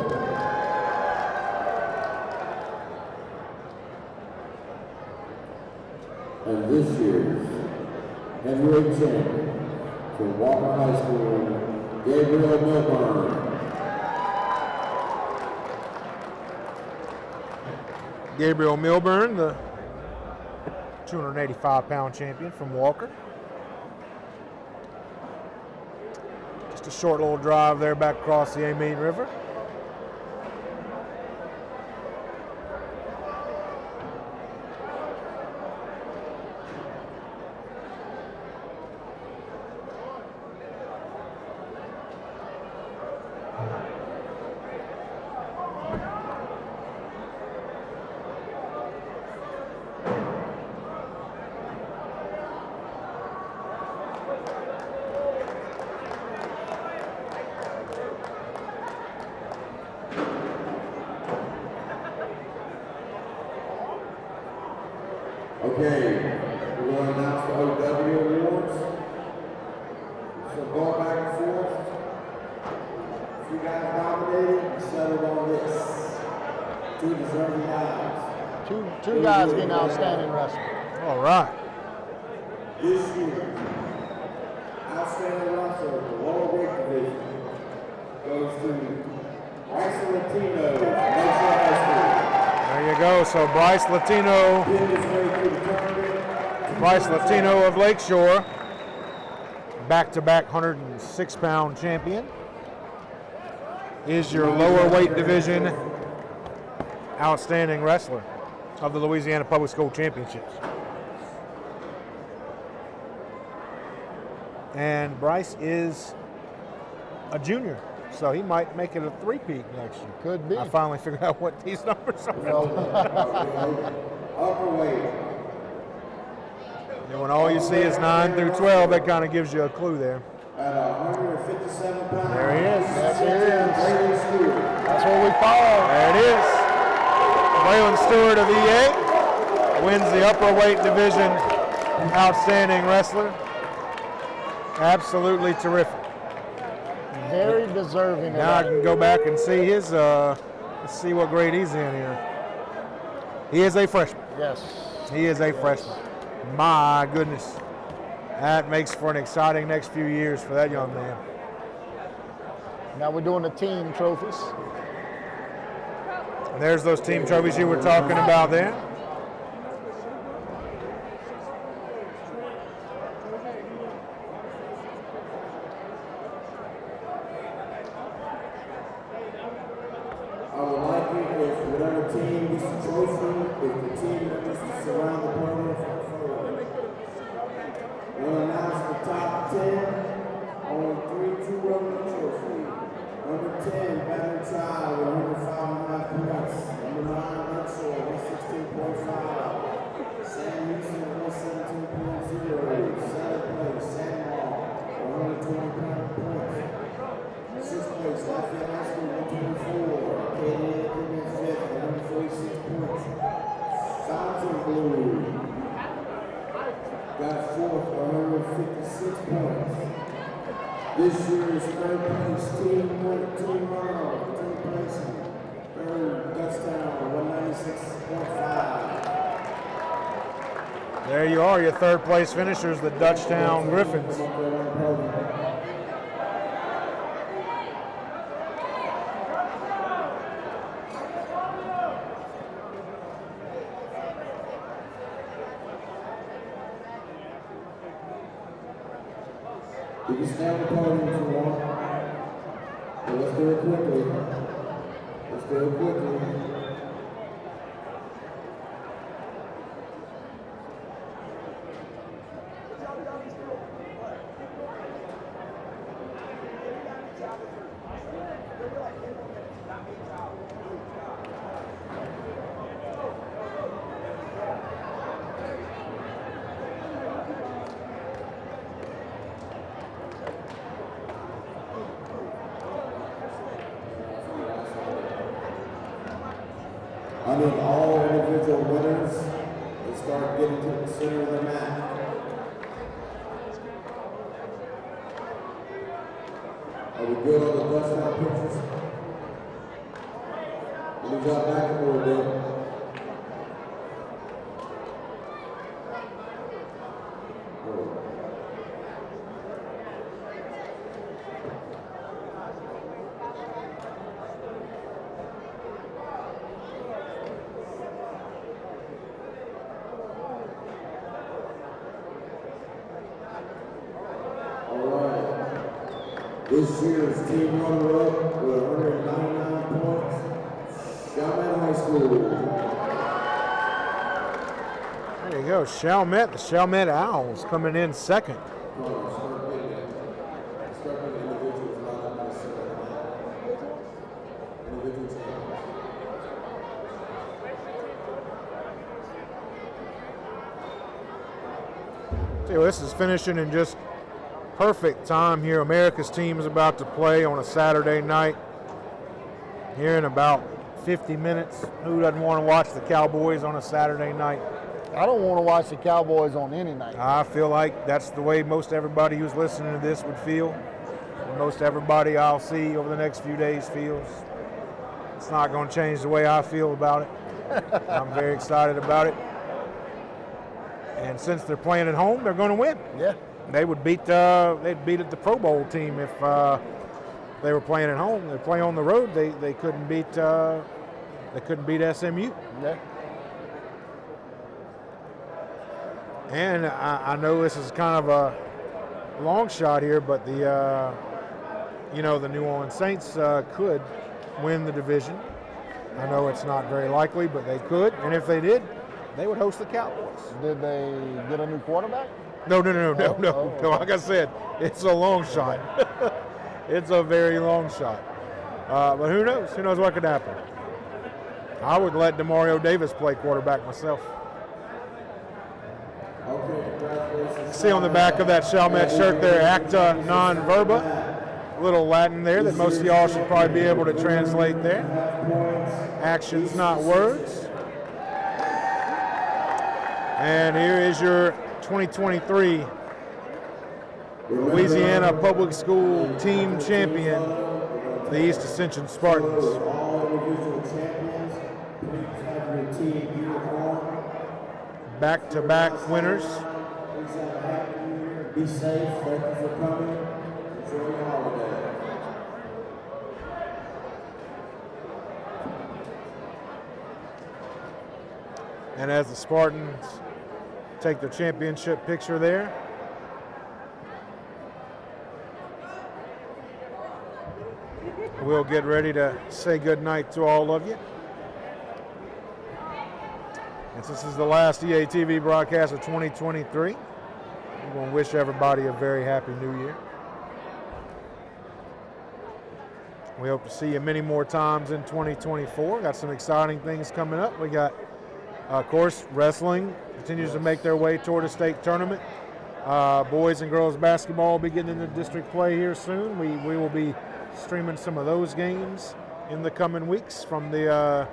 And this year's heavyweight champion from Walker High School, Gabriel Milburn. Gabriel Milburn, the 285-pound champion from Walker. Just a short little drive there back across the Amite River. Okay, we're going to announce the OW awards. So going back and forth. If you guys nominated, you settled on this. Two deserving guys. Two guys getting outstanding wrestling. All right. This year, outstanding wrestler of the lower weight division goes to Bryce Latino from Lakeshore High School. There you go. So Bryce Latino of Lakeshore, back-to-back 106-pound champion, is your lower weight division outstanding wrestler of the Louisiana Public School Championships. And Bryce is a junior, so he might make it a three-peat next year. Could be. I finally figured out what these numbers are. Upper weight. And when all you see is 9 through 12, that kind of gives you a clue there. At 157 pounds. There he is. Yes, he is. Brady Stewart. That's what we call. There it is. Waylon Stewart of EA wins the upper weight division outstanding wrestler. Absolutely terrific. Very deserving of Now I that. can go back and see his, let's see what grade he's in here. He is a freshman. Yes. He is a freshman. My goodness. That makes for an exciting next few years for that young man. Now we're doing the team trophies. There's those team trophies you were talking about there. I would like you, if whatever team gets the trophy, if the team that gets to surround the podium from forward. We'll announce the top 10. Only 3 2-row trophy. Number 10, Battery Child with 105.5 points. Number 9, Lakeshore, 116.8. place, Lafayette High School, 124. Acadia came in fifth, 146 points. Fontainebleau got fourth, 156 points. This year's third place team runner, team placing. Third, Dutchtown, 196.5. There you are, your third place finishers, the Dutchtown Griffins. You can stand the podium if you want. But let's do it quickly. Let's do it quickly. I need all individual winners to start getting to the center of the mat. Are we good on the Dutchtown pictures? Let me drop back a little bit. This year's team runner-up with 199 points, Chalmette High School. There you go, Chalmette, the Chalmette Owls coming in second. See, well, this is finishing in just perfect time here. America's team is about to play on a Saturday night here in about 50 minutes. Who doesn't want to watch the Cowboys on a Saturday night? I don't want to watch the Cowboys on any night. I feel like that's the way most everybody who's listening to this would feel. And most everybody I'll see over the next few days feels. It's not going to change the way I feel about it. I'm very excited about it. And since they're playing at home, they're going to win. Yeah. They would beat the Pro Bowl team if they were playing at home. They play on the road. They couldn't beat SMU. Yeah. And I know this is kind of a long shot here, but the New Orleans Saints could win the division. I know it's not very likely, but they could. And if they did, they would host the Cowboys. Did they get a new quarterback? No. Like I said, it's a long shot. It's a very long shot. But who knows? Who knows what could happen? I would let Demario Davis play quarterback myself. See on the back of that Chalmette shirt there, acta non verba. A little Latin there that most of y'all should probably be able to translate there. Actions, not words. And here is your 2023 Louisiana Public School Team Champion, the East Ascension Spartans. Back-to-back winners. Be safe. Thank you for coming. Enjoy your holiday. And as the Spartans take their championship picture there, we'll get ready to say goodnight to all of you. And since this is the last EATV broadcast of 2023, we're going to wish everybody a very happy new year. We hope to see you many more times in 2024. Got some exciting things coming up. We got, of course, wrestling continues to make their way toward a state tournament. Boys and girls basketball will be getting into district play here soon. We will be streaming some of those games in the coming weeks from the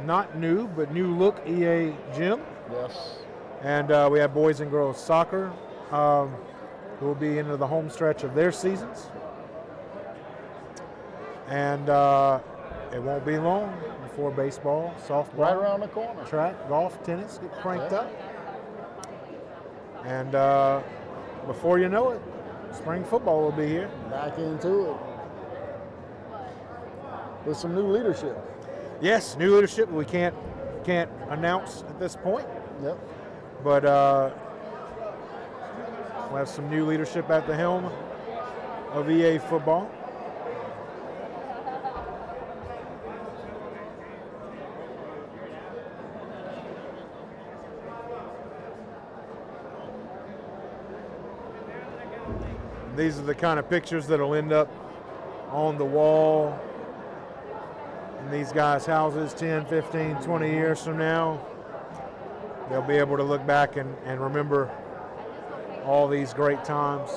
not new but new look EA gym. Yes. And we have boys and girls soccer who will be into the home stretch of their seasons. And it won't be long before baseball, softball, Right around the corner. track, golf, tennis get cranked Yeah. up. And before you know it, spring football will be here. Back into it. With some new leadership. Yes, new leadership we can't announce at this point, Yep. but we'll have some new leadership at the helm of EA football. These are the kind of pictures that'll end up on the wall in these guys' houses 10, 15, 20 years from now. They'll be able to look back and remember all these great times.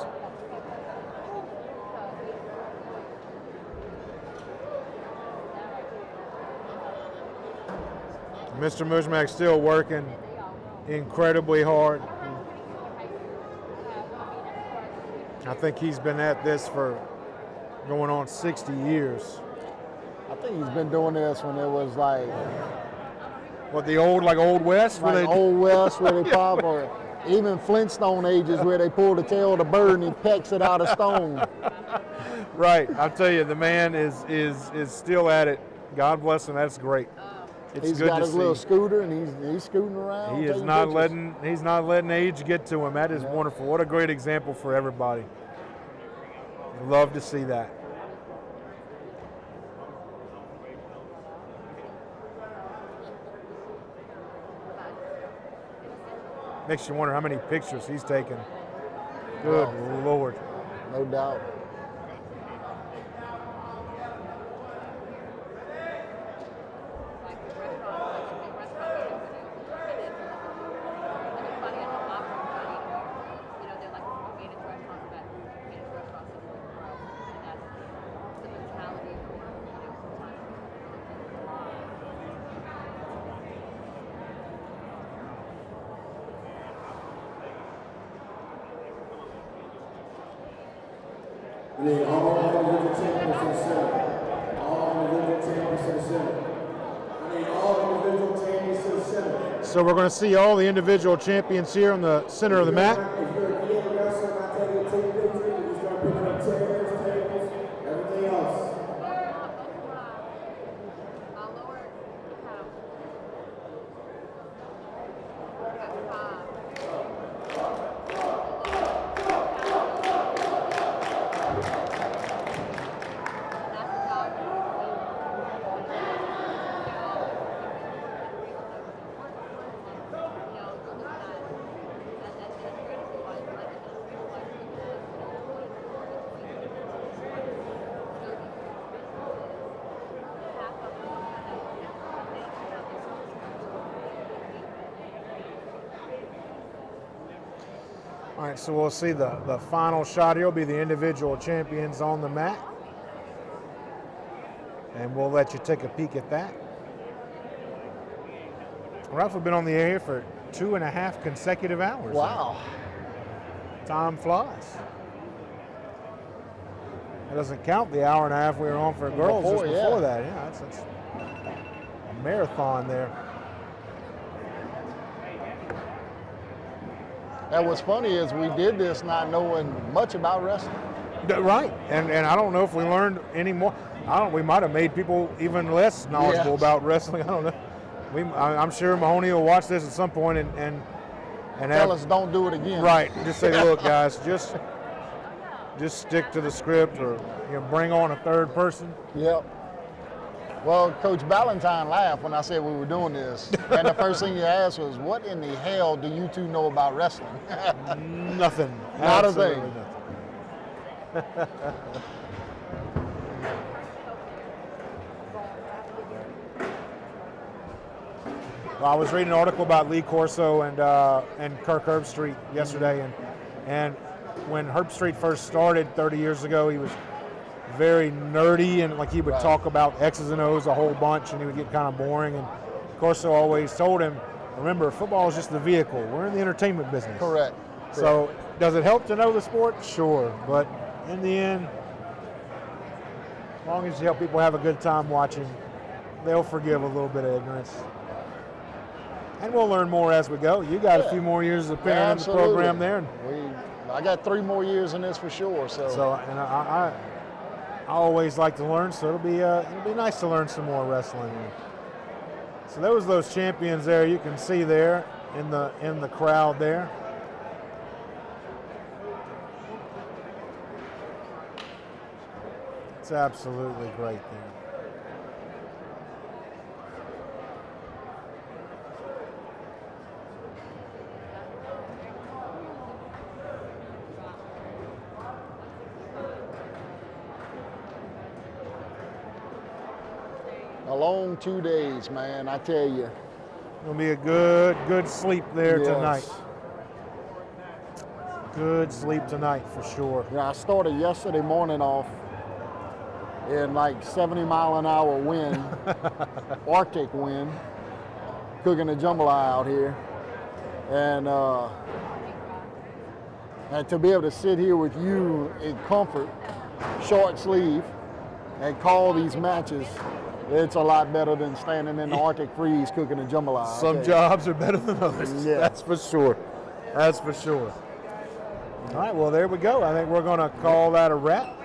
Mr. Mujmak's still working incredibly hard. I think he's been at this for going on 60 years. I think he's been doing this when it was like What, the old West? where like they- Old West where they pop, or even Flintstone ages where they pull the tail of the bird and he pecks it out of stone. Right, I'll tell you, the man is still at it. God bless him. That's great. It's He's good got to his see. little scooter and he's scooting around. He is taking not pictures. he's not letting age get to him. That is wonderful. What a great example for everybody. Love to see that. Makes you wonder how many pictures he's taken. Good Lord. No doubt. We need all individual champions in the center. All individual champions in the center. I need all individual champions in the center. So we're going to see all the individual champions here on the center of the mat. If you're a EA wrestler not taking a team picture, you just start picking up chairs, tables, everything else. All right, so we'll see the final shot here will be the individual champions on the mat. And we'll let you take a peek at that. Ralph, we've been on the air for 2.5 consecutive hours. Wow. Time flies. That doesn't count the hour and a half we were on for girls Before, just yeah. before that. Yeah, that's a marathon there. And what's funny is we did this not knowing much about wrestling. Right, and I don't know if we learned any more. We might have made people even less knowledgeable Yes. about wrestling. I don't know. I'm sure Mahoney will watch this at some point and Tell have, us don't do it again. right. Just say, look, guys, just stick to the script, or bring on a third person. Yep. Well, Coach Ballantyne laughed when I said we were doing this. And the first thing he asked was, what in the hell do you two know about wrestling? Nothing. Not a Absolutely thing. nothing. Well, I was reading an article about Lee Corso and Kirk Herbstreit yesterday, and when Herbstreit first started 30 years ago, he was very nerdy, and like he would Right. talk about X's and O's a whole bunch, and he would get kind of boring. And Corso always told him, remember, football is just the vehicle. We're in the entertainment business. Correct. So does it help to know the sport? Sure. But in the end, as long as you help people have a good time watching, they'll forgive a little bit of ignorance. And we'll learn more as we go. You got a few more years of appearing in the Absolutely. program there. And I got 3 more years in this for sure. So, and I always like to learn, so it'll be nice to learn some more wrestling. So there was those champions there. You can see there in the crowd there. It's absolutely great there. a long 2 days, man, I tell you. It'll be a good sleep there Yes. tonight. Good sleep tonight for sure. Yeah, I started yesterday morning off in like 70-mile-an-hour wind, Arctic wind, cooking a jambalaya out here. And to be able to sit here with you in comfort, short sleeve, and call these matches, it's a lot better than standing in the Arctic freeze cooking a jambalaya. Some jobs are better than others. Yeah. That's for sure. That's for sure. All right, well, there we go. I think we're going to call that a wrap.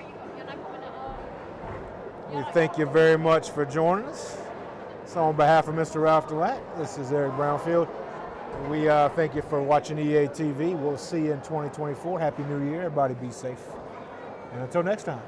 We thank you very much for joining us. So on behalf of Mr. Ralph DeLatte, this is Eric Brownfield. We thank you for watching EA TV. We'll see you in 2024. Happy New Year. Everybody be safe. And until next time.